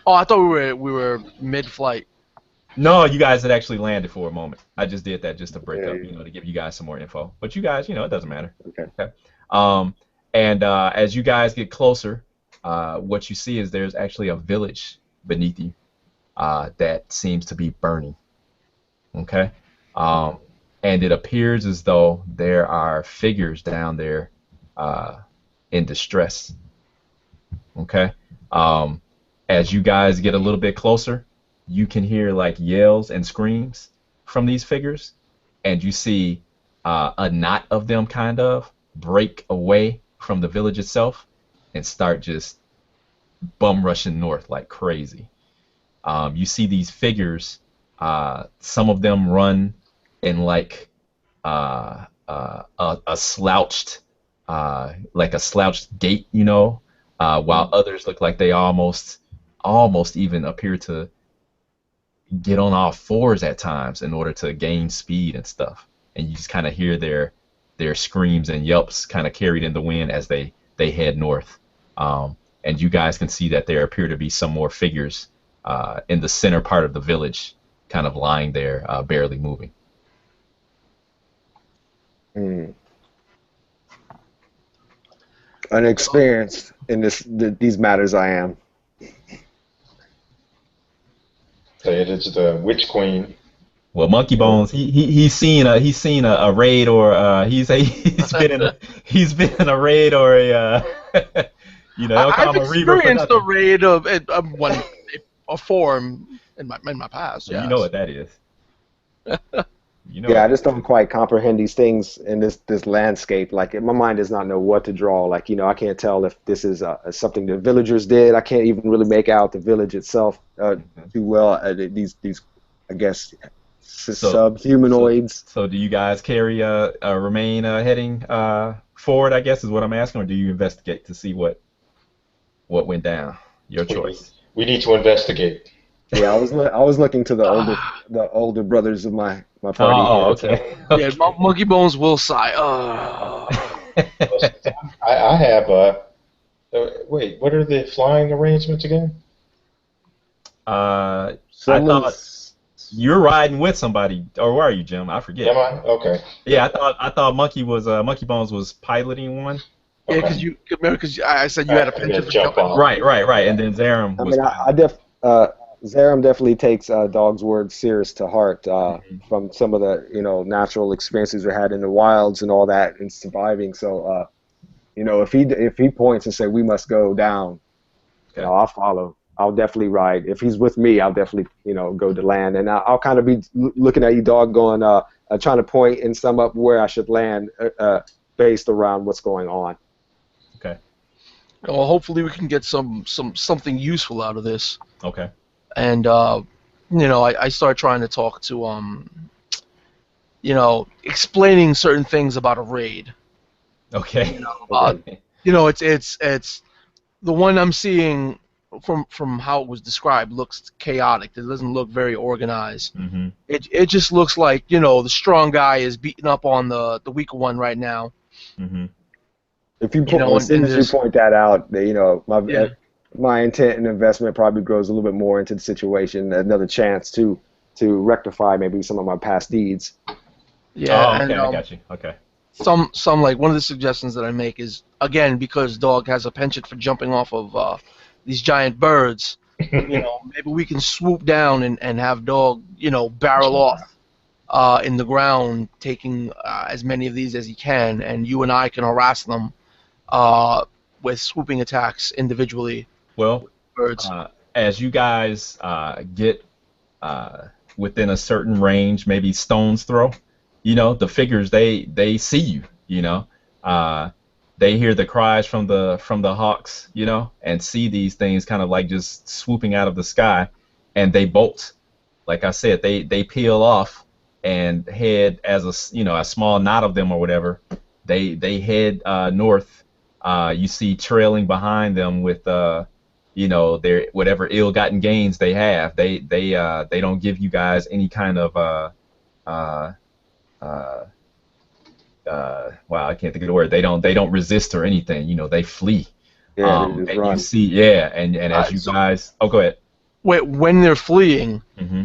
Oh, I thought we were mid-flight. No, you guys had actually landed for a moment. I just did that just to break Yeah, up, to give you guys some more info. But you guys, it doesn't matter. Okay. And as you guys get closer, what you see is there's actually a village beneath you that seems to be burning. Okay. And it appears as though there are figures down there in distress. Okay. As you guys get a little bit closer, you can hear like yells and screams from these figures, and you see a knot of them kind of break away from the village itself and start just bum rushing north like crazy. You see these figures, some of them run in like a slouched gait, while others look like they almost even appear to get on all fours at times in order to gain speed and stuff. And you just kind of hear their screams and yelps kind of carried in the wind as they head north. And you guys can see that there appear to be some more figures in the center part of the village, kind of lying there, barely moving. Unexperienced in these matters, I am. So it is the Witch Queen. Well, Monkey Bones, he's seen a raid, or he's been in a raid, or a I've experienced a raid of a form in my past. Yeah, you know what that is. Yeah, I just don't quite comprehend these things in this landscape. Like, my mind does not know what to draw. Like, I can't tell if this is something the villagers did. I can't even really make out the village itself too well. These I guess subhumanoids. So do you guys remain heading forward, I guess is what I'm asking, or do you investigate to see what went down? Your choice. We need to investigate. Yeah, I was looking to Ah, the older brothers of my party Oh, here. So okay. yeah, Okay. Monkey Bones will sigh. Ah. Well, since I have wait, what are the flying arrangements again? I thought someone's you're riding with somebody, or where are you, Jim? I forget. Am I? Okay. Yeah, I thought Monkey Bones was piloting one. Yeah, Okay. because you remember because I said you had a I penchant gotta for jump jumping off. off. Right, and then Zaram I was mean, I piloting. Zaram definitely takes Dog's word serious to heart Hmm. from some of the natural experiences we had in the wilds and all that and surviving. So if he points and say we must go down, Okay. I'll follow. I'll definitely ride. If he's with me, I'll definitely go to land, and I'll kind of be looking at you, Dog, going trying to point and sum up where I should land based around what's going on. Okay. Well, hopefully we can get something useful out of this. Okay. And I start trying to talk to explaining certain things about a raid. Okay. You know, Okay. it's the one I'm seeing from how it was described looks chaotic. It doesn't look very organized. Hmm. It just looks like the strong guy is beating up on the weaker one right now. Hmm. If you as soon And as you there's point that out, yeah my intent and investment probably grows a little bit more into the situation, another chance to rectify maybe some of my past deeds. yeah Oh, okay. and I got you. Okay. some like one of the suggestions that I make is again because Dog has a penchant for jumping off of these giant birds. Maybe we can swoop down and have Dog barrel off in the ground, taking as many of these as he can, and you and I can harass them uh, with swooping attacks individually Well, with birds. as you guys get within a certain range, maybe stone's throw, the figures they see you, uh, they hear the cries from the hawks, and see these things kind of like just swooping out of the sky, and they bolt. Like I said, they peel off and head as a small knot of them or whatever. They head north. You see trailing behind them with their whatever ill-gotten gains they have. They don't give you guys any kind of uh uh wow, I can't think of the word. They don't resist or anything. They flee. Yeah, they just And you run. see, yeah, and All as right, you so guys, oh, go ahead. wait, when they're fleeing, Hmm.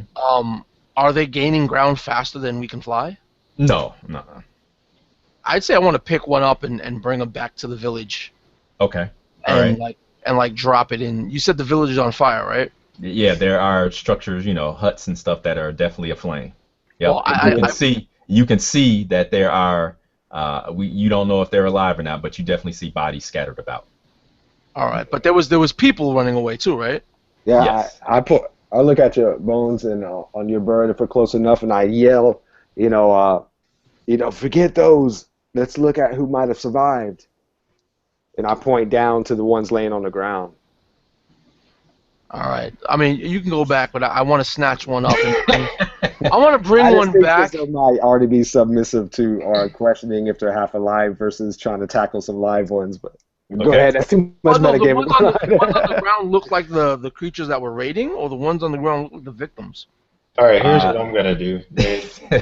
are they gaining ground faster than we can fly? No, no. I'd say I want to pick one up and bring them back to the village Okay, all and right. like drop it in. You said the village is on fire, right? Yeah, there are structures, huts and stuff that are definitely aflame. Yep, Well, and you can see that there are. You don't know if they're alive or not, but you definitely see bodies scattered about. all right, but there was people running away too, right? Yeah, Yes. I look at your bones and on your bird if we're close enough, and I yell, you know, uh, forget those. Let's look at who might have survived. And I point down to the ones laying on the ground. All right. I mean, you can go back, but I want to snatch one up and I want to bring I just one think that they back. might already be submissive to or questioning if they're half alive versus trying to tackle some live ones. But go Okay. ahead, that's too Oh much no, the metagaming ones on going the ones on the on. ground look like the creatures that were raiding, or the ones on the ground look like the victims. All right. Here's Uh, what I'm gonna do.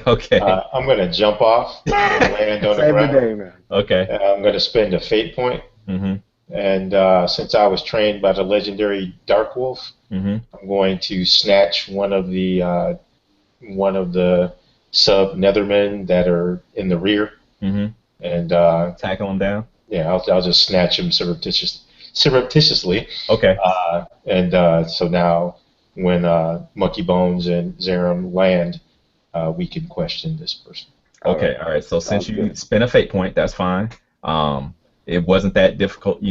okay. I'm gonna jump off and land on the Save the ground. day, man. Okay. I'm gonna spend a fate point, Mhm. and since I was trained by the legendary Dark Wolf, Mhm. I'm going to snatch one of the sub Nethermen that are in the rear, Mhm. and Tackle them down. yeah, I'll just snatch him surreptitiously. Okay. And so now, when Monkey Bones and Zerum land, we can question this person. All Okay. right, All right. So since sounds you good. spent a fate point, that's fine. It wasn't that difficult.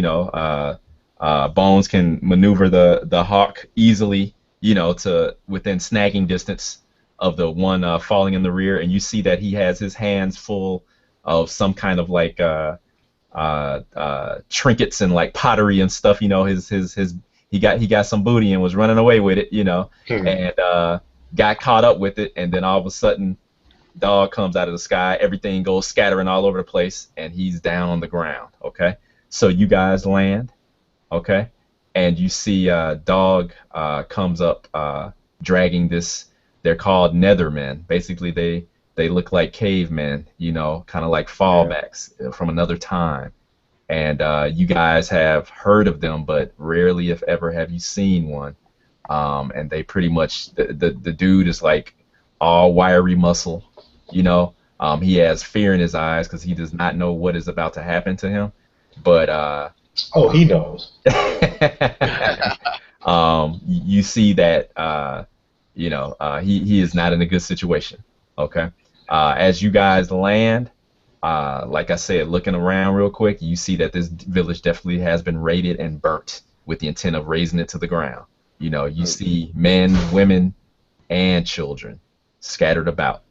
Bones can maneuver the hawk easily. To within snagging distance of the one falling in the rear, and you see that he has his hands full of some kind of like trinkets and like pottery and stuff. His he got some booty and was running away with it. Hmm. And got caught up with it, and then all of a sudden, dog comes out of the sky. Everything goes scattering all over the place, and he's down on the ground. Okay, so you guys land. Okay, and you see dog comes up dragging this. They're called Nethermen. Basically, they look like cavemen, you know, kind of like Yeah. fallbacks from another time. And you guys have heard of them, but rarely, if ever, have you seen one. And they pretty much the dude is like all wiry muscle, you know. He has fear in his eyes because he does not know what is about to happen to him. But Oh, he knows. you see that he is not in a good situation. Okay. As you guys land, like I said, looking around real quick, you see that this village definitely has been raided and burnt with the intent of raising it to the ground. You know, you see men, women, and children scattered about.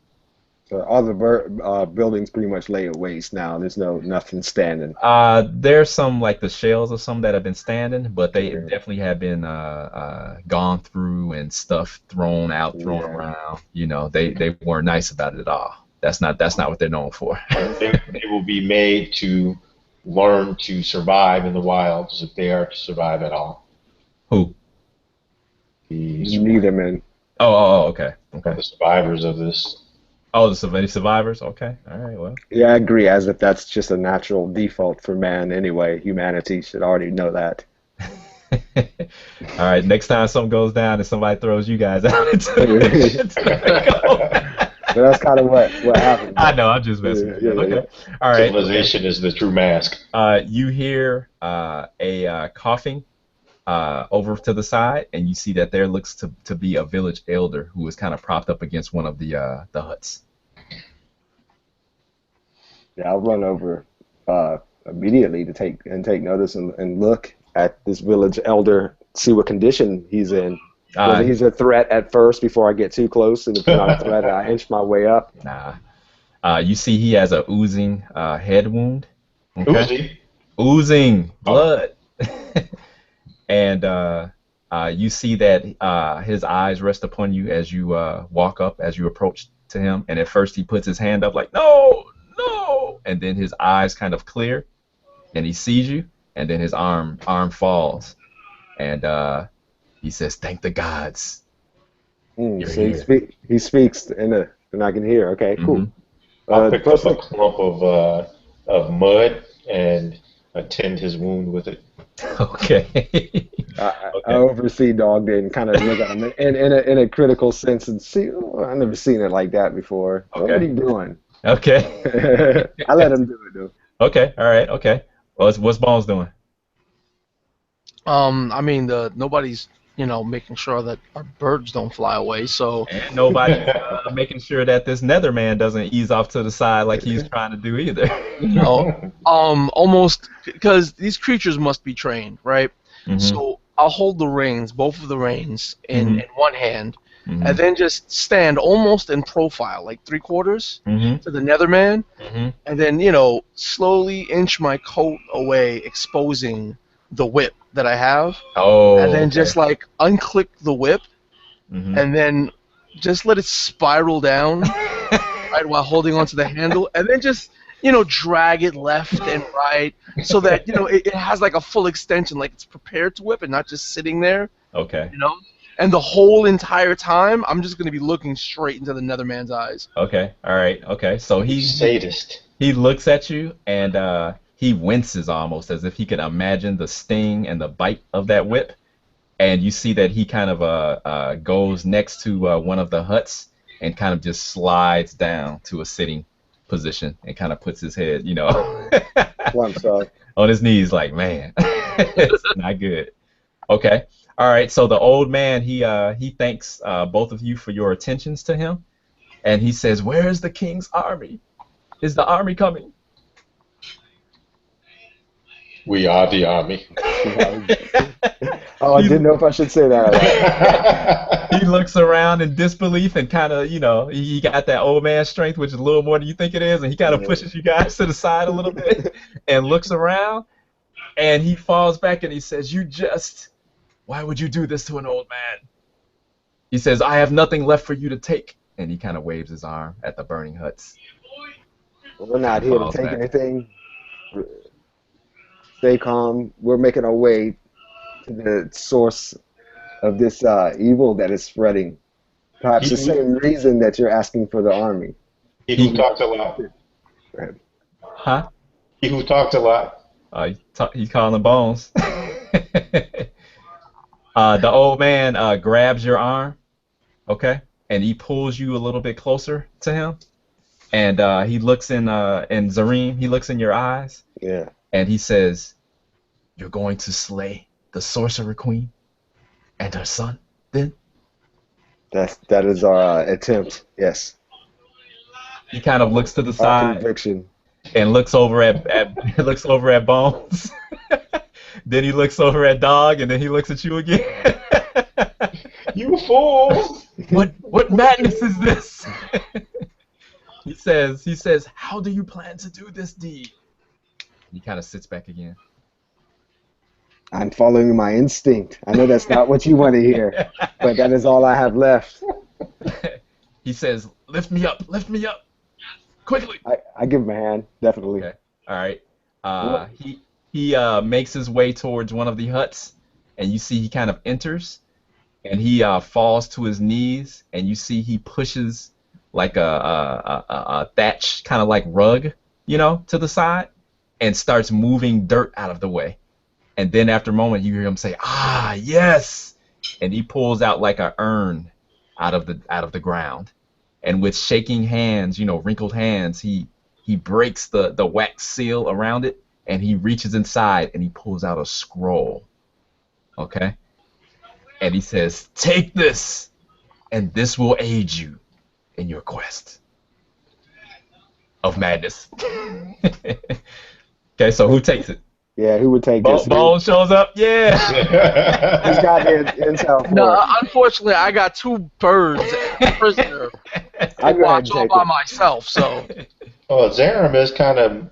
So all the buildings pretty much lay waste now. There's nothing standing. There's some like the shells of some that have been standing, but they Okay. definitely have been gone through and stuff thrown out, thrown Yeah. around. You know, they weren't nice about it at all. That's not what they're known for. They will be made to learn to survive in the wilds if they are to survive at all. Who? The, Neither man. Oh, okay, okay. the survivors of this. Oh, any survivors? Okay, all right, well. Yeah, I agree. As if that's just a natural default for man anyway. Humanity should already know that. All right, next time something goes down and somebody throws you guys out But that's kind of what happened. I know, I'm just messing with you. Yeah. Okay. All right. Civilization is the true mask. You hear a coughing over to the side, and you see that there looks to be a village elder who is kind of propped up against one of the huts. Yeah, I'll run over immediately to take notice and look at this village elder, see what condition he's in. Whether he's a threat at first before I get too close, and if he's not a threat, I inch my way up. Nah. You see he has a oozing head wound. Okay? Uzi. Oozing blood. And you see that his eyes rest upon you as you walk up, as you approach to him. And at first he puts his hand up like, no, no. And then his eyes kind of clear, and he sees you, and then his arm falls. And he says, thank the gods. So he speaks, and I can hear. Okay, cool. I'll pick up a clump of mud and attend his wound with it. Okay. I oversee Dog and kind of look at him in a critical sense and see. Oh, I've never seen it like that before. Okay. What are you doing? Okay. I let him do it though. Okay. All right. Okay. What's Bones doing? I mean, nobody's making sure that our birds don't fly away. So And nobody's making sure that this Netherman doesn't ease off to the side like he's trying to do either. almost because these creatures must be trained, right? Mhm. So I'll hold the reins, both of the reins, in one hand, Mhm. and then just stand almost in profile, like 3/4 Mhm. to the Netherman, Mhm. and then slowly inch my coat away, exposing the whip that I have, Oh. and then okay. just like unclick the whip, Mhm. and then just let it spiral down, right, while holding onto the handle, and then just drag it left and right so that it has like a full extension, like it's prepared to whip and not just sitting there. Okay. And the whole entire time I'm just going to be looking straight into the Netherman's eyes. Okay. All right. Okay. So he Sadist. looks at you and he winces almost as if he could imagine the sting and the bite of that whip. And you see that he kind of goes next to one of the huts and kind of just slides down to a sitting position and kind of puts his head, on his knees like, man, it's not good. Okay. All right. So the old man, he thanks both of you for your attentions to him. And he says, where is the king's army? Is the army coming? We are the army. Oh, I didn't know if I should say that. He looks around in disbelief and kind of, he got that old man strength, which is a little more than you think it is, and he kind of pushes you guys to the side a little bit and looks around, and he falls back and he says, why would you do this to an old man? He says, I have nothing left for you to take, and he kind of waves his arm at the burning huts. We're not here to take anything. Stay calm. We're making our way to the source of this evil that is spreading. Perhaps He the who, same reason that you're asking for the army. he who He, talks a lot. Right. huh? He who talks a lot. He's calling Bones. The old man grabs your arm, okay, and he pulls you a little bit closer to him, and he looks in Zaren. He looks in your eyes, Yeah. and he says, "You're going to slay the Sorcerer Queen and her son, then?" That is our attempt. Yes. He kind of looks to the Our side conviction. and looks over at looks over at Bones. Then he looks over at Dog, and then he looks at you again. You fool! What madness is this? He says, how do you plan to do this deed? He kind of sits back again. I'm following my instinct. I know that's not what you want to hear, but that is all I have left. He says, lift me up, quickly. I give him a hand, definitely. Okay, all right. He makes his way towards one of the huts, and you see he kind of enters, and he falls to his knees, and you see he pushes like a thatch kind of like rug, to the side, and starts moving dirt out of the way. And then after a moment, you hear him say, "Ah, yes!" And he pulls out like a urn out of the ground, and with shaking hands, wrinkled hands, he breaks the wax seal around it, and he reaches inside and he pulls out a scroll. Okay, and he says, "Take this, and this will aid you in your quest of madness." Okay, so who takes it? Yeah, who would take this? Bone shows up. Yeah. He's got the intel for No, it. unfortunately, I got two birds and a prisoner I'll to go ahead watch and all take by it. myself. So Well, Zaren is kind of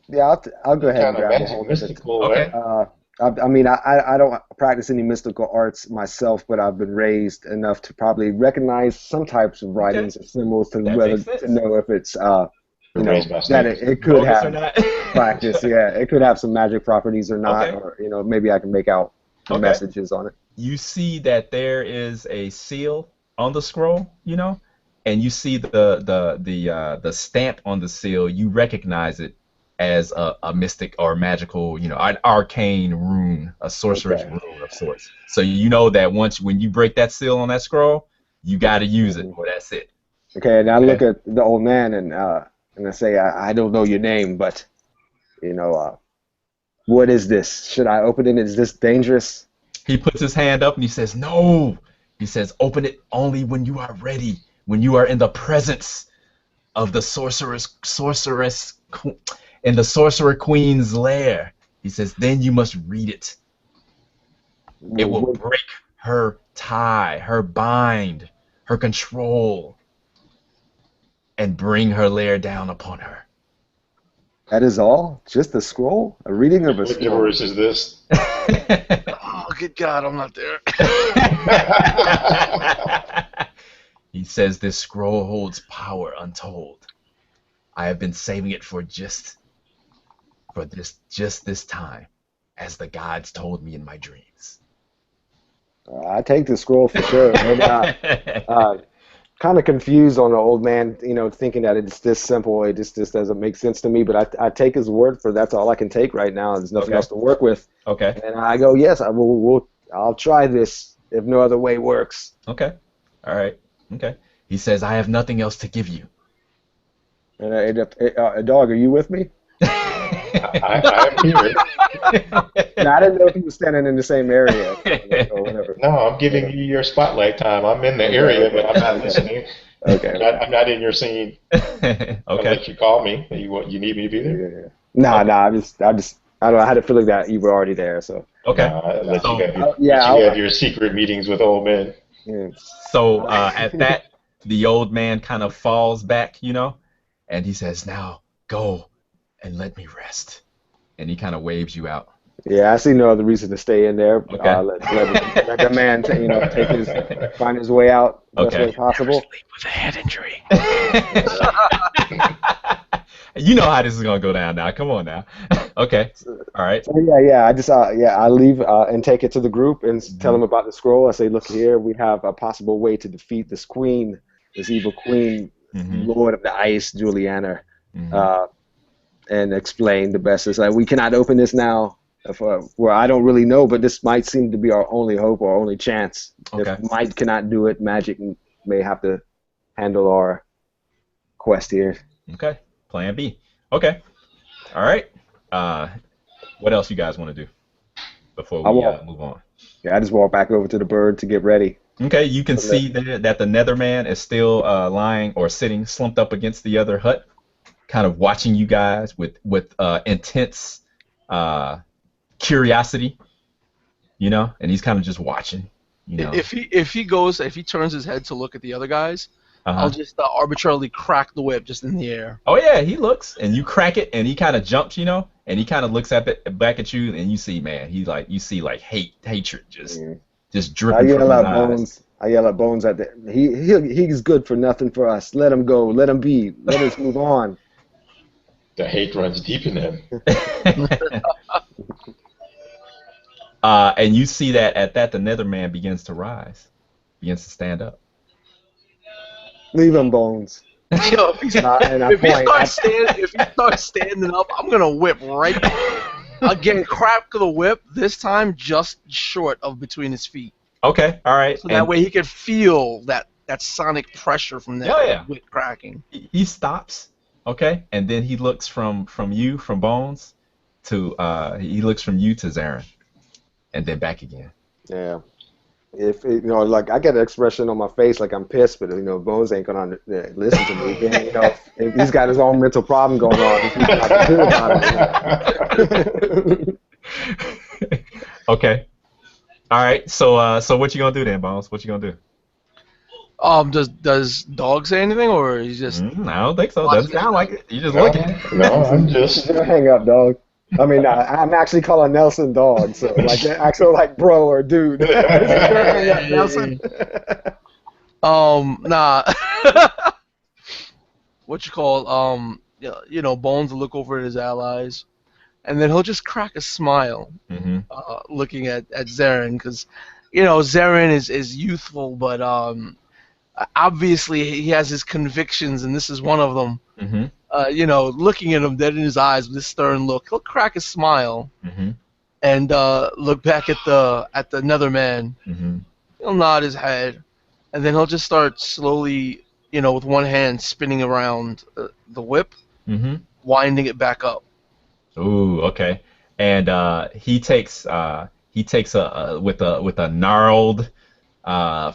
Yeah, I'll go ahead and kind of grab a hold of it. mystical, Okay. right? I mean, I don't practice any mystical arts myself, but I've been raised enough to probably recognize some types of writings or symbols to That whether makes sense. to know if it's You're raised by that snakes. it could Bogus or have not? practice. Yeah, it could have some magic properties or not, Okay. or maybe I can make out the Okay. messages on it. You see that there is a seal on the scroll, and you see the stamp on the seal. You recognize it as a mystic or magical, an arcane rune, a sorcerer's Okay. rune of sorts. So you know that when you break that seal on that scroll, you got to use it, or that's it. Okay, and I look at the old man and I say, I don't know your name, but what is this? Should I open it? Is this dangerous? He puts his hand up and he says, "No." He says, "Open it only when you are ready, when you are in the presence of the in the sorcerer queen's lair." He says, "Then you must read it. It will break her tie, her bind, her control, and bring her lair down upon her." That is all? Just a scroll? A reading of a What scroll? gibberish is this? oh, good God, I'm not there. He says, "This scroll holds power untold. I have been saving it for just this time, as the gods told me in my dreams." I take the scroll for sure. And, kind of confused on the old man, thinking that it's this simple. It just doesn't make sense to me. But I take his word for that's all I can take right now. There's nothing else to work with. Okay. And I go, yes, I will. I'll try this if no other way works. Okay. All right. Okay. He says, "I have nothing else to give you." And dog, are you with me? I am here. No, I didn't know if he was standing in the same area or whatever. No, I'm giving you your spotlight time. I'm in the area, but I'm not listening. Okay. I'm not in your scene. I'll Okay. let you call me. You need me to be there? Yeah. Nah. I don't know. I had a feeling that you were already there. So. Okay. I let So- you have your secret meetings with old men. Yeah. So at that, the old man kind of falls back, and he says, "Now go and let me rest." And he kind of waves you out. Yeah, I see no other reason to stay in there. Okay. Let the man, find his way out the best Okay. way possible. With a head injury. You know how this is gonna go down now. Come on now. Okay. All right. So yeah. I just I leave and take it to the group and tell Mm-hmm. them about the scroll. I say, look here, we have a possible way to defeat this queen, this evil queen, Mm-hmm. Lord of the Ice, Juliana, Mm-hmm. uh, and explain the best. It's like we cannot open this now. Well, I don't really know, but this might seem to be our only hope or only chance. If Okay. might cannot do it, magic may have to handle our quest here. Okay. Plan B. Okay. All right. Uh, what else you guys want to do before I we walk. move on? Yeah, I just walk back over to the bird to get ready. Okay, you can see that the Netherman is still lying or sitting slumped up against the other hut, kind of watching you guys with intense uh, curiosity, and he's kind of just watching, you know. If he turns his head to look at the other guys, I'll Uh-huh. just arbitrarily crack the whip just in the air. Oh yeah, he looks, and you crack it, and he kind of jumps, and he kind of looks back at you, and you see, man, you see like hatred Mm. just I dripping from yell his at eyes. Bones. I yell at Bones at the he's good for nothing for us. Let him go. Let him be. Let us move on. The hate runs deep in him. And you see that at that the Netherman begins to rise, begins to stand up. Leave him, Bones. Yo, And I point. if he starts standing up, I'm gonna whip right again. Crack the whip. This time just short of between his feet, Okay, all right, so that and way he could feel that sonic pressure from that oh yeah, whip cracking. he stops. Okay, and then he looks from Bones to he looks from you to Zaren, and then back again. Yeah. If like I get an expression on my face like I'm pissed, but Bones ain't gonna listen to me. Then if he's got his own mental problem going on, he's not gonna do about it. Okay, all right. So what you gonna do then, Bones? What you gonna do? Does dog say anything, or he's just I don't think so. Doesn't watching sound like it. You just No, looking. no, I'm He's just gonna hang up, dog. I mean, I'm actually calling Nelson dog, so like actual like bro or dude. He's gonna hang up, Nelson. nah. What you call yeah, Bones will look over at his allies, and then he'll just crack a smile, Mm-hmm. looking at Zaren, because Zaren is youthful, but obviously he has his convictions, and this is one of them. Mm-hmm. Looking at him dead in his eyes with this stern look, he'll crack a smile Mm-hmm. and look back at the Netherman. Mm-hmm. He'll nod his head, and then he'll just start slowly, with one hand spinning around the whip, Mm-hmm. winding it back up. Ooh, okay. And he takes a with a gnarled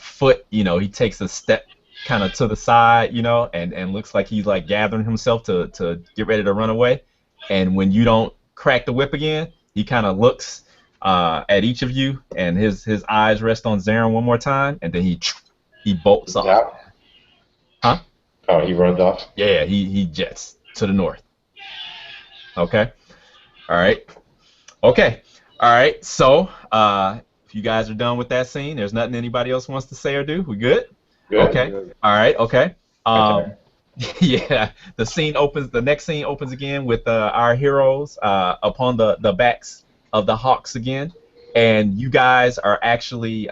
foot, he takes a step kind of to the side, and looks like he's like gathering himself to get ready to run away. And when you don't crack the whip again, he kind of looks at each of you, and his eyes rest on Zaren one more time, and then he bolts off. out. Huh? Oh, he runs off. Yeah, he jets to the north. Okay. All right. Okay. All right. So, if you guys are done with that scene, there's nothing anybody else wants to say or do. We good? Good. Okay. All right. Okay. Okay. Yeah. The next scene opens again with our heroes upon the backs of the hawks again, and you guys are actually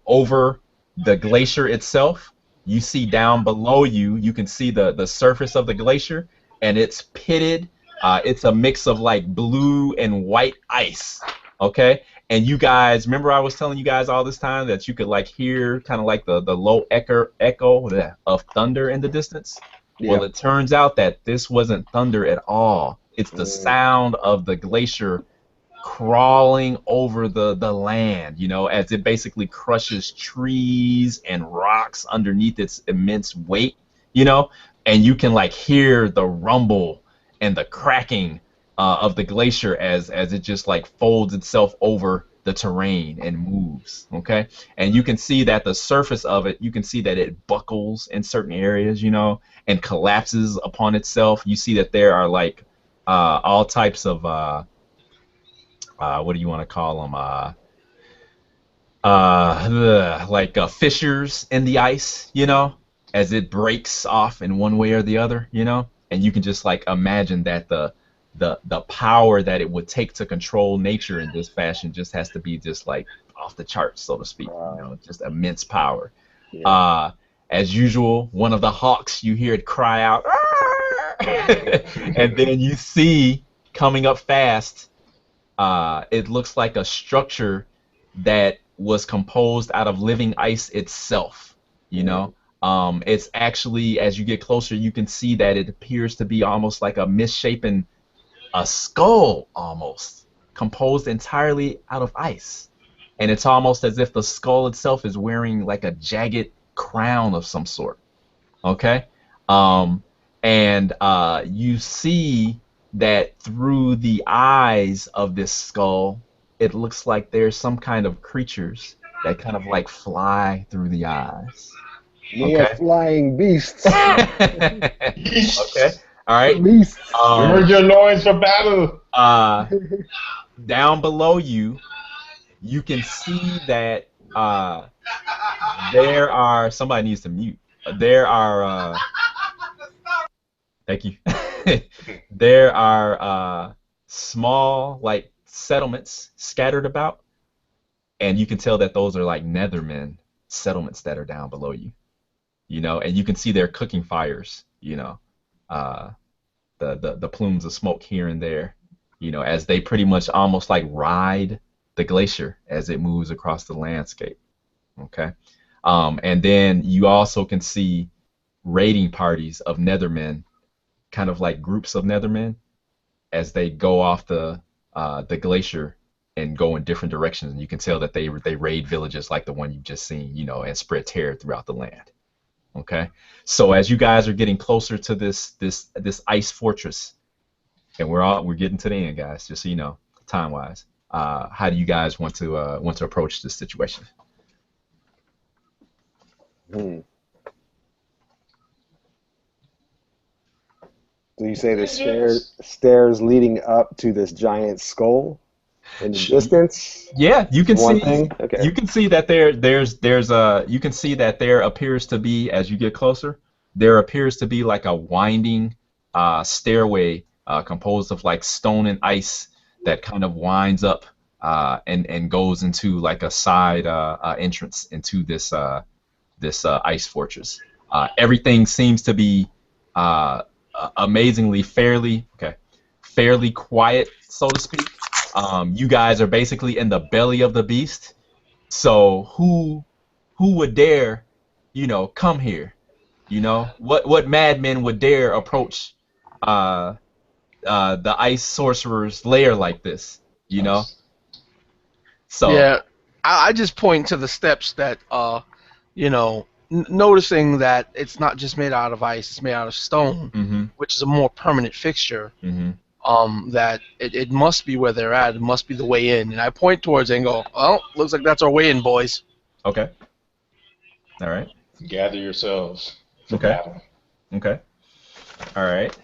over the glacier itself. You see down below you. You can see the surface of the glacier, and it's pitted. It's a mix of like blue and white ice. Okay. And you guys, remember I was telling you guys all this time that you could like hear kind of like the low echo of thunder in the distance? Well, Yeah. it turns out that this wasn't thunder at all. It's the Mm. sound of the glacier crawling over the land, as it basically crushes trees and rocks underneath its immense weight, and you can like hear the rumble and the cracking of the glacier as it just like folds itself over the terrain and moves. Okay, and you can see that the surface of it, you can see that it buckles in certain areas, and collapses upon itself. You see that there are like all types of what do you want to call them? Like fissures in the ice, as it breaks off in one way or the other, and you can just like imagine that the power that it would take to control nature in this fashion just has to be just like off the charts, so to speak. Just immense power. Yeah. Uh, as usual, one of the hawks, you hear it cry out, and then you see coming up fast. It looks like a structure that was composed out of living ice itself. You know, it's actually, as you get closer, you can see that it appears to be almost like a misshapen, a skull almost, composed entirely out of ice. And it's almost as if the skull itself is wearing like a jagged crown of some sort. Okay? And you see that through the eyes of this skull, it looks like there's some kind of creatures that kind of like fly through the eyes. Near flying beasts. Okay. All right. Beasts. Gird your loins for battle. Down below you, you can see that there are. Somebody needs to mute. There are. Thank you. There are small like settlements scattered about, and you can tell that those are like Nethermen settlements that are down below you. You know, and you can see their cooking fires. You know, the plumes of smoke here and there. You know, as they pretty much almost like ride the glacier as it moves across the landscape. Okay, and then you also can see raiding parties of Nethermen, kind of like groups of Nethermen, as they go off the glacier and go in different directions. And you can tell that they raid villages like the one you've just seen, you know, and spread terror throughout the land. Okay, so as you guys are getting closer to this ice fortress, and we're getting to the end, guys, just so you know, time wise. How do you guys want to approach this situation? Do you say there's stairs leading up to this giant skull in the distance? Yeah, you can One see. thing? Okay. You can see that you can see that there appears to be, as you get closer, there appears to be like a winding stairway composed of like stone and ice that kind of winds up and goes into like a side entrance into this ice fortress. Everything seems to be amazingly fairly quiet, so to speak. You guys are basically in the belly of the beast. So who would dare, you know, come here? You know, what madmen would dare approach the Ice-Sorcerer's lair like this? You know. So yeah, I just point to the steps that you know, noticing that it's not just made out of ice; it's made out of stone, which is a more permanent fixture. That it must be where they're at. It must be the way in. And I point towards it and go, well, looks like that's our way in, boys. Okay. All right. Gather yourselves for battle. Okay. All right.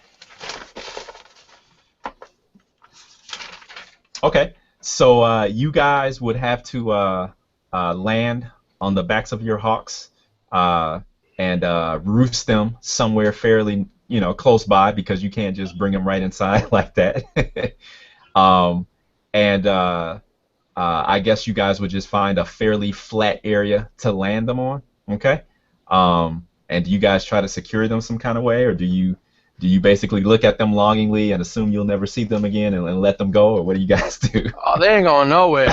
Okay. So you guys would have to land on the backs of your hawks and roost them somewhere fairly, you know, close by, because you can't just bring them right inside like that. I guess you guys would just find a fairly flat area to land them on. Okay. And do you guys try to secure them some kind of way, or do you basically look at them longingly and assume you'll never see them again and let them go, or what do you guys do? Oh, they ain't going nowhere.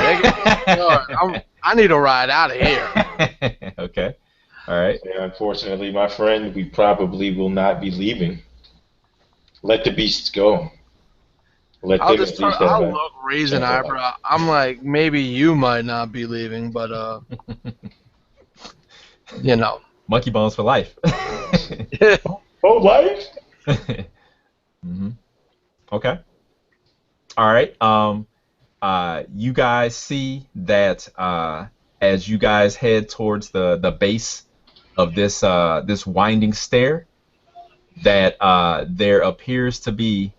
I need to ride out of here. Okay. All right. Yeah, unfortunately, my friend, we probably will not be leaving. Let the beasts go. Let them at least have I'll a- look, raise an eyebrow. I'm like, maybe you might not be leaving, but you know. Monkey bones for life. Oh, life? Okay. All right. You guys see that as you guys head towards the base of this winding stair, that there appears to be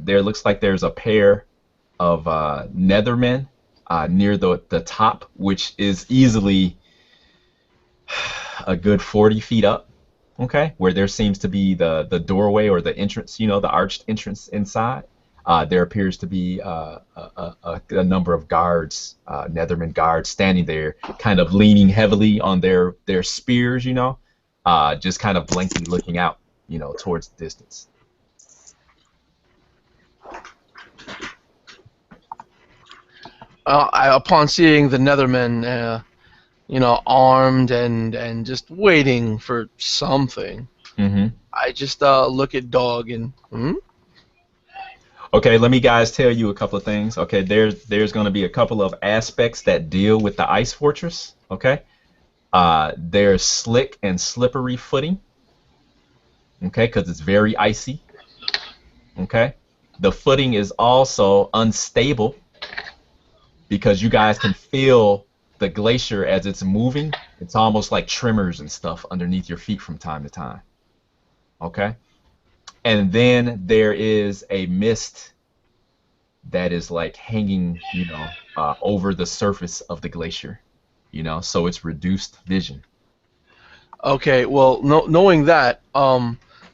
there looks like there's a pair of Nethermen near the top, which is easily a good 40 feet up. okay, where there seems to be the doorway or the entrance, the arched entrance inside, there appears to be a number of guards, Netherman guards, standing there, kind of leaning heavily on their spears, just kind of blankly looking out, towards the distance. Upon seeing the Nethermen, armed and just waiting for something, Hmm. I just look at Dog and Okay, let me guys tell you a couple of things. Okay, there's going to be a couple of aspects that deal with the ice fortress. Okay, there's slick and slippery footing. Okay, because it's very icy. Okay, the footing is also unstable because you guys can feel the glacier as it's moving. It's almost like tremors and stuff underneath your feet from time to time. Okay, and then there is a mist that is like hanging, over the surface of the glacier, so it's reduced vision. okay. Well, knowing that,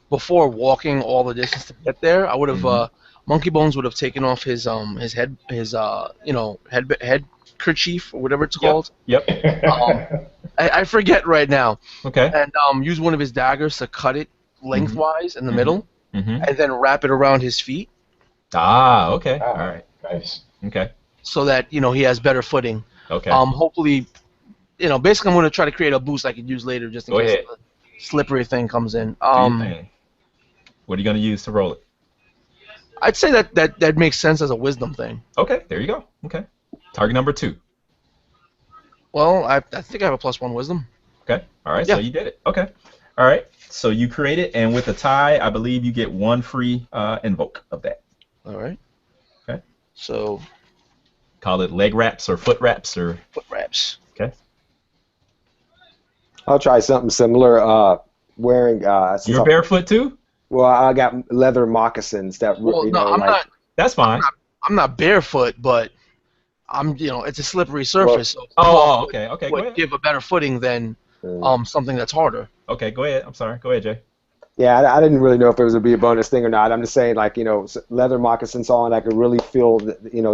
before walking all the distance to get there, I would have Hmm. Monkey Bones would have taken off his head kerchief or whatever it's Yep. called. Yep. Um, I forget right now, Okay. and use one of his daggers to cut it Hmm. lengthwise in the Hmm. middle, Hmm. and then wrap it around his feet Ah, okay. All Ah, right. nice. Okay. so that he has better footing. Okay. Hopefully, basically I'm going to try to create a boost I could use later just in Go case ahead. the slippery thing comes in. Do your thing. What are you going to use to roll it? I'd say that makes sense as a wisdom thing. Okay, there you go. Okay. Target number 2. Well, I think I have a +1 wisdom. Okay. All right, so Yeah. you did it. Okay. All right. So you create it, and with a tie, I believe you get 1 free invoke of that. All right. Okay. So Call it leg wraps or foot wraps or. foot wraps. Okay. I'll try something similar. Wearing since You're barefoot too? well, I got leather moccasins that Well, no, I'm like. not. That's I'm fine. not. I'm not barefoot, but it's a slippery Well, surface, so Oh, cloth okay. Okay, go would ahead. give a better footing than something that's harder. Okay, go ahead. I'm sorry. Go ahead, Jay. yeah, I didn't really know if it was gonna be a bonus thing or not. I'm just saying, like, leather moccasins on, I could really feel,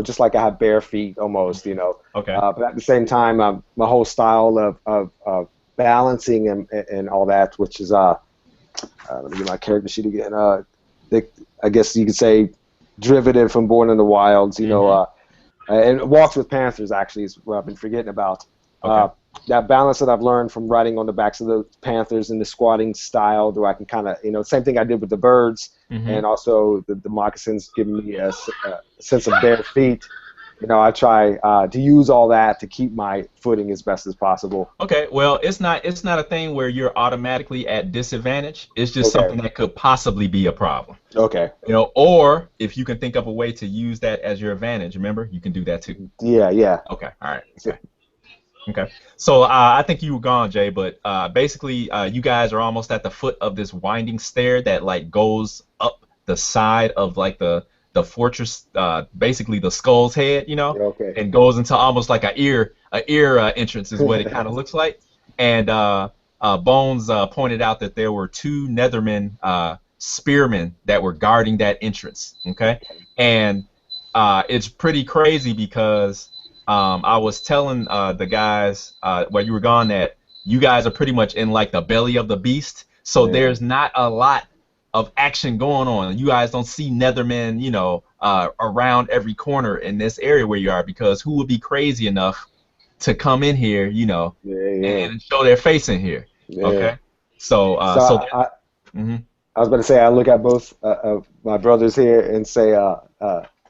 just like I have bare feet almost. Okay. But at the same time, my whole style of balancing and all that, which is let me get my character sheet again. I guess you could say derivative from Born in the Wilds. And Walks with Panthers actually is what I've been forgetting about. Okay. That balance that I've learned from riding on the backs of the Panthers and the squatting style, though I can kind of, same thing I did with the birds, Mm-hmm. and also the moccasins giving me a sense of bare feet. I try to use all that to keep my footing as best as possible. Okay, well, it's not a thing where you're automatically at disadvantage. It's just Okay. something that could possibly be a problem. Okay. Or if you can think of a way to use that as your advantage, remember, you can do that too. Yeah. Yeah. Okay, all right. Okay. Okay. So I think you were gone, Jay, but basically you guys are almost at the foot of this winding stair that like goes up the side of like the fortress, basically the skull's head, Okay. and goes into almost like a ear entrance is what it kind of looks like. And Bones pointed out that there were 2 Nethermen spearmen that were guarding that entrance. Okay, and it's pretty crazy because I was telling the guys while you were gone that you guys are pretty much in like the belly of the beast. So Yeah. there's not a lot of action going on. You guys don't see Nethermen, around every corner in this area where you are, because who would be crazy enough to come in here, Yeah. and show their face in here? Yeah. Okay. So So mhm. I was about to say, I look at both of my brothers here and say,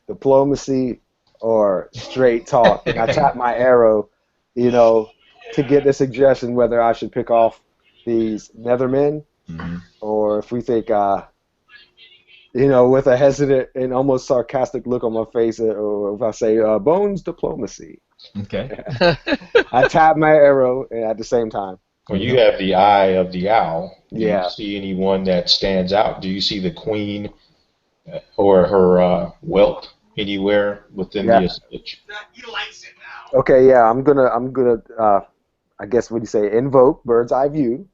diplomacy or straight talk. And I tap my arrow, to get the suggestion whether I should pick off these Nethermen Mhm. or if we think, with a hesitant and almost sarcastic look on my face, or if I say, Bones diplomacy. Okay. I tap my arrow at the same time. Well, you have the eye of the owl. Do Yeah. you see anyone that stands out? Do you see the queen or her whelp anywhere within Yeah. the assemblage? Okay, yeah, I'm gonna I guess what do you say, invoke bird's eye view.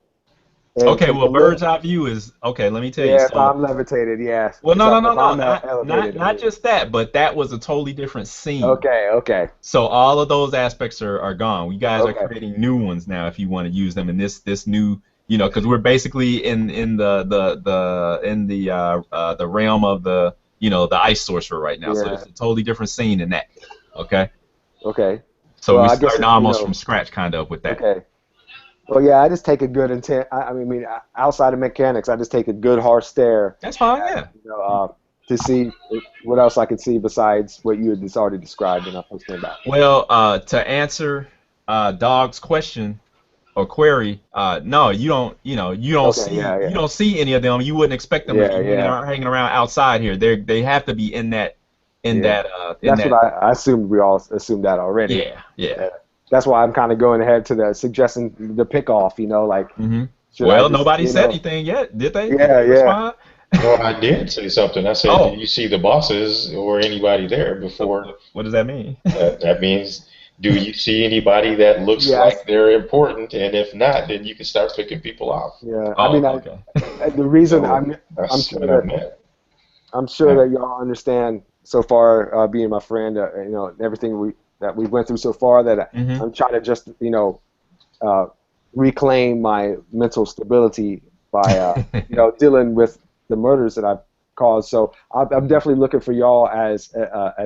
Okay, And well, the lift, bird's eye view is okay. Let me tell you. yeah, if So, I'm levitated, yeah. well, no, So no, no, if no, I'm not elevated, I not mean. just that, but that was a totally different scene. Okay, okay, So all of those aspects are gone. You guys are okay. creating new ones now if you want to use them in this new, because we're basically in the realm of the Ice-Sorcerer right now. So Yeah, it's a totally different scene than that. Okay, okay. so Well, we're I guess starting almost from scratch, kind of with that. okay. Well, yeah, I just take a good intent. I mean, outside of mechanics, I just take a good hard stare That's fine. at, Yeah. to see what else I could see besides what you had just already described when I first came back. Well, to answer Dog's question or query, no, you don't Okay, see yeah, you yeah, don't see any of them. You wouldn't expect them to yeah, be yeah, hanging around outside here. They have to be in yeah. that in That's what that. I assumed. We all assumed that already. Yeah, yeah. Yeah. That's why I'm kind of going ahead to the suggesting the pick off. Like, hmm should I Well, just, nobody said anything yet, did they? Did yeah, they yeah. respond? Well, I did say something. I said, "Do Oh, you see the bosses or anybody there before?" what does that mean? That means, do you see anybody that looks Yes, like they're important? And if not, then you can start picking people off. yeah. I mean, Oh, okay. the reason So I'm that's sure what I that meant. I'm sure Yeah. that y'all understand so far, being my friend, everything we went through so far, that hmm I'm trying to just, uh, reclaim my mental stability by, dealing with the murders that I've caused. So I'm definitely looking for y'all as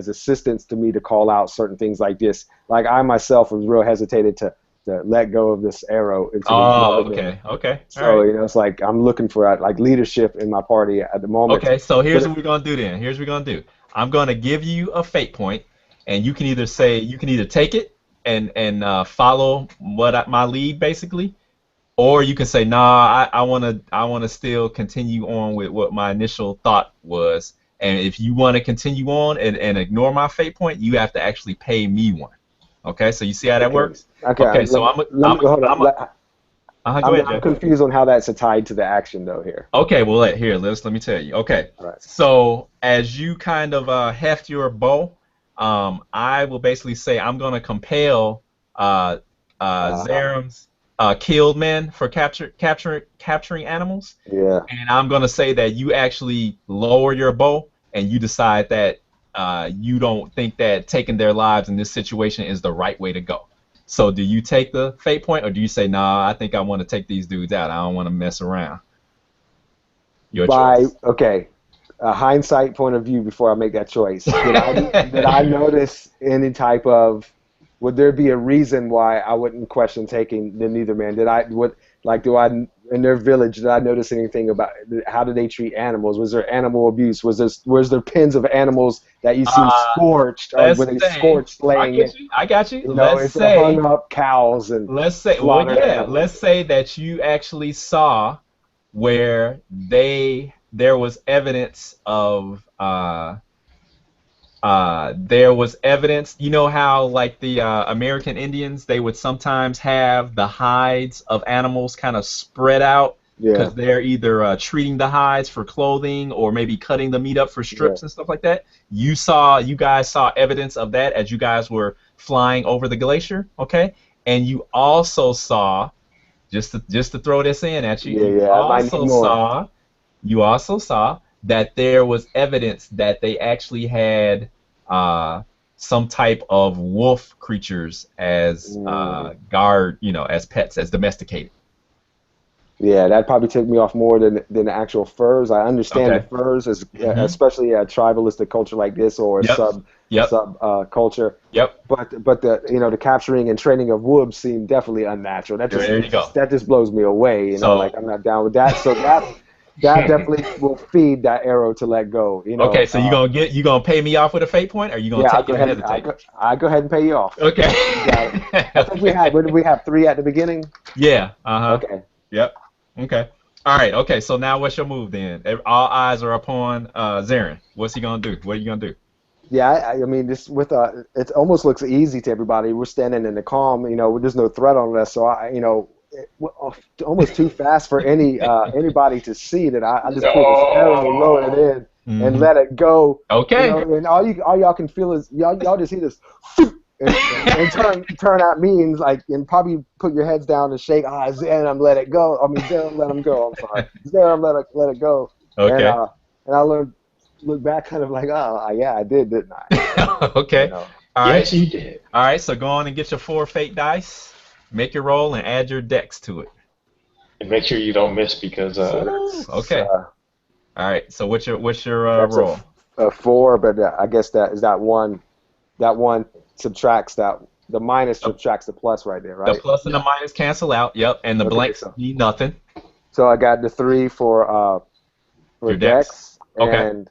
assistants to me to call out certain things like this. Like I myself was real hesitated to let go of this arrow into these Oh, mother. okay, okay, all So, right. it's like I'm looking for like leadership in my party at the moment. Okay, so here's But what we're gonna do then. Here's what we're gonna do. I'm gonna give you a fate point, and you can either take it and follow my lead basically, or you can say, nah, I wanna still continue on with what my initial thought was. And if you want to continue on and ignore my fate point, you have to actually pay me one. Okay, so you see how that okay, works? okay. Okay, so I'm a, Let me I'm a, hold I'm on. a, go ahead, I'm Jay. confused on how that's tied to the action though here. Okay, well, let me tell you. Okay, All right. so as you kind of heft your bow, I will basically say I'm gonna compel uh, Uh-huh. Zaren's killed men for capturing animals, Yeah. and I'm gonna say that you actually lower your bow and you decide that you don't think that taking their lives in this situation is the right way to go. So do you take the fate point, or do you say, nah, I think I want to take these dudes out. I don't want to mess around. Your By choice. okay, a hindsight point of view before I make that choice. Did I notice any type of would there be a reason why I wouldn't question taking the neither man? Did I what like do I in their village did I notice anything about how did they treat animals? Was there animal abuse? Was there pens of animals that you seen uh, scorched or were let's they say, scorched I laying get it? you. I got you. Is there hung up cows and Well, slaughtered yeah, animals? let's say that you actually saw where there was evidence of there was evidence. You know how like the American Indians, they would sometimes have the hides of animals kind of spread out Yeah, because they're either treating the hides for clothing or maybe cutting the meat up for yeah. strips and stuff like that. You guys saw evidence of that as you guys were flying over the glacier, okay? And you also saw, just to throw this in at you, Yeah, yeah. I might need more. you also saw that there was evidence that they actually had uh, some type of wolf creatures as Mm. guard, as pets, as domesticated. Yeah, that probably took me off more than the actual furs. I understand the Okay. furs, hmm especially a tribalistic culture like this or a Yep. Yep. sub culture. Yep. But the capturing and training of wolves seemed definitely unnatural. That just There you go. that just blows me away. Like So, I'm not down with that. So that definitely will feed that arrow to let go. okay, so you gonna pay me off with a fate point, or you gonna Yeah, take it and hesitate? I go ahead and pay you off. Okay. You got it. I think we had. Okay. What did we have? Three at the beginning. Yeah. Uh-huh. Okay. Yep. Okay. All right. Okay. So now what's your move then? All eyes are upon Zaren. What's he gonna do? What are you gonna do? Yeah, I mean, this with it almost looks easy to everybody. We're standing in the calm, there's no threat on us. So almost too fast for anybody to see that I just pulled this arrow, loaded it in, and hmm let it go. Okay. And all y'all can feel is y'all just hear this, and turn out means like and probably put your heads down and shake. Zaren, let it go. I mean, Zaren, let him go. I'm sorry, Zaren, let it go. Okay. And I look back, kind of like, yeah, I did, didn't I? Okay. You know. All right. Yes, you did. All right. So go on and get your 4 fate dice. Make your roll and add your dex to it. And make sure you don't miss because Okay. All right. So what's your That's roll? a 4, but I guess that one subtracts that. The minus subtracts the plus right there, The right? plus and the minus cancel out. Yep. And the Okay, blanks so mean nothing. I got the 3 for Your dex, Okay.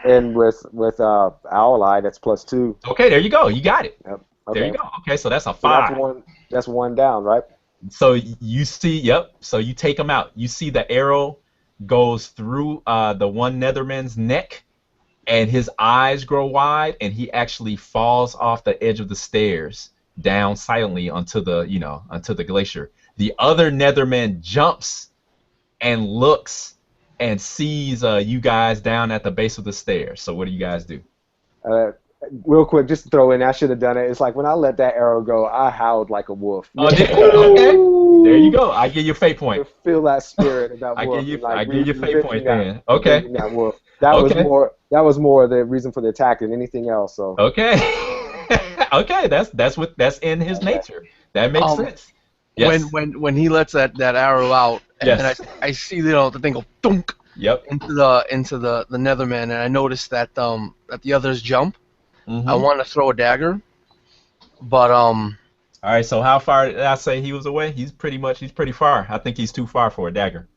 and with Owl Eye, that's +2. Okay. There you go. You got it. Yep. There you Okay. go. Okay. So that's a So 5. that's one down, right? So you see, yep. So you take him out. You see the arrow goes through the one Netherman's neck, and his eyes grow wide, and he actually falls off the edge of the stairs down silently onto the glacier. The other Netherman jumps and looks and sees you guys down at the base of the stairs. So what do you guys do? Real quick, just to throw in, I should have done it. It's like when I let that arrow go, I howled like a wolf. Oh, did you? Okay. There you go. I give you a fate point. To feel that spirit of that wolf. I give you a fate point then. Okay. That wolf. That was more the reason for the attack than anything else. So. Okay. Okay. That's in his nature. That makes sense. Yes. When he lets that arrow out, and then I see the thing go thunk. Yep. Into the Netherman, and I noticed that the others jump. Mm-hmm. I want to throw a dagger, but All right. So how far did I say he was away? He's pretty far. I think he's too far for a dagger.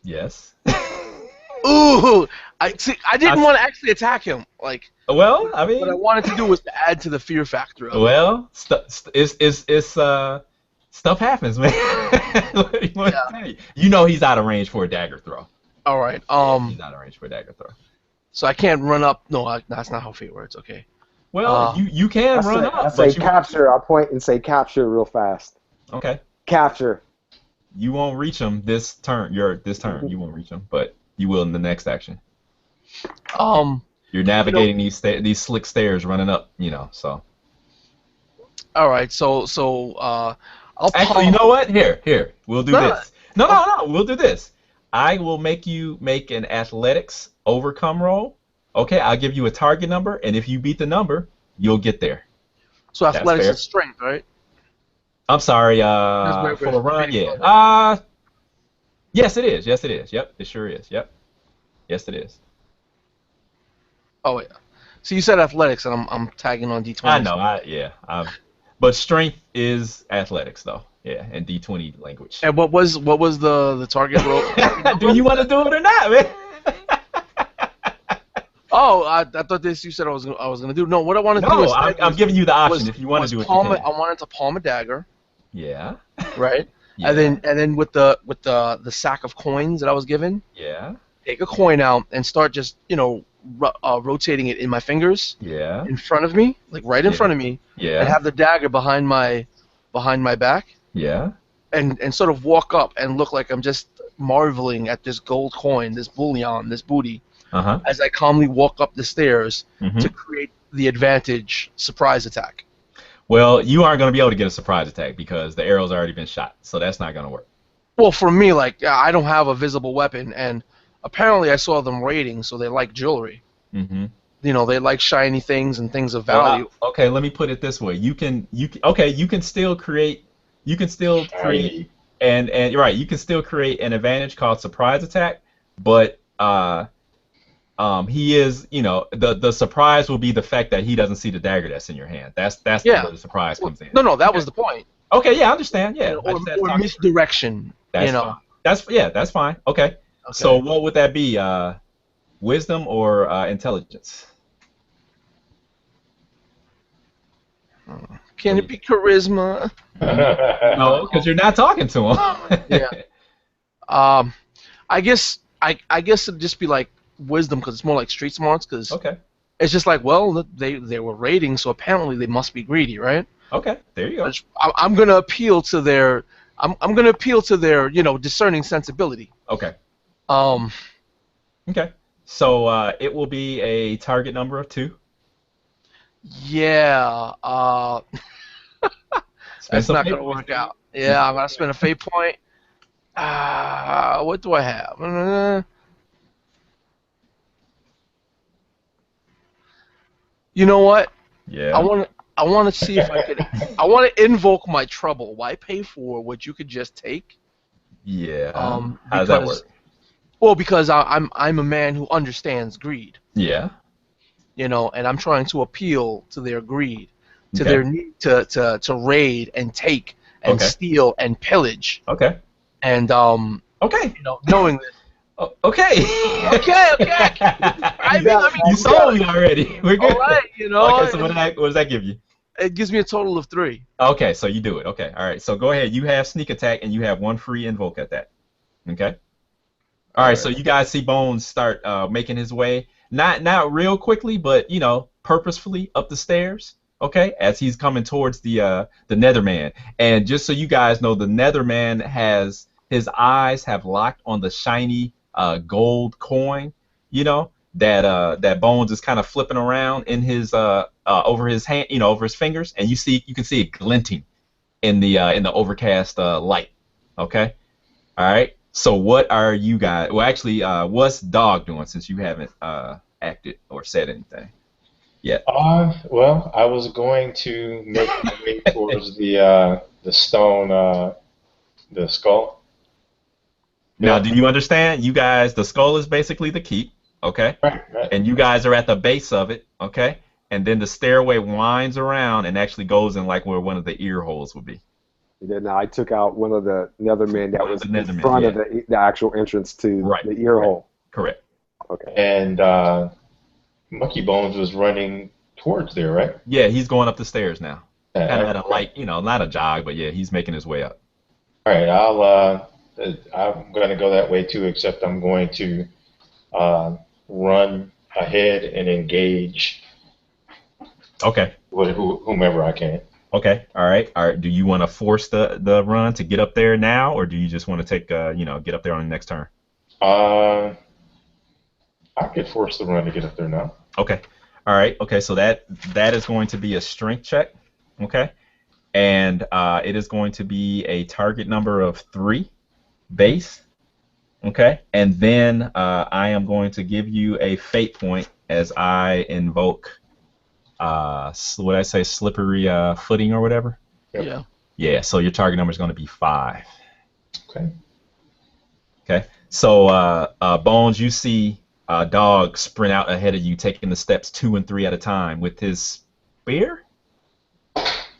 Yes. Ooh, I didn't want to actually attack him. Well, I mean, what I wanted to do was to add to the fear factor of it. Well, stuff happens, man. What do you want to tell you? You know he's out of range for a dagger throw. All right. He's out of range for a dagger throw. So I can't run up. No, that's not how fate works. Okay. Well, you can run up. I say capture. I point and say capture real fast. Okay. Capture. You won't reach him this turn. You won't reach him, but you will in the next action. You're navigating these slick stairs running up, so. All right, so I'll actually, you know what? Here, we'll do this. No, we'll do this. I will make you make an athletics overcome roll. Okay, I'll give you a target number, and if you beat the number, you'll get there. So athletics is strength, right? I'm sorry, for a run, yeah. Yes, it is. Yep, it sure is. Yep. Yes, it is. Oh, yeah. So you said athletics, and I'm tagging on D20. I know, but strength is athletics, though. Yeah, and D20 language. And what was the target roll? Do you want to do it or not, man? Oh, I thought you said I was gonna do. No, what I wanted to do is I'm giving you the option if you want to do it. I wanted to palm a dagger. Yeah. Right. Yeah. And then with the sack of coins that I was given. Yeah. Take a coin out and start just rotating it in my fingers. Yeah. In front of me, like right in front of me. Yeah. And have the dagger behind my back. Yeah. And sort of walk up and look like I'm just marveling at this gold coin, this bullion, this booty. Uh-huh. As I calmly walk up the stairs to create the advantage surprise attack. Well, you aren't going to be able to get a surprise attack because the arrow's already been shot, so that's not going to work. Well, for me, I don't have a visible weapon, and apparently I saw them raiding, so they like jewelry. Mm-hmm. They like shiny things and things of value. Okay, let me put it this way: you can still create and you're right, you can still create an advantage called surprise attack, but he is, the surprise will be the fact that he doesn't see the dagger that's in your hand. That's where the surprise comes in. No, that was the point. Okay, yeah, I understand. Yeah, or misdirection. Fine. That's fine. Okay. So what would that be? Wisdom or intelligence? Can it be charisma? No, because you're not talking to him. Yeah. I guess it'd just be like wisdom because it's more like street smarts because it's just like, well, they were raiding, so apparently they must be greedy, right? Okay, there you go. I'm gonna appeal to their discerning sensibility. Okay. Okay. So it will be a target number of 2. Yeah. Spend That's some not fate gonna points, work dude. out. Yeah, I'm gonna spend a fate point. What do I have? You know what? I Yeah. want to. I want to see if I could. I want to invoke my trouble. Why pay for what you could just take? Yeah. How does that Because work? well, because I'm a man who understands greed. Yeah. And I'm trying to appeal to their greed, to Okay. their need to raid and take and Okay. steal and pillage. Okay. And Okay. knowing this. Okay. Okay, okay, I can't keep You describing. got I it, mean, You man. You got sold it. me already. We're all good. right, Okay, so what does that give you? it gives me a total of 3. Okay, so you do it. Okay, all right. So go ahead. You have sneak attack, and you have 1 free invoke at that. Okay. All All right. So right. you guys see Bones start making his way, not real quickly, but purposefully up the stairs. Okay, as he's coming towards the Netherman, and just so you guys know, the Netherman has his eyes have locked on the shiny gold coin. That Bones is kind of flipping around in his over his hand, over his fingers, and you can see it glinting in the overcast light. Okay. All right. So what are you guys? Well, actually, what's Dog doing since you haven't acted or said anything yet? Well, I was going to make my way towards the stone, the skull. Now, Yeah. do you understand? You guys, the skull is basically the keep. Okay. Right. Right. And you guys are at the base of it. Okay. And then the stairway winds around and actually goes in like where one of the ear holes would be. Then I took out one of the Nethermen that One of was the in Nethermen. front Yeah. of the actual entrance to Right. the ear Right. hole. Correct. Okay. And Monkey Bones was running towards there, right? Yeah, he's going up the stairs now. Kind of at a Okay. light, not a jog, but yeah, he's making his way up. All right. I'm going to go that way too, except I'm going to run ahead and engage Okay. whomever I can. Okay. All right. All right. Do you want to force the run to get up there now, or do you just want to take get up there on the next turn? Uh, I could force the run to get up there now. Okay. All right. Okay. So that is going to be a strength check. Okay. And it is going to be a target number of 3 base. Okay. And then I am going to give you a fate point as I invoke what I say, slippery footing or whatever. Yep. Yeah. Yeah. So your target number is going to be 5. Okay. Okay. So Bones, you see Dog sprint out ahead of you, taking the steps 2 and 3 at a time with his spear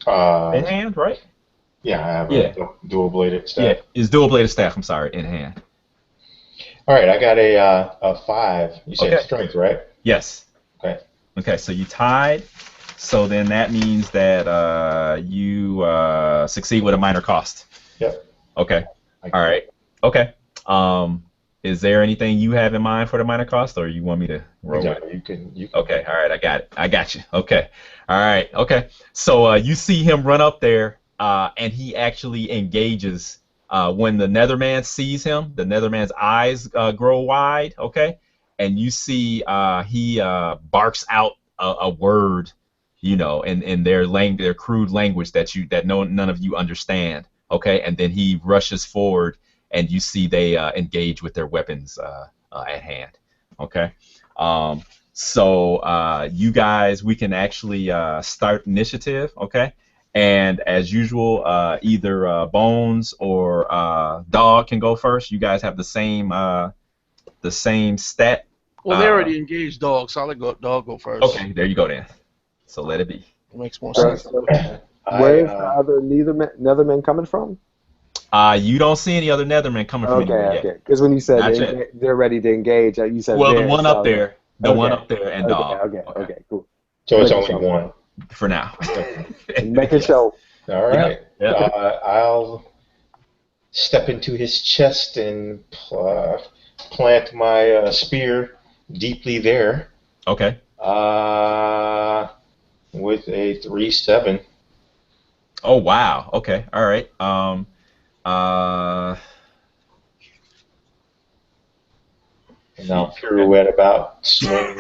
in hand, right? Yeah, I have Yeah. a dual bladed Yeah. staff. His dual bladed staff. I'm sorry, in hand. All right, I got a 5. You said Okay. strength, right? Yes. Okay. Okay. So you tied. So then that means that you succeed with a minor cost. Yep. Okay. All right. Okay. Is there anything you have in mind for the minor cost, or you want me to roll You with got it? it. You can. Okay. All right. I got it. I got you. Okay. All right. Okay. So you see him run up there, and he actually engages. When the Netherman sees him, the Netherman's eyes grow wide. Okay. And you see he barks out a word, in their crude language that none of you understand. Okay. And then he rushes forward, and you see they engage with their weapons at hand. Okay. So you guys, we can actually start initiative. Okay. And as usual, either Bones or Dog can go first. You guys have the same stat. Well, they already engaged Dog, so I'll let Dog go first. Okay, there you go then. So let it be. It makes more So, sense. so I where's the other Nethermen coming from? You don't see any other Nethermen coming from Okay, anywhere yet. okay. Because when you said Not yet. they're ready to engage, you said Well, the there. one up So there, and okay, Dog. okay, cool. so it's Making only sure. one. For now. Making Yes. sure. All right. Yeah. I'll step into his chest and plant my spear deeply there. Okay. With a 3-7. Oh wow. Okay. All right. Uh. And I'll pirouette about, swing.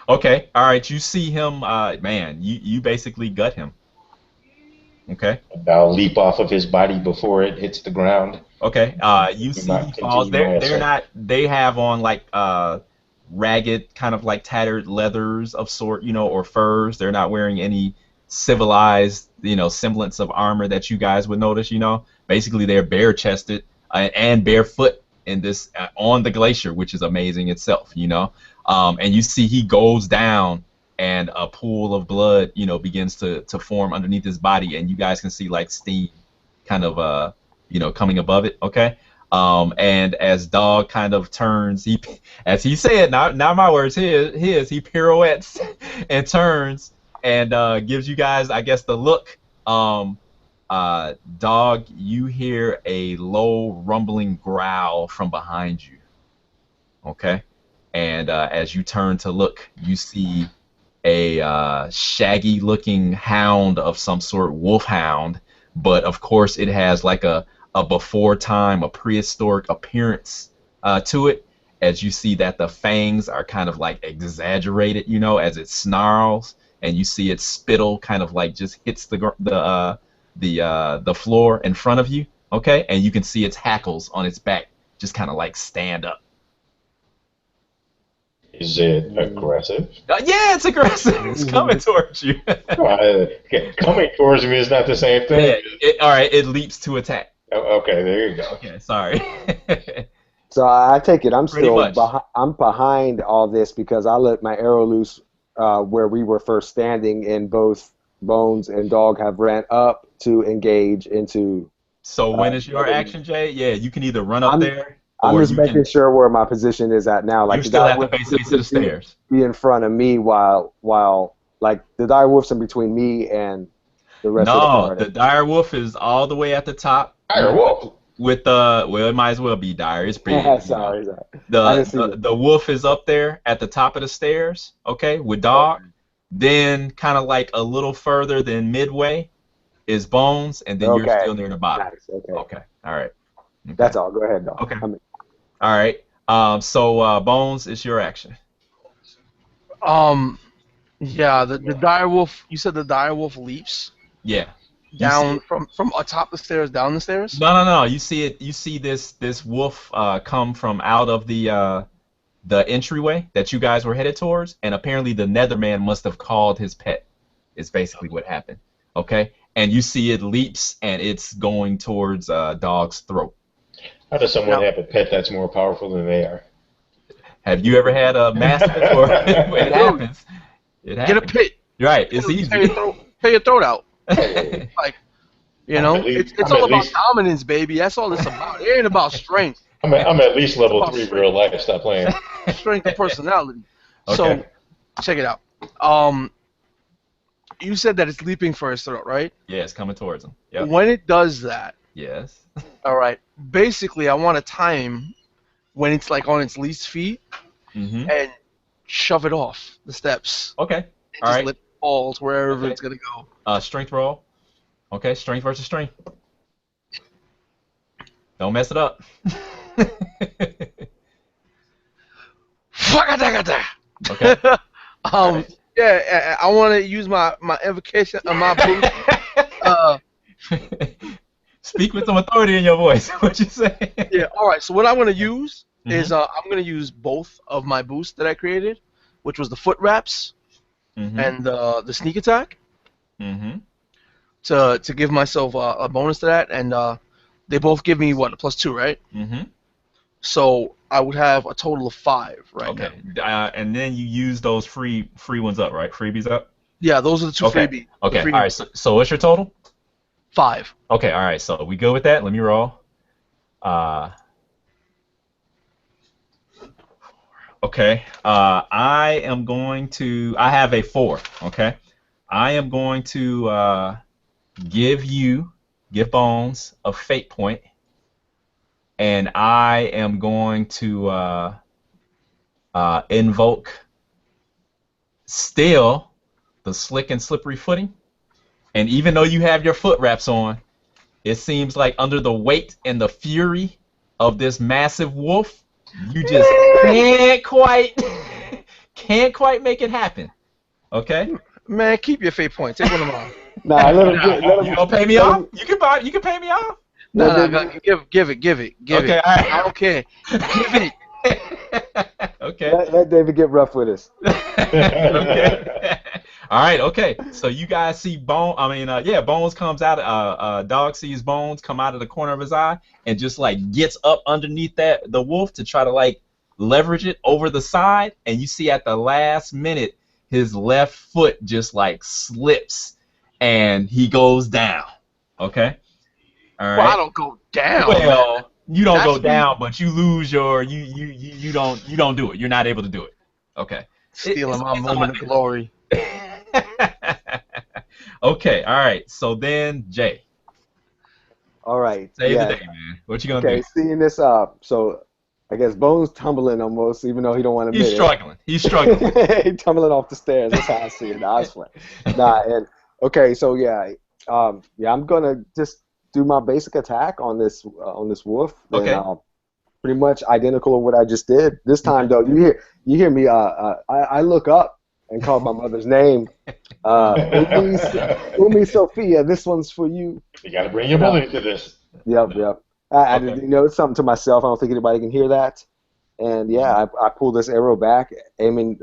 Okay, all right. You see him, man. You basically gut him. Okay. I'll leap off of his body before it hits the ground. Okay. You see he falls. Continue my They're ascent. not. They have on like ragged, kind of like tattered leathers of sort, or furs. They're not wearing any civilized, semblance of armor that you guys would notice. Basically, they're bare chested and barefoot in this on the glacier, which is amazing itself. And you see he goes down, and a pool of blood, begins to form underneath his body, and you guys can see like steam, kind of coming above it. Okay. And as Dog kind of turns, as he said, not my words, he pirouettes and turns and gives you guys, I guess, the look. Dog, you hear a low rumbling growl from behind you. Okay. And as you turn to look, you see a shaggy-looking hound of some sort, wolfhound, but of course it has like a before time, a prehistoric appearance to it, as you see that the fangs are kind of like exaggerated, as it snarls, and you see its spittle kind of like just hits the floor in front of you, okay, and you can see its hackles on its back just kind of like stand up. Is it aggressive? Yeah, it's aggressive. It's coming towards you. Coming towards me is not the same thing. Yeah, all right, it leaps to attack. Okay, there you go. Okay, sorry. So I take it I'm Pretty still much. I'm behind all this because I let my arrow loose where we were first standing, and both Bones and Dog have ran up to engage into. So when is your action, Jay? Yeah, you can either run up I'm- there, I'm or just you making can. sure where my position is at now. Like You the still dire at the wolf base of the stairs. be in front of me while like the dire wolf's in between me and the rest of the No, party. the dire wolf is all the way at the top. Dire wolf. With well, it might as well be dire. It's big. Sorry. I The didn't see the, it. the wolf is up there at the top of the stairs, okay, with Dog. Then kind of like a little further than midway is Bones, and then you're Okay. still near the bottom. Nice. Okay. Okay. All right. Okay. That's all. Go ahead, Dog. Okay. All right. So Bones, it's your action. Yeah, the dire wolf. You said the dire wolf leaps Yeah. You down see- from atop the stairs down the stairs. No. You see it. You see this wolf come from out of the entryway that you guys were headed towards, and apparently the Netherman must have called his pet. Is basically what happened. Okay. And you see it leaps, and it's going towards Dog's throat. How does someone No. have a pet that's more powerful than they are? Have you ever had a mastiff? Or it happens. It Get a happens. pit. Right. It's Tear easy. your throat out. Hey, Like, I'm at least- it's I'm all at about least- dominance, baby. That's all it's about. It ain't about strength, I'm at least level about 3 strength. real life. Stop playing. strength and personality. Okay. So, check it out. You said that it's leaping for his throat, right? Yeah, it's coming towards him. Yep. When it does that, Yes. all right. Basically, I want to time when it's like on its least feet Mm-hmm. and shove it off the steps. Okay. And All just right. let it fall to wherever Okay. it's gonna go. Strength roll. Okay, strength versus strength. Don't mess it up. Fuck-a-da-ga-da. Okay. Yeah, I want to use my invocation of my boost. Speak with some authority in your voice. What you say? Yeah, all right. So what I'm gonna use Mhm. is I'm gonna use both of my boosts that I created, which was the foot wraps Mm-hmm. and the sneak attack, Mm-hmm. to give myself a bonus to that, and they both give me what, a +2, right? Mm-hmm. So I would have a total of 5 right Okay. now. And then you use those free ones up, right? Freebies up. Yeah, those are the two Okay. freebies. Okay. The All right. So what's your total? 5. Okay. All right. So we good with that? Let me roll. Okay. I am going to. I have a 4. Okay. I am going to give Bones a fate point, and I am going to invoke still the slick and slippery footing. And even though you have your foot wraps on, it seems like under the weight and the fury of this massive wolf, You just can't quite make it happen. Okay? Man, keep your fate points. Take one of mine. Nah, let him get. Let him. You gonna pay me off? You can pay me off. Let No, them- give it. Okay, all right. I don't care. Give it. Okay. let David get rough with us. Okay. All right. Okay. So you guys see Bones comes out. Dog sees Bones come out of the corner of his eye and just like gets up underneath the wolf to try to like leverage it over the side. And you see at the last minute his left foot just like slips and he goes down. Okay. All right. Well, I don't go down. Well, you don't go That's down, but you lose your you don't do it. You're not able to do it. Okay. Stealing my it's moment of glory. Okay, all right. So then, Jay, All right. save yeah. the day, man. What you gonna Okay. do? Seeing this so I guess Bones tumbling almost, even though he don't want to He's admit struggling. He's struggling. it. He tumbling off the stairs. That's how I see it. I swear. Nah. And okay. So I'm gonna just do my basic attack on this wolf. And, Okay. pretty much identical to what I just did. This time though, you hear me. I look up and call my mother's name. Umi Sophia, this one's for you. You got to bring your mother into this. Yep. I Okay. it's something to myself. I don't think anybody can hear that. And yeah, I pull this arrow back, aiming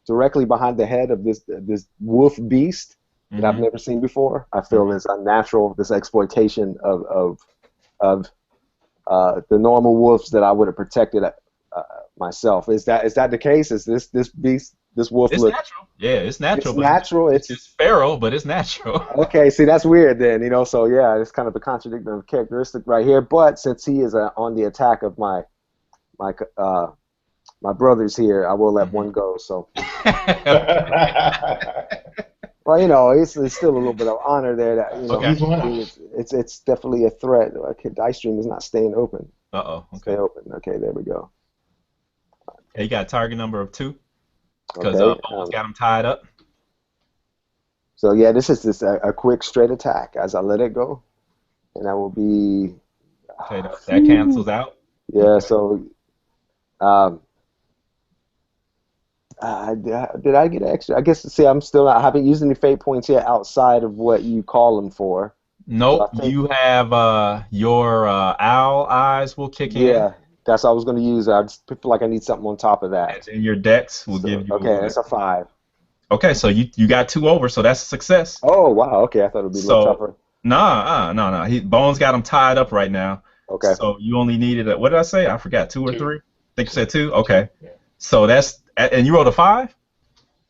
directly behind the head of this wolf beast that I've never seen before. I feel is unnatural. This exploitation of the normal wolves that I would have protected myself. Is that the case? Is this beast, this wolf? It's look natural. Yeah, it's natural. It's but natural. It's feral, but it's natural. Okay, see, that's weird then, So yeah, it's kind of a contradicting characteristic right here. But since he is on the attack of my brothers here, I will let one go. So, well, it's still a little bit of honor there. That Okay. it's definitely a threat. Okay, Dice Stream is not staying open. Okay. Stay open. Okay, there we go. Yeah, you got a target number of 2 because Okay. Bones got him tied up. So yeah, this is a quick straight attack as I let it go, and that will be. Okay, that cancels out. Yeah. So. Did I get extra? I guess, see, I haven't used any fate points yet outside of what you call them for. Nope, So you have your owl eyes will kick in. Yeah, that's what I was going to use. I just feel like I need something on top of that. And your dex will give you. Okay, that's a 5. Okay, so you got 2 over, so that's a success. Oh, wow. Okay, I thought it would be a little tougher. No. Bones got him tied up right now. Okay. So you only needed what did I say? I forgot 2 or 3. I think you said 2. Okay. Yeah. So and you rolled a 5.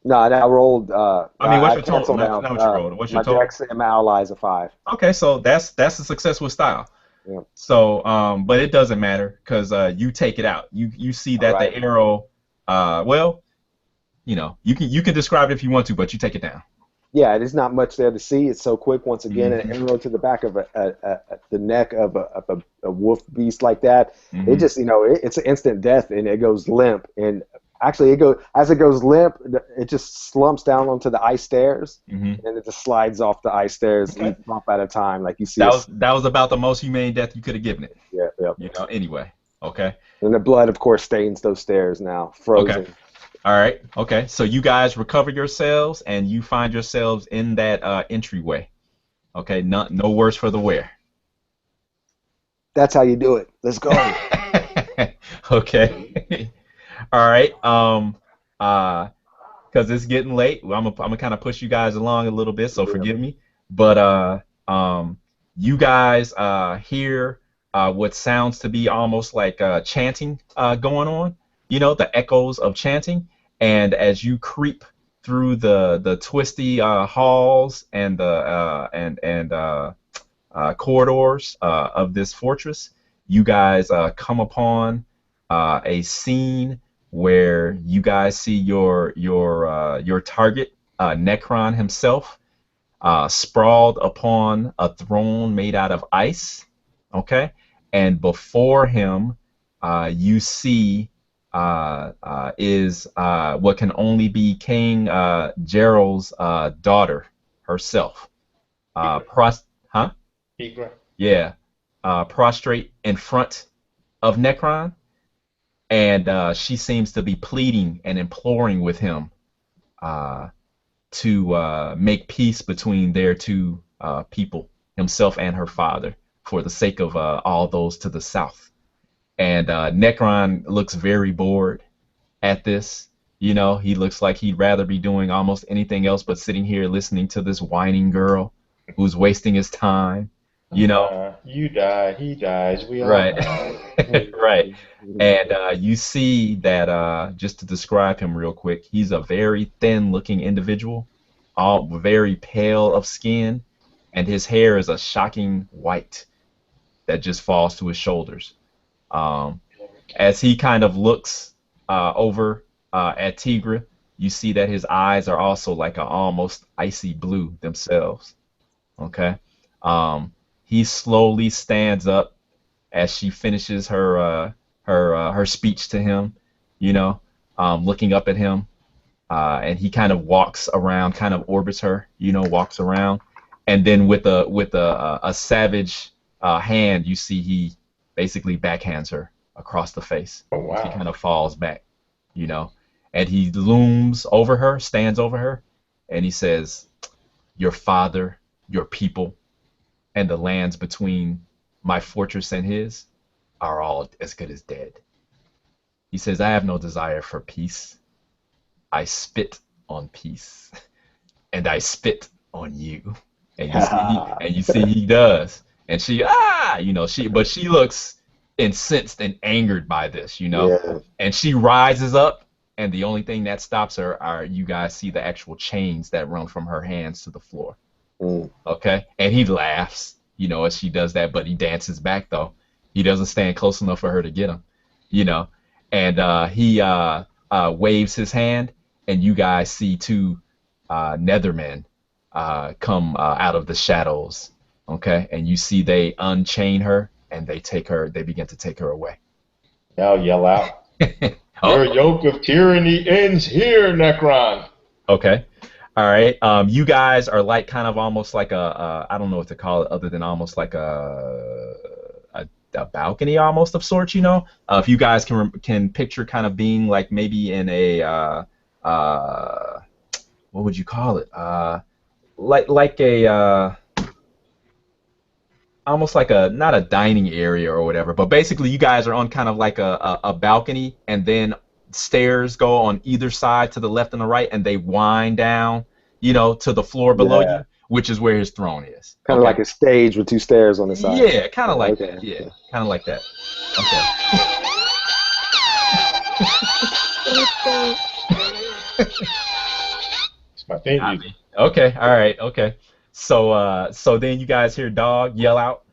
No, I rolled. I mean, what's your total? canceled Not out. what you rolled. What's your my total? dex and my ally is a 5. Okay, so that's a success with style. Yeah. So, but it doesn't matter because you take it out. You see that Alright. the arrow, you can describe it if you want to, but you take it down. Yeah, there's not much there to see. It's so quick. Once again, an arrow to the back of the neck of a wolf beast like that. Mhm. It just, it's an instant death, and it goes limp. And actually, as it goes limp, it just slumps down onto the ice stairs, and it just slides off the ice stairs, Okay. each bump at a time, like you see. That was about the most humane death you could have given it. Yeah. Anyway. Okay. And the blood, of course, stains those stairs now, frozen. Okay. All right. Okay. So you guys recover yourselves, and you find yourselves in that entryway. Okay. No worse for the wear. That's how you do it. Let's go. Okay. All right. Because it's getting late, I'm gonna kind of push you guys along a little bit, so forgive me. But you guys hear what sounds to be almost like chanting going on. The echoes of chanting, and as you creep through the twisty halls and the corridors of this fortress, you guys come upon a scene where you guys see your target, Nekron himself, sprawled upon a throne made out of ice. Okay, and before him, you see is what can only be King Jarol's daughter herself. Egra. Yeah, prostrate in front of Nekron. and she seems to be pleading and imploring with him uh, to make peace between their two people, himself and her father, for the sake of all those to the south. And Nekron looks very bored at this. You know, he looks like he'd rather be doing almost anything else but sitting here listening to this whining girl who's wasting his time. You know, You die, he dies, we all right, die. right. And you see that just to describe him real quick, he's a very thin-looking individual, all very pale of skin, and his hair is a shocking white that just falls to his shoulders. Um, as he kind of looks over at Tigra, you see that his eyes are also like a almost icy blue themselves. Okay. He slowly stands up as she finishes her speech to him, you know, looking up at him, and he kind of walks around, kind of orbits her, you know, walks around, and then with a savage hand, you see he basically backhands her across the face. Oh She kind wow. of falls back, you know, and he looms over her, stands over her, and he says, "Your father, your people, and the lands between my fortress and his are all as good as dead." He says, "I have no desire for peace. I spit on peace, and I spit on you." And you see he does. And she, you know, but she looks incensed and angered by this, you know. Yeah. And she rises up, and the only thing that stops her are, you guys see the actual chains that run from her hands to the floor. Mm. Okay? And he laughs, you know, as she does that, but he dances back though. He doesn't stand close enough for her to get him, you know. And he waves his hand, and you guys see two Nethermen come out of the shadows. Okay? And you see they unchain her, and they begin to take her away. Now yell out. Your Oh, yoke of tyranny ends here, Necron. okay. All right. You guys are like kind of almost like I don't know what to call it other than almost like a balcony almost of sorts, you know. If you guys can picture kind of being like maybe in a what would you call it? Like a almost like a not a dining area or whatever, but basically you guys are on kind of like a balcony, and then stairs go on either side to the left and the right, and they wind down, you know, to the floor below Yeah. you, which is where his throne is. Kind of Okay. like a stage with two stairs on the side. Yeah, kind of like Okay. that. Yeah, kind of like that. It's my theme Okay. music. Okay. All right. Okay. So then you guys hear dog yell out.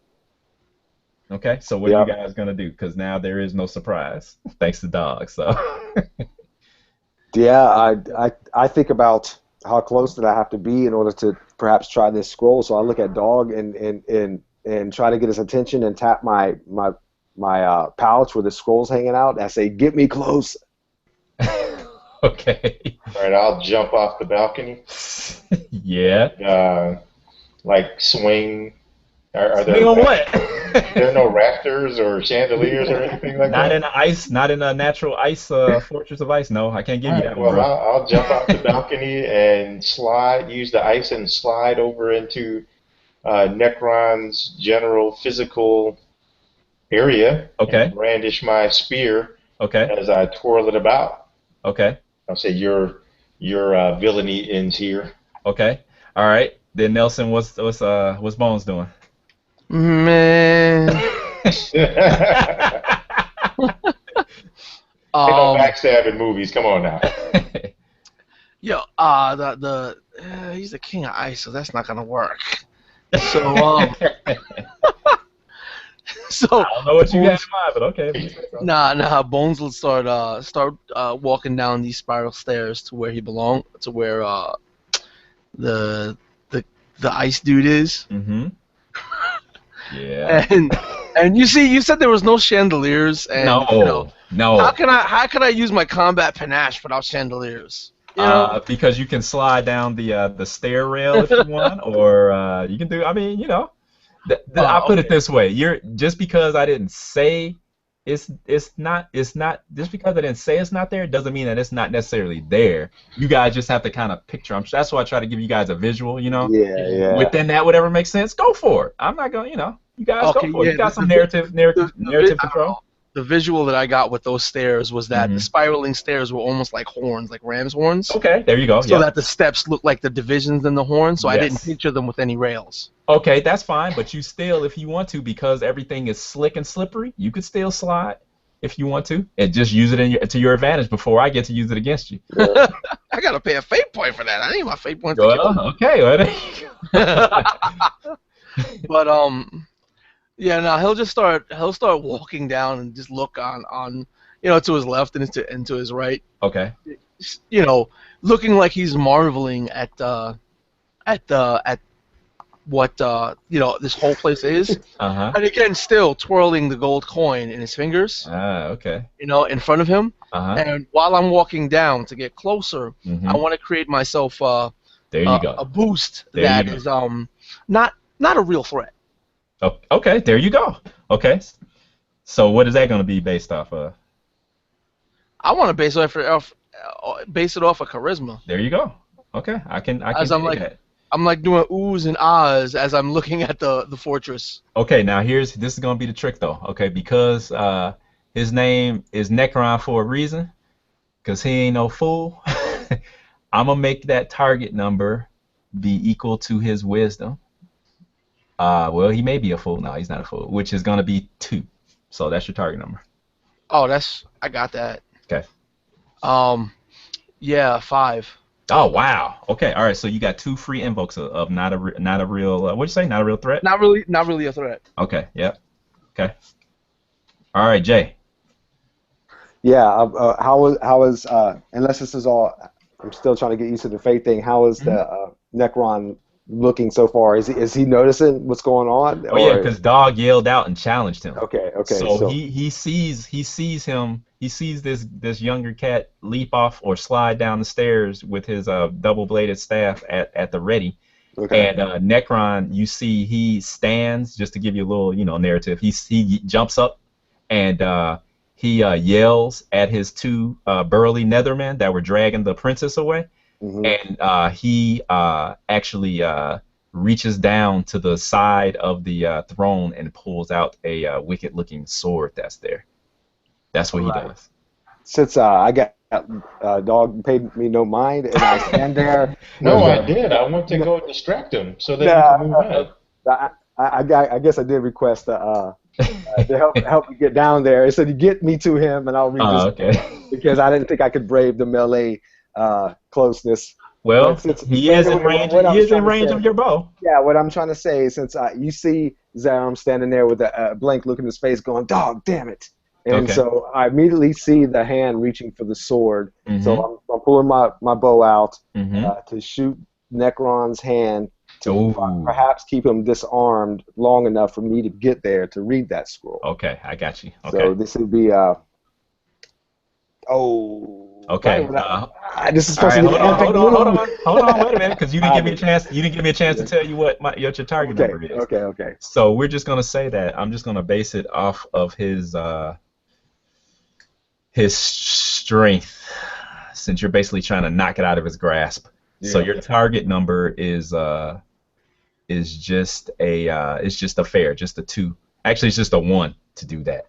Okay. So what are you Yep. guys gonna do? Because now there is no surprise thanks to dog. So. Yeah, I think about how close did I have to be in order to perhaps try this scroll. So I look at dog and try to get his attention and tap my pouch where the scroll's hanging out. I say, "Get me close." Okay. All right, I'll jump off the balcony. Yeah. Like swing. Are Swing on what? there no rafters or chandeliers or anything like Not that? in the ice, not in a natural ice fortress of ice. No, I can't give All you right, that one, well, bro. I'll jump off the balcony and use the ice and slide over into Necron's general physical area and Okay. brandish my spear Okay. as I twirl it about. Okay. I'll say, your villainy ends here. Okay. All right. Then Nelson, what's Bones doing? Man. Ain't no Um, backstab in movies. Come on now. yo, he's the king of ice, so that's not gonna work. So, so I don't know what you had Bones, in mind, but okay. Bones will start walking down these spiral stairs to where he belongs, to where the the the ice dude is. Mm-hmm. Yeah. And you see, you said there was no chandeliers, and you know, No. how can I use my combat panache without chandeliers? You know, Because you can slide down the stair rail if you want, or you can do. I mean, you know, I'll put it okay. this way: just because I didn't say it's not just because I didn't say it's not there doesn't mean that it's not necessarily there. You guys just have to kind of picture. That's why I try to give you guys a visual. Yeah, yeah. Within that, whatever makes sense, go for it. I'm not gonna, you guys go Okay, for it. yeah. You got some narrative narrative I don't know. control. The visual that I got with those stairs was that the Mhm. spiraling stairs were almost like horns, like ram's horns, Okay, there you go. so Yeah. that the steps looked like the divisions in the horn. So I didn't Yes. picture them with any rails. Okay, that's fine, but you still, if you want to, because everything is slick and slippery, you could still slide if you want to, and just use it to your advantage before I get to use it against you. I gotta pay a fate point for that. I need my fate point to kill him. Well, okay, well, there you go. But yeah, now he'll start walking down and just look on to his left and to his right, Okay. looking like he's marveling at what this whole place is. Uh-huh. And again, still twirling the gold coin in his fingers, Ah, okay. in front of him. Uh-huh. And while I'm walking down to get closer, Mhm. I want to create myself There you go. a boost There you that go. is not a real threat. Oh, okay, there you go. Okay. So what is that going to be based off of? I want to base it off of charisma. There you go. Okay, I can As I'm dig like that. I'm like doing oohs and ahs as I'm looking at the fortress. Okay, now this is gonna be the trick though. Okay, because his name is Nekron for a reason, because he ain't no fool. I'm gonna make that target number be equal to his wisdom. Well, he may be a fool. No, he's not a fool, which is gonna be 2. So that's your target number. Oh, I got that. Okay. Yeah, 5. Oh wow. Okay. All right. So you got 2 free invokes of not a real. What'd you say? Not a real threat. Not really a threat. Okay. Yep. Okay. All right, Jay. Yeah. How is unless this is all, I'm still trying to get used to the fate thing. How is the Necron looking so far? Is he noticing what's going on? Oh yeah, because Dog yelled out and challenged him. Okay. So he sees this younger cat leap off or slide down the stairs with his double-bladed staff at the ready. Okay. And Necron, you see he stands, just to give you a little narrative. He jumps up and he yells at his 2 burly nethermen that were dragging the princess away. Mhm. And he actually reaches down to the side of the throne and pulls out a wicked-looking sword that's there. That's what he does. Since I got Dog paid me no mind, and I stand there. No, I did. I went to go distract him so that he can move on. I guess I did request to help me get down there. It said, "You get me to him, and I'll read this." Okay. Because I didn't think I could brave the melee closeness. Well, But he is in range. He is in range of your bow. Yeah, what I'm trying to say is, since you see Zaren standing there with a blank look in his face, going, "Dog, damn it!" And Okay. so I immediately see the hand reaching for the sword. Mhm. So I'm pulling my bow out Mhm. to shoot Necron's hand to Ooh. perhaps keep him disarmed long enough for me to get there to read that scroll. Okay, I got you. Okay. So this would be Okay. this is All supposed right, to be hold on, wait a minute, because you didn't give me a chance. You d't give me a chance to tell you what your target number is. Okay. So we're just gonna say that I'm just gonna base it off of his strength, since you're basically trying to knock it out of his grasp. So your target number is just a fair, just a 2. Actually, it's just a 1 to do that.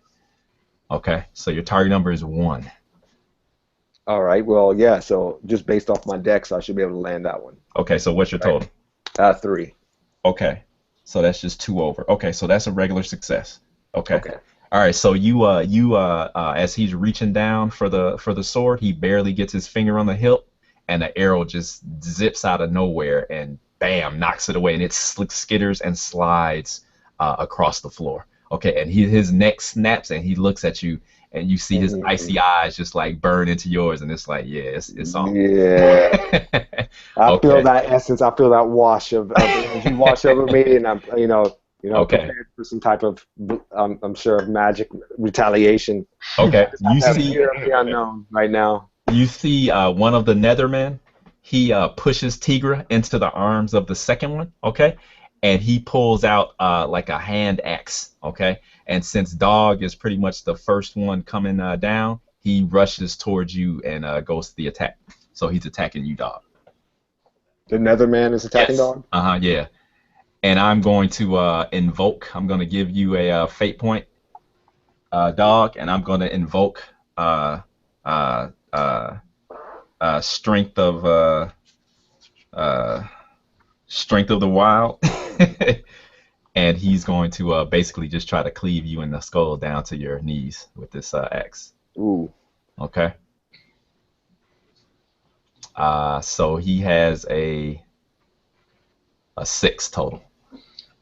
Okay, so your target number is 1. All right. Well, yeah. So just based off my dex, I should be able to land that one. Okay, so what's your total? 3. Okay, so that's just 2 over. Okay, so that's a regular success. Okay. Okay. All right, so you as he's reaching down for the sword, he barely gets his finger on the hilt, and the arrow just zips out of nowhere and bam, knocks it away, and it skitters and slides across the floor. Okay, and his neck snaps, and he looks at you, and you see his icy eyes just like burn into yours, and it's like, yeah, it's on. Yeah. I feel Okay. that essence. I feel that wash of energy wash over me, and I'm Okay. prepared for some type of I'm sure of magic retaliation. Okay, you I have see. fear of the unknown right now. You see one of the Nethermen, he pushes Tigra into the arms of the second one, okay? and he pulls out like a hand axe. Okay, and since Dog is pretty much the first one coming down, he rushes towards you and goes to the attack. So he's attacking you, Dog. The Netherman is attacking Yes. Dog? Yeah. And I'm going to invoke. I'm going to give you a fate point, Dog, and I'm going to invoke strength of strength of the wild, and he's going to basically just try to cleave you in the skull down to your knees with this axe. Ooh. Okay. So he has a 6 total.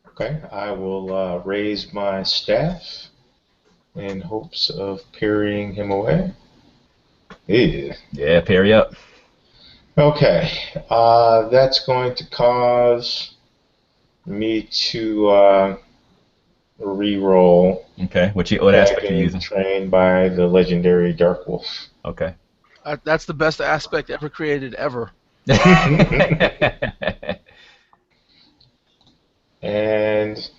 Okay, I will raise my staff in hopes of parrying him away. Ew. Yeah, parry up. Okay, that's going to cause me to re-roll. Okay, what aspect are you using? Trained by the legendary Dark Wolf. Okay. That's the best aspect ever created ever. And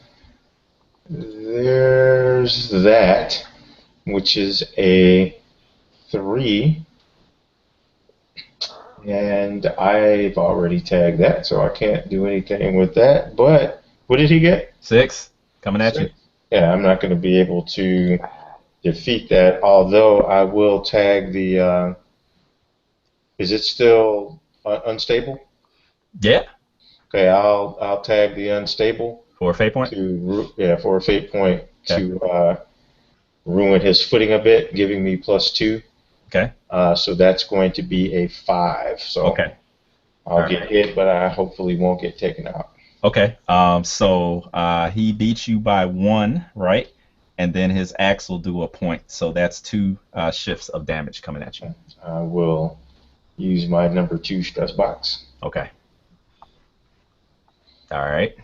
there's that, which is a 3. And I've already tagged that, so I can't do anything with that. But what did he get? 6 coming at you. Yeah, I'm not going to be able to defeat that, although I will tag the... is it still unstable? Yeah. Okay, I'll tag the unstable for a fate point. For a fate point to ruin his footing a bit, giving me +2. Okay. So that's going to be a 5. So okay. I'll get hit, but I hopefully won't get taken out. Okay. So he beats you by 1, right? And then his axe will do a point. So that's 2 shifts of damage coming at you. I will use my number 2 stress box. Okay. All right.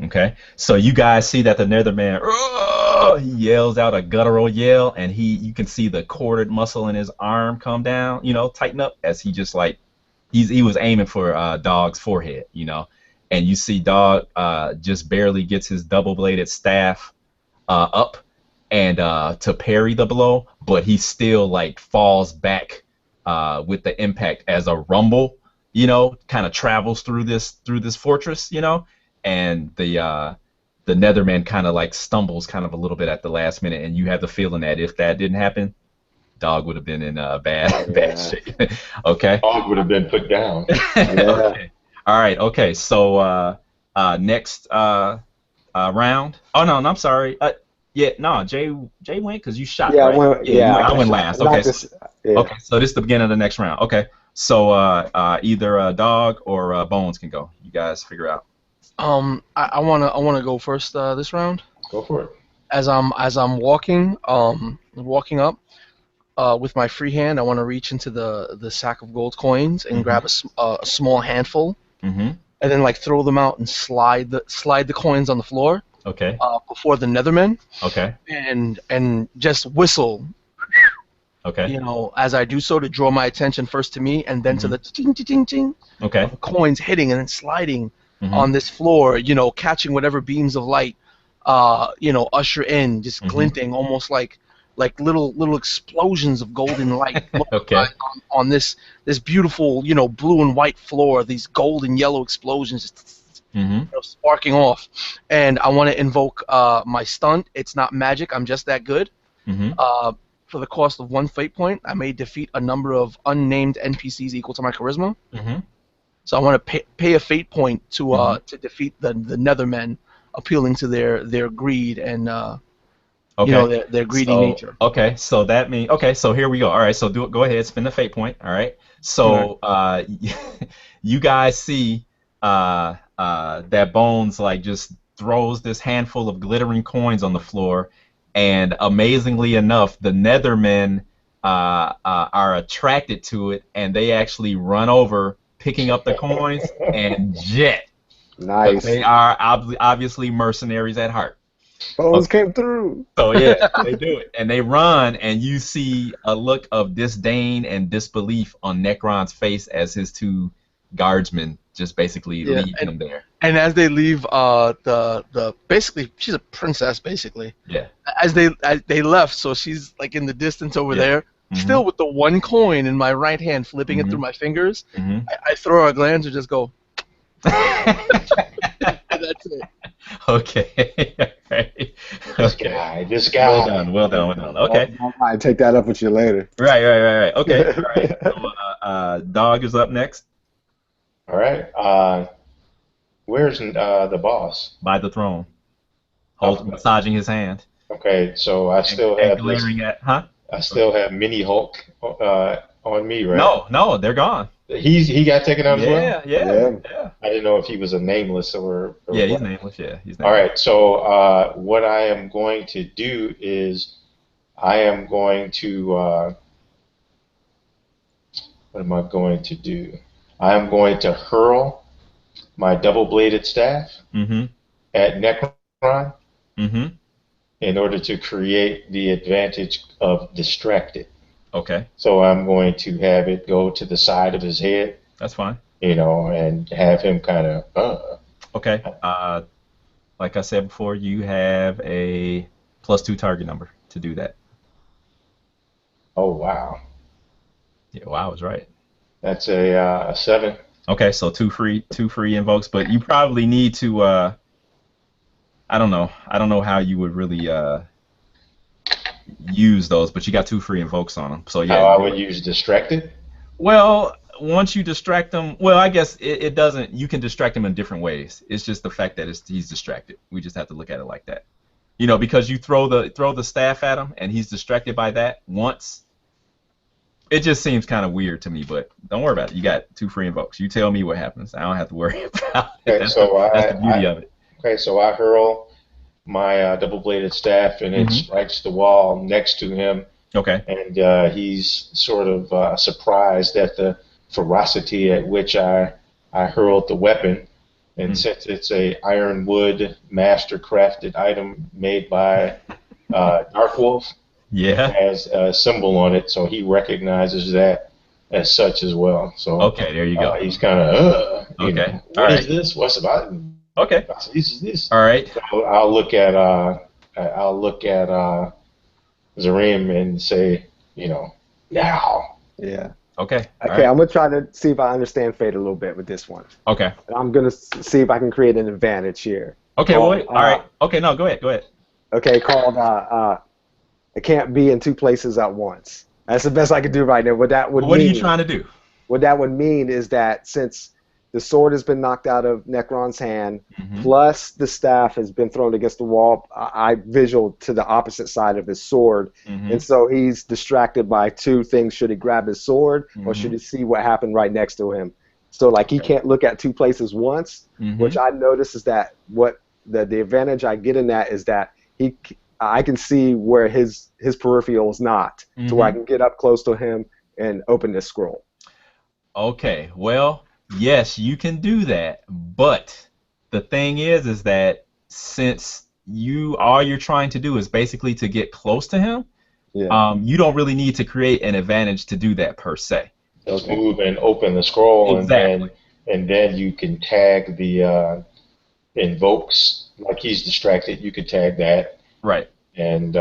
Okay. So you guys see that the Netherman, he yells out a guttural yell, and you can see the corded muscle in his arm come down, tighten up as he just like he was aiming for Dog's forehead, and you see Dog just barely gets his double-bladed staff up and to parry the blow, but he still like falls back with the impact as a rumble, kind of travels through this fortress, and the Netherman kind of like stumbles kind of a little bit at the last minute, and you have the feeling that if that didn't happen, Dog would have been in bad shape. Okay. Dog would have been put down. Okay. All right. Okay. So next round. Oh no, I'm sorry. Jay went because you shot. Yeah, right? I went last. Okay. Okay, so this is the beginning of the next round. Okay. So either Dog or Bones can go. You guys figure out. I wanna go first this round. Go for it. As I'm walking up with my free hand, I want to reach into the sack of gold coins and grab a small handful, and then like throw them out and slide the coins on the floor. Okay. Before the Nethermen. Okay. And just whistle. Okay. As I do so to draw my attention first to me and then to the ting ting ting ting. Okay. Of coins hitting and then sliding on this floor, catching whatever beams of light, usher in, just glinting, almost like little explosions of golden light. Okay. On this beautiful, blue and white floor, these gold and yellow explosions, sparking off. And I want to invoke my stunt. It's not magic. I'm just that good. For the cost of 1 fate point, I may defeat a number of unnamed NPCs equal to my charisma. So I want to pay a fate point to defeat the Nethermen, appealing to their greed and their greedy nature. Okay, so that means so here we go. All right, so go ahead, spend the fate point. All right, so you guys see that Bones like just throws this handful of glittering coins on the floor, and amazingly enough, the Nethermen are attracted to it, and they actually run over, picking up the coins and jet. Nice. They are obviously mercenaries at heart. Bones came through. So yeah, they do it, and they run, and you see a look of disdain and disbelief on Nekron's face as his 2 guardsmen just basically leave him there. And as they leave, the basically she's a princess basically. Yeah. As they left, so she's like in the distance over Yeah. there, Mhm. still with the one coin in my right hand, flipping it through my fingers. I throw her a glance and just go. And that's it. Okay. Right. Okay. This guy. Well done. Okay. I might take that up with you later. Right. Okay. All right. So, Dog is up next. All right. Where's the boss? By the throne. Massaging his hand. Okay, so I still have glaring at, huh? I still have Mini Hulk on me, right? No, they're gone. He got taken out as well. Yeah. I didn't know if he was a nameless or Yeah, what. he's nameless. Yeah, he's nameless. All right, so what I am going to do is I am going to what am I going to do? I am going to hurl my double-bladed staff at Nekron in order to create the advantage of distracted. Okay. So I'm going to have it go to the side of his head. That's fine. And have him kind of. Okay. Like I said before, you have a +2 target number to do that. Oh wow. Yeah, wow, I was right. That's a 7. Okay, so two free invokes, but you probably need to. I don't know how you would really use those, but you got 2 free invokes on them. So yeah. How I would use distracted? Well, once you distract them, well, I guess it doesn't. You can distract him in different ways. It's just the fact that he's distracted. We just have to look at it like that. Because you throw the staff at him and he's distracted by that once. It just seems kind of weird to me, but don't worry about it. You got 2 free invokes. You tell me what happens. I don't have to worry about it. Okay, That's the beauty of it. Okay, so I hurl my double-bladed staff, and it strikes the wall next to him. Okay. And he's sort of surprised at the ferocity at which I hurled the weapon. And since it's a ironwood master-crafted item made by Darkwolf, yeah, it has a symbol on it, so he recognizes that as such as well. So okay, there you go. He's kind of okay. What is this? What's about? Okay. This is this. All right. So I'll look at Zaren and say, now. Yeah. Okay. Okay, I'm gonna try to see if I understand Fate a little bit with this one. Okay. And I'm gonna see if I can create an advantage here. Okay. Well, wait. All right. Okay. No. Go ahead. Okay. Called it can't be in 2 places at once. That's the best I can do right now. What are you trying to do? What that would mean is that since the sword has been knocked out of Nekron's hand, plus the staff has been thrown against the wall, I visual to the opposite side of his sword, and so he's distracted by 2 things. Should he grab his sword, or should he see what happened right next to him? So like he can't look at 2 places once, which I notice is that what the advantage I get in that is that I can see where his peripheral is not, to where I can get up close to him and open this scroll. Okay, well, yes, you can do that, but the thing is that since all you're trying to do is basically to get close to him, you don't really need to create an advantage to do that per se. Just move and open the scroll, exactly. and then you can tag the invokes. Like he's distracted, you could tag that. Right. And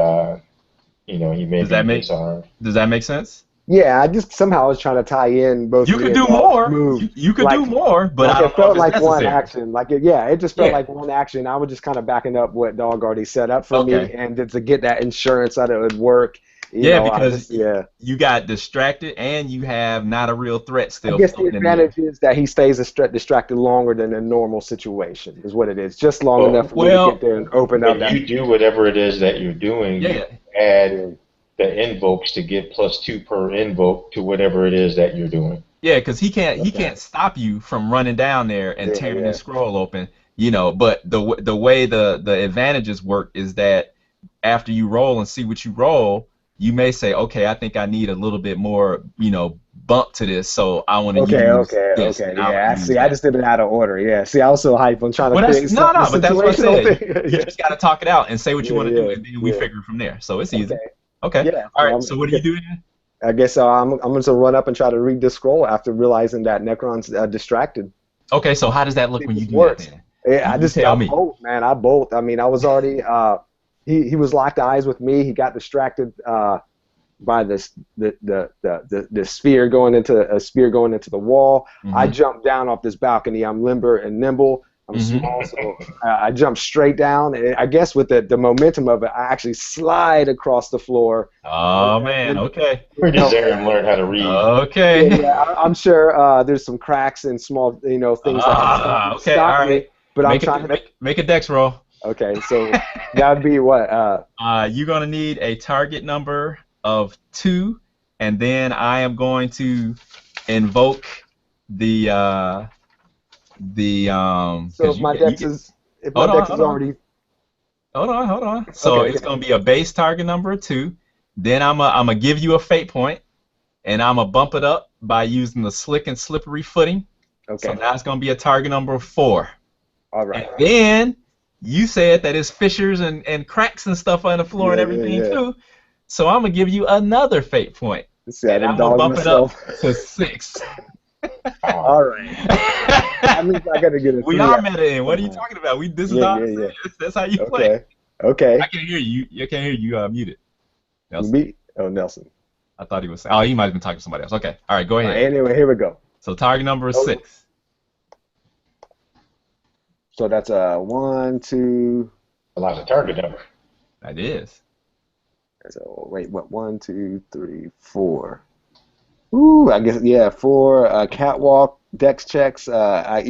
he may be disarmed. Does that make sense? Yeah, I just somehow was trying to tie in both. You could do more. You could do more, but I don't it felt know if like it's one necessary. action. It just felt like one action. I was just kind of backing up what Dog already set up for me, and to get that insurance that it would work. Because you got distracted and you have not a real threat still. I guess the advantage is that he stays distracted longer than a normal situation, is what it is. Just long enough for me to get there and open up. You do whatever it is that you're doing. Yeah. Add the invokes to get +2 per invoke to whatever it is that you're doing. Yeah, because he can't stop you from running down there and tearing the scroll open. But the way the advantages work is that after you roll and see what you roll, you may say, okay, I think I need a little bit more, bump to this, so I want to use this. Okay. Yeah, I just did it out of order. Yeah. See, I was so hyped on trying to create but that's what I said. Thing. You just got to talk it out and say what you want to do, and then we figure from there. So it's easy. Okay. Yeah. All right. So what do you do then? I guess I'm going to run up and try to read the scroll after realizing that Nekron's distracted. Okay. So how does that look when you do that then? Yeah, You tell I me. bolt, man. I bolt. I mean, I was already. He was locked eyes with me. He got distracted by the sphere going into the wall. I Mm-hmm. jumped down off this balcony. I'm limber and nimble. I'm Mm-hmm. small, so I jumped straight down. And I guess with the momentum of it, I actually slide across the floor. Oh man. And, Okay. Where you did know, Zaren learn how to read? yeah, Okay. yeah. I'm sure there's some cracks and small, things that can Okay. All stop me. right. But I'm Make it trying to. make a dex roll. Okay, so that would be what? You're gonna need a target number of 2, and then I am going to invoke the So because if my you dex get is if my hold on dex hold is on already hold on. So okay, it's okay, gonna be a base target number of 2. Then I'm gonna give you a fate point, and I'm gonna bump it up by using the slick and slippery footing. So okay. now it's gonna be a target number of 4. All And right. then you said that it's fissures and cracks and stuff on the floor and Yeah, yeah, everything yeah. too. So I'm gonna give you another fate point, Let's see, I and done I'm gonna dogged bump it up myself. to 6. Oh, All right. That means I got to get a We 3 are out meta in. What are you somehow. talking about? This is Yeah, all yeah, I'm yeah. saying. That's how you play. Okay. Okay. I can't hear you. I can't hear you. Muted, You Nelson. meet? Oh, Nelson. I thought he was saying. Oh, he might have been talking to somebody else. Okay. All right. Go All right, ahead. anyway, here we go. So target number is Oh, 6. so that's a 1, 2. a lot of target number. That is. So wait, what? 1, 2, 3, 4. Ooh, I guess yeah, 4. Catwalk, dex checks. I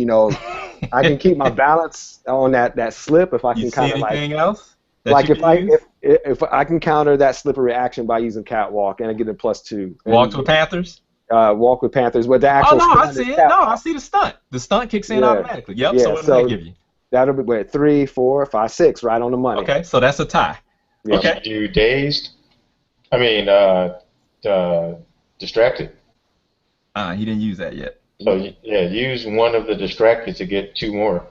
can keep my balance on that slip if I You can see kind of anything else that you if can use? if I can counter that slippery action by using catwalk and I get a +2 Walks and with Panthers. walk with Panthers with the Oh actual no, I stunt is see it. No, I catwalk. see the stunt. The stunt kicks in Yeah, automatically. Yep. So yeah. what does that So give you? that'll be wait 3, 4, 5, 6, right on the money. Okay, so that's a tie. Yep. Did Okay. you do dazed? I mean, distracted. He didn't use that yet. So yeah, use one of the distracted to get 2 more.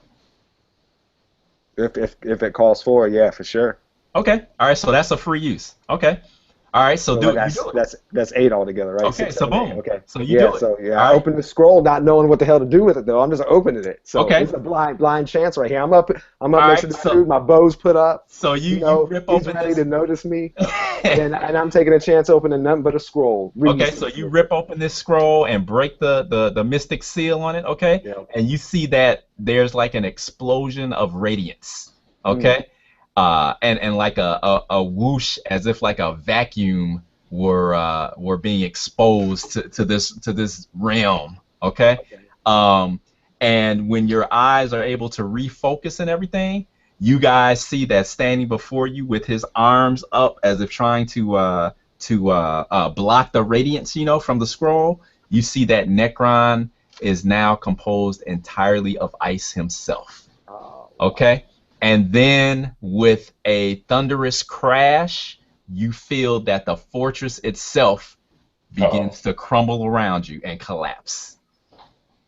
If it calls for it, yeah, for sure. Okay. All right. So that's a free use. Okay. All right. So So do like you do it? that's 8 altogether, right? Okay. 6, So 7, 8. boom. Okay. So you Yeah. do it. So yeah, All I right. opened the scroll, not knowing what the hell to do with it though. I'm just opening it. So Okay. it's a blind chance right here. I'm up All next to right. the dude. My bow's put up. So you rip He's open ready this. to notice me, and I'm taking a chance opening nothing but a scroll. Reading Okay. some So you shit. rip open this scroll and break the mystic seal on it. Okay. Yeah. And you see that there's like an explosion of radiance. Mm. Okay. And like a whoosh, as if like a vacuum were being exposed to this realm. Okay. Okay. And when your eyes are able to refocus and everything, you guys see that standing before you with his arms up as if trying to block the radiance, from the scroll. You see that Nekron is now composed entirely of ice himself. Oh, Okay? And then with a thunderous crash, you feel that the fortress itself begins to crumble around you and collapse.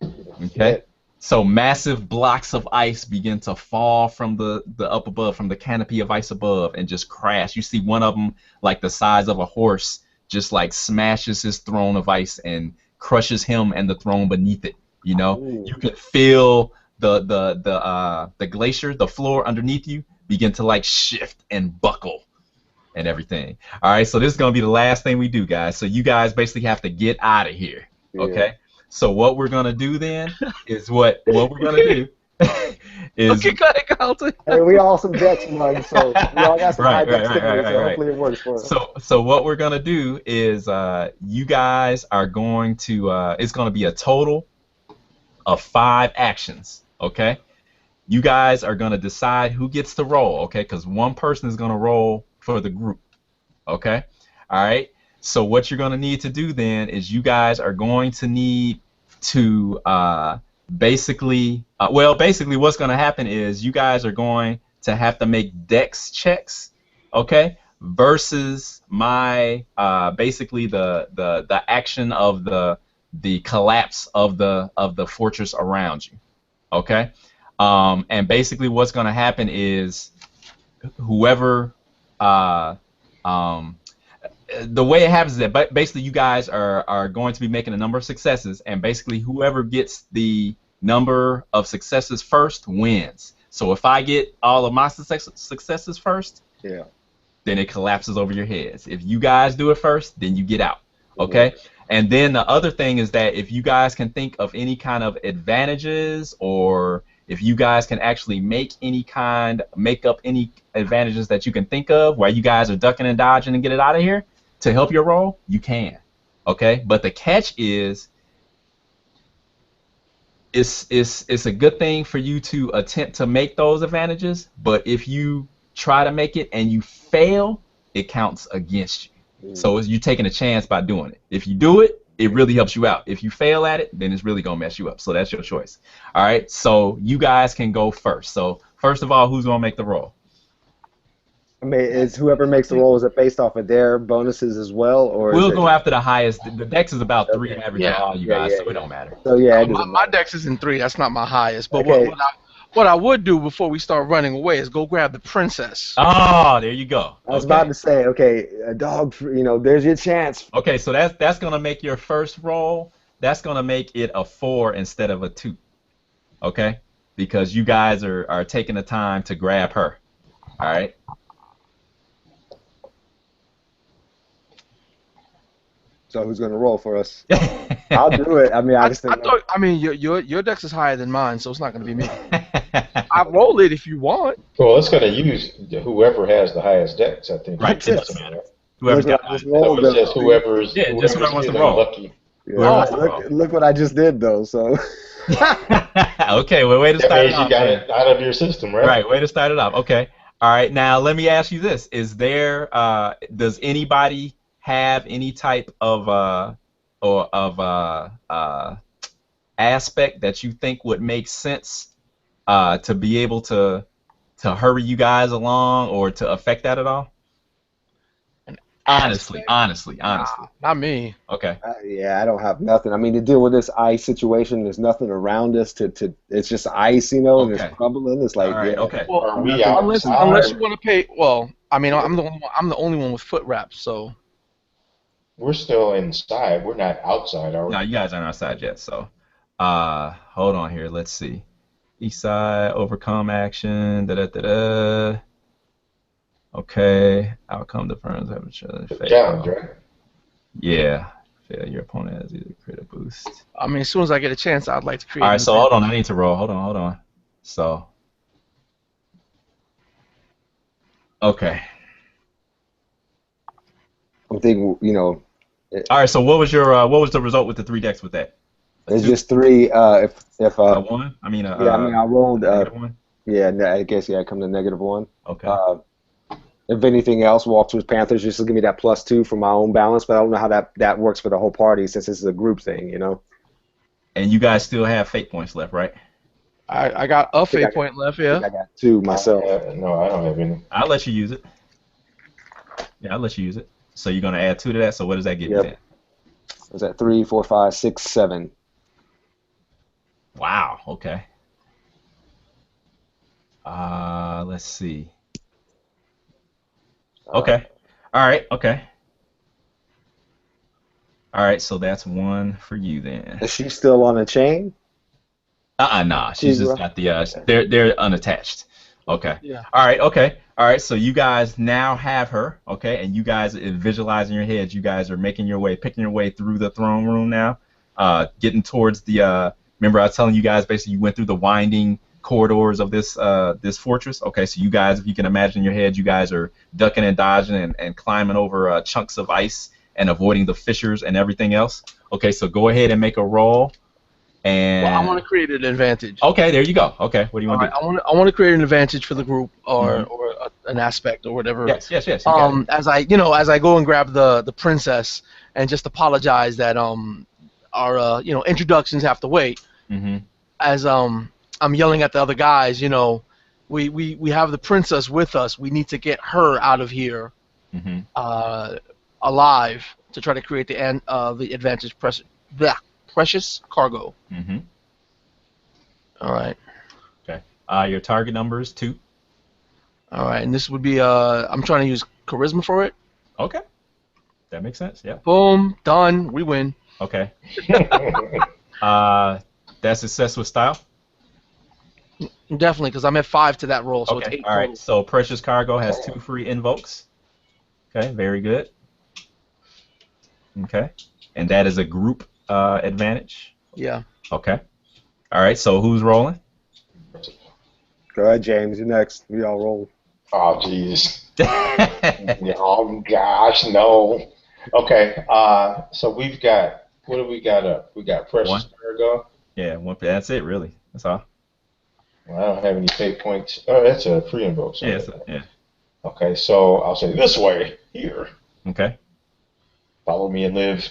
Okay? shit. So massive blocks of ice begin to fall from the up above, from the canopy of ice above, and just crash. You see one of them, like the size of a horse, just like smashes his throne of ice and crushes him and the throne beneath it. Ooh. You could feel the glacier, the floor underneath you, begin to like shift and buckle and everything. All right, so this is gonna be the last thing we do, guys. So you guys basically have to get out of here. Yeah. Okay. So what we're gonna do then is what we're gonna do is Okay, go ahead, Carlton. Hey, we all some dex mugs, so we all got some high Right, right, right, dexterity, right, so right. hopefully it works for us. So what we're gonna do is you guys are going to it's gonna be a total of 5 actions. Okay. You guys are gonna decide who gets to roll. Okay, because one person is gonna roll for the group. Okay. All right. So what you're going to need to do then is you guys are going to need to basically what's going to happen is you guys are going to have to make dex checks, okay, versus my basically the action of the collapse of the fortress around you, okay. And basically what's going to happen is whoever the way it happens is that basically you guys are going to be making a number of successes, and basically whoever gets the number of successes first wins. So if I get all of my successes first, Yeah. then it collapses over your heads. If you guys do it first, then you get out. Okay? And then the other thing is that if you guys can think of any kind of advantages, or if you guys can actually make up any advantages that you can think of while you guys are ducking and dodging and get it out of here to help your roll, you can. Okay? But the catch is, it's a good thing for you to attempt to make those advantages, but if you try to make it and you fail, it counts against you. So you're taking a chance by doing it. If you do it, it really helps you out. If you fail at it, then it's really gonna mess you up. So that's your choice. All right. So you guys can go first. So first of all, who's gonna make the roll? I mean, is whoever makes the roll, is it based off of their bonuses as well, or We'll is go it? after the highest. The dex is about 3 Okay. average Yeah. on all you Yeah, guys, yeah, so it yeah. don't matter. So yeah, it My, doesn't my matter. dex is in 3. That's not my highest. But Okay. what I would do before we start running away is go grab the princess. Oh, there you go. I was about to say, okay, a dog, there's your chance. Okay, so that's gonna make your first roll. That's gonna make it a 4 instead of a 2. Okay, because you guys are taking the time to grab her. All right. So who's gonna roll for us? I'll do it. I mean, I just think. Your dex is higher than mine, so it's not going to be me. I roll it if you want. Well, it's going to use whoever has the highest dex, I think. Right. It That's doesn't it. matter. Whoever's Look, got I just it. rolled So it's just the- whoever's, Yeah, just whoever wants to getting roll. lucky. Yeah, Whoever look, wants to look what I just did though. So Okay, well, way to That start means it you off. got man. it out of your system, right? Right, way to start it off. Okay. All right, now let me ask you this. Is there does anybody have any type of aspect that you think would make sense to be able to hurry you guys along or to affect that at all? Honestly. Nah, not me. Okay. yeah, I don't have nothing. I mean, to deal with this ice situation, there's nothing around us it's just ice, and Okay. it's crumbling. It's like, All right. yeah. Okay. Well, Are we unless outside? you want to pay. Well, I mean, I'm the only one with foot wraps, so. We're still inside. We're not outside, are we? No, you guys aren't outside yet. So, hold on here. Let's see. East side overcome action. Da da da da. Okay. Outcome defines average Challenge, right? Yeah. Fail. Your opponent has either crit or boost. I mean, as soon as I get a chance, I'd like to create. All right. an So hold on. I need to roll. Hold on. So. Okay. I'm thinking, All right. So what was the result with the 3 decks with that? it's just 3. If A 1. I mean, yeah, I mean, I rolled. -1. Yeah, I guess I come to -1. Okay. If anything else, Walter's Panthers just to give me that +2 for my own balance, but I don't know how that works for the whole party since this is a group thing, And you guys still have fate points left, right? I got a I fate got- point left, I yeah. got 2 myself. No, I don't have any. I'll let you use it. Yeah, I'll let you use it. So you're gonna add 2 to that. So what does that give you Yep. then? Was that 3, 4, 5, 6, 7? Wow. Okay. Let's see. Okay. All right. Okay. All right. So that's 1 for you then. Is she still on a chain? Nah. She's just got the they're unattached. Okay. Yeah. All right. Okay. All right. So you guys now have her. Okay. And you guys visualize in your heads. You guys are picking your way through the throne room now. Getting towards the. Remember, I was telling you guys basically you went through the winding corridors of this fortress. Okay. So you guys, if you can imagine in your head, you guys are ducking and dodging and climbing over chunks of ice and avoiding the fissures and everything else. Okay. So go ahead and make a roll. And Well, I want to create an advantage. Okay, there you go. Okay, what do you want to do? I want to create an advantage for the group, or an aspect, or whatever. Yes. You got it. As I go and grab the princess, and just apologize that our introductions have to wait. Mm-hmm. As I'm yelling at the other guys, we have the princess with us. We need to get her out of here, Mm-hmm. alive, to try to create the advantage. Precious cargo. Mm-hmm. All right. Okay. Your target number is 2. All right, and this would be I'm trying to use charisma for it. Okay. That makes sense. Yeah. Boom, done. We win. Okay. That That's success with style. Definitely, because I'm at 5 to that roll, so it's Okay. 8 All total. right. So Precious Cargo has 2 free invokes. Okay. Very good. Okay. And that is a group advantage. Yeah. Okay. All right. So who's rolling? Go ahead, James. You're next. We all roll. Oh, jeez. Oh, gosh, no. Okay, so we've got, what do we got up? We got One. Precious Cargo. Yeah. One. That's it. Really. That's all. Well, I don't have any fate points. Oh, that's a free invoke. So Yeah. Yeah. okay, so I'll say this way, here. Okay. Follow me and live.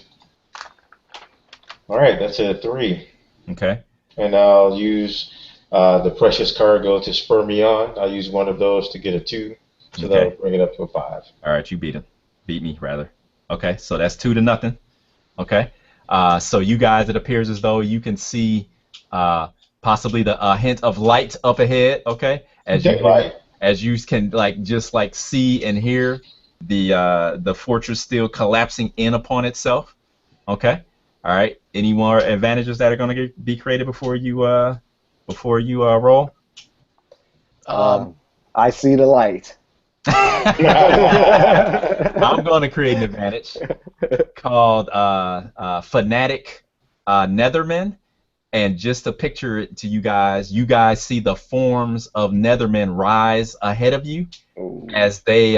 All right, that's a 3. Okay. And I'll use the Precious Cargo to spur me on. I'll use one of those to get a 2. So that'll Okay. bring it up to a 5. All right. You beat him. Beat me rather. Okay. So that's 2-0. Okay. So you guys, it appears as though you can see possibly the hint of light up ahead. Okay. Daylight. As you can just see and hear the fortress still collapsing in upon itself. Okay. All right. Any more advantages that are going to be created before you roll? I see the light. I'm going to create an advantage called Fanatic Nethermen. And just to picture it to you guys see the forms of Nethermen rise ahead of you as they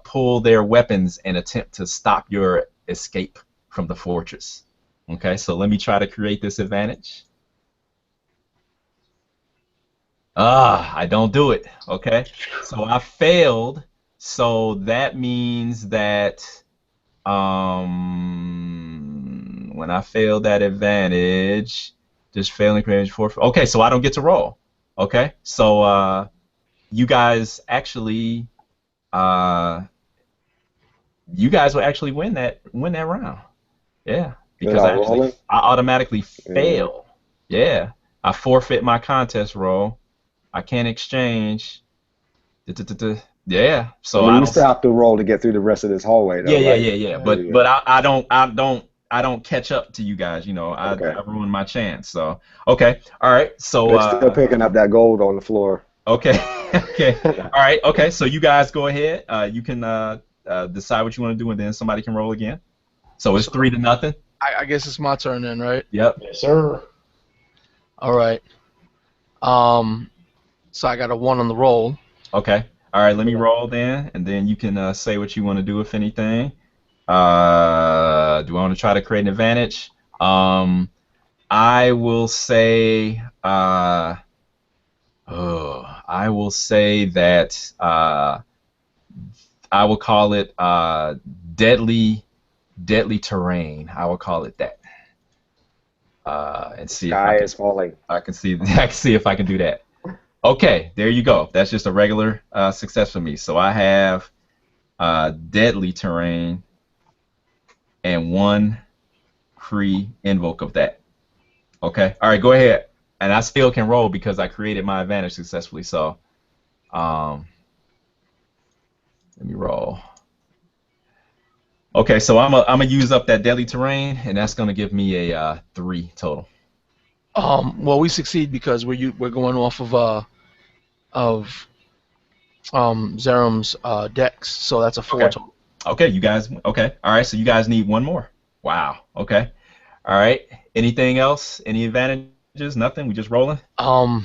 pull their weapons and attempt to stop your escape from the fortress. Okay, so let me try to create this advantage. I don't do it. Okay, so I failed. So that means that when I failed that advantage, just failing advantage 4. Okay, so I don't get to roll. Okay, so you guys actually will actually win that round. Yeah, because I automatically fail. Yeah, I forfeit my contest roll. I can't exchange. Yeah, so I mean, you still have to roll to get through the rest of this hallway, though. Yeah. But I don't catch up to you guys. You know, I ruined my chance. So okay, all right. So they're still picking up that gold on the floor. Okay, okay, all right. Okay, so you guys go ahead. You can decide what you want to do, and then somebody can roll again. So it's 3-0. I guess it's my turn then, right? Yep. Yes, sir. All right. So I got a 1 on the roll. Okay. All right. Let me roll then, and then you can say what you want to do, if anything. Do I want to try to create an advantage? I will say. I will say that I will call it deadly terrain. I will call it that. And see if Sky is falling. I can see if I can do that. Okay, there you go. That's just a regular success for me. So I have deadly terrain and 1 free invoke of that. Okay. All right, go ahead. And I still can roll because I created my advantage successfully. So let me roll. Okay, so I'm gonna use up that deadly terrain, and that's gonna give me a 3 total. Well, we succeed because we're going off of Zarum's dex, so that's a 4 total. Okay, you guys. Okay, all right. So you guys need 1 more. Wow. Okay. All right. Anything else? Any advantages? Nothing. We just rolling. All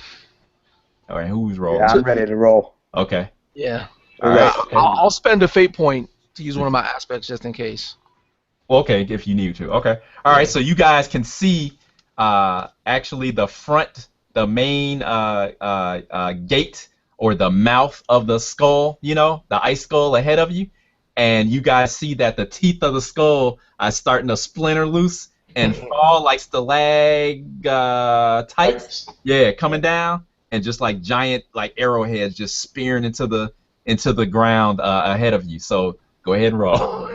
right. Who's rolling? Yeah, I'm ready to roll. Okay. Yeah. All right. Okay. I'll spend a fate point to use one of my aspects just in case. Well, okay, if you need to. Okay. All right. So you guys can see actually the main gate or the mouth of the skull. You know, the ice skull ahead of you, and you guys see that the teeth of the skull are starting to splinter loose and fall like stalactites. Yeah, coming down, and just like giant arrowheads just spearing into the ground ahead of you. So go ahead and roll.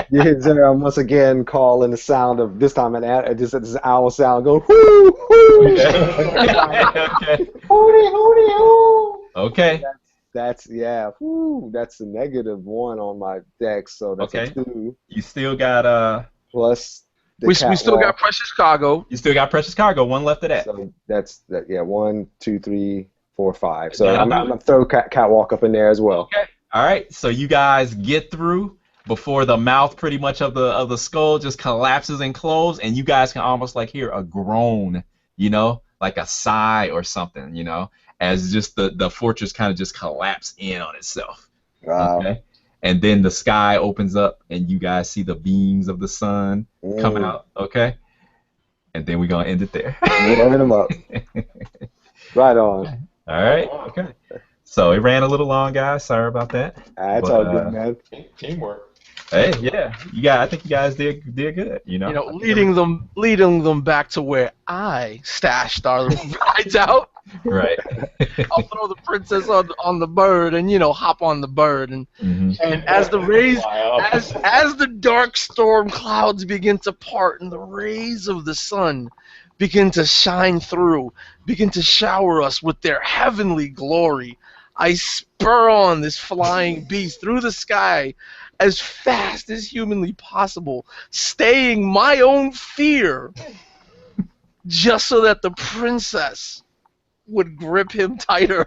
You hear Zaren once again calling the sound of, this time this owl sound, go whoo whoo. Okay. Hooty hooty hoo. Okay. That's yeah. Whoo, that's a -1 on my dex, so that's a 2. You still got Plus the We still catwalk. got precious cargo. You still got precious cargo. One left of that. So that's that. Yeah, 1, 2, 3, 4, 5. So That'll I'm do gonna it. throw catwalk up in there as well. Okay. All right. So you guys get through before the mouth pretty much of the skull just collapses and closes, and you guys can almost like hear a groan, like a sigh or something, as just the fortress kind of just collapse in on itself. Wow. Okay. And then the sky opens up, and you guys see the beams of the sun come out. Okay. And then we're gonna end it there. Warming them up. Right on. All right. Okay. So it ran a little long, guys. Sorry about that. That's But, all good, man. Teamwork. Hey, yeah, I think you guys did good. Leading them back to where I stashed our rides out. Right. I'll throw the princess on the bird and hop on the bird and as the rays as the dark storm clouds begin to part and the rays of the sun begin to shine through, begin to shower us with their heavenly glory, I spur on this flying beast through the sky as fast as humanly possible, staying my own fear just so that the princess would grip him tighter.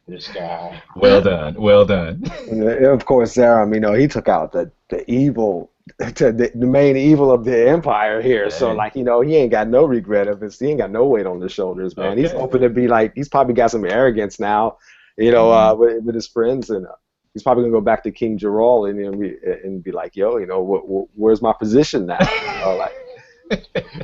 This guy. Well done. Well done. And, of course, Zaren, he took out the evil, the main evil of the empire here. So, he ain't got no regret of this. He ain't got no weight on his shoulders, man. Okay. He's hoping to be like, he's probably got some arrogance now, with his friends, and he's probably gonna go back to King Jarol and be like, yo, where's my position now?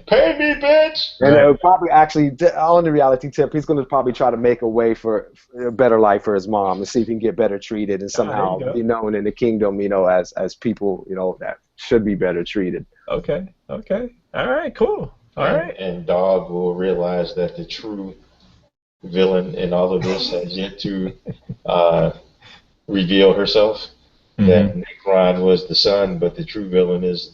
Pay me, bitch. And it would probably actually, on the reality tip, he's going to probably try to make a way for a better life for his mom and see if he can get better treated and somehow be known in the kingdom, as people, that should be better treated. Okay. All right. Cool. All right. And Dog will realize that the true villain in all of this has yet to reveal herself. That Nekron was the son, but the true villain is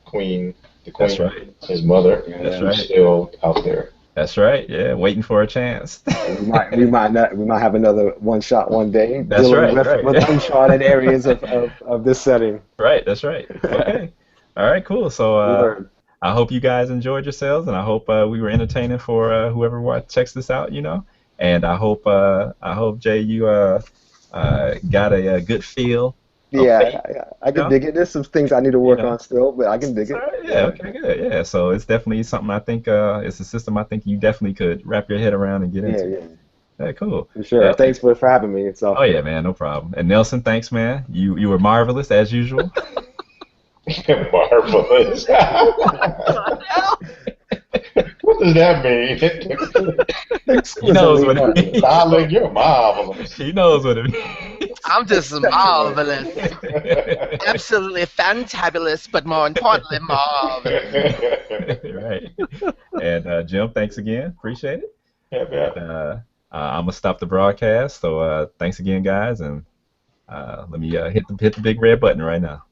Queen. The queen, That's right. His mother, That's who's right. still out there. That's right. Yeah, waiting for a chance. we might have another one shot one day. That's dealing right. with uncharted areas of this setting. Right. That's right. Okay. All right. Cool. So I hope you guys enjoyed yourselves, and I hope we were entertaining for whoever checks this out. And I hope Jay, you got a good feel. Yeah, I can dig it. There's some things I need to work on still, but I can dig it. Yeah, okay, good. Yeah, so it's definitely something I think it's a system I think you definitely could wrap your head around and get into. Yeah, cool. For sure. Yeah, thanks for having me. Oh yeah, man, no problem. And Nelson, thanks, man. You were marvelous as usual. Marvelous. What does that mean? He knows what it means. Darling, you're marvelous. He knows what it means. I'm just marvelous. Absolutely fantabulous, but more importantly, marvelous. Right. And Jim, thanks again. Appreciate it. Yeah, man. And, I'm gonna stop the broadcast. So thanks again, guys, and let me hit the big red button right now.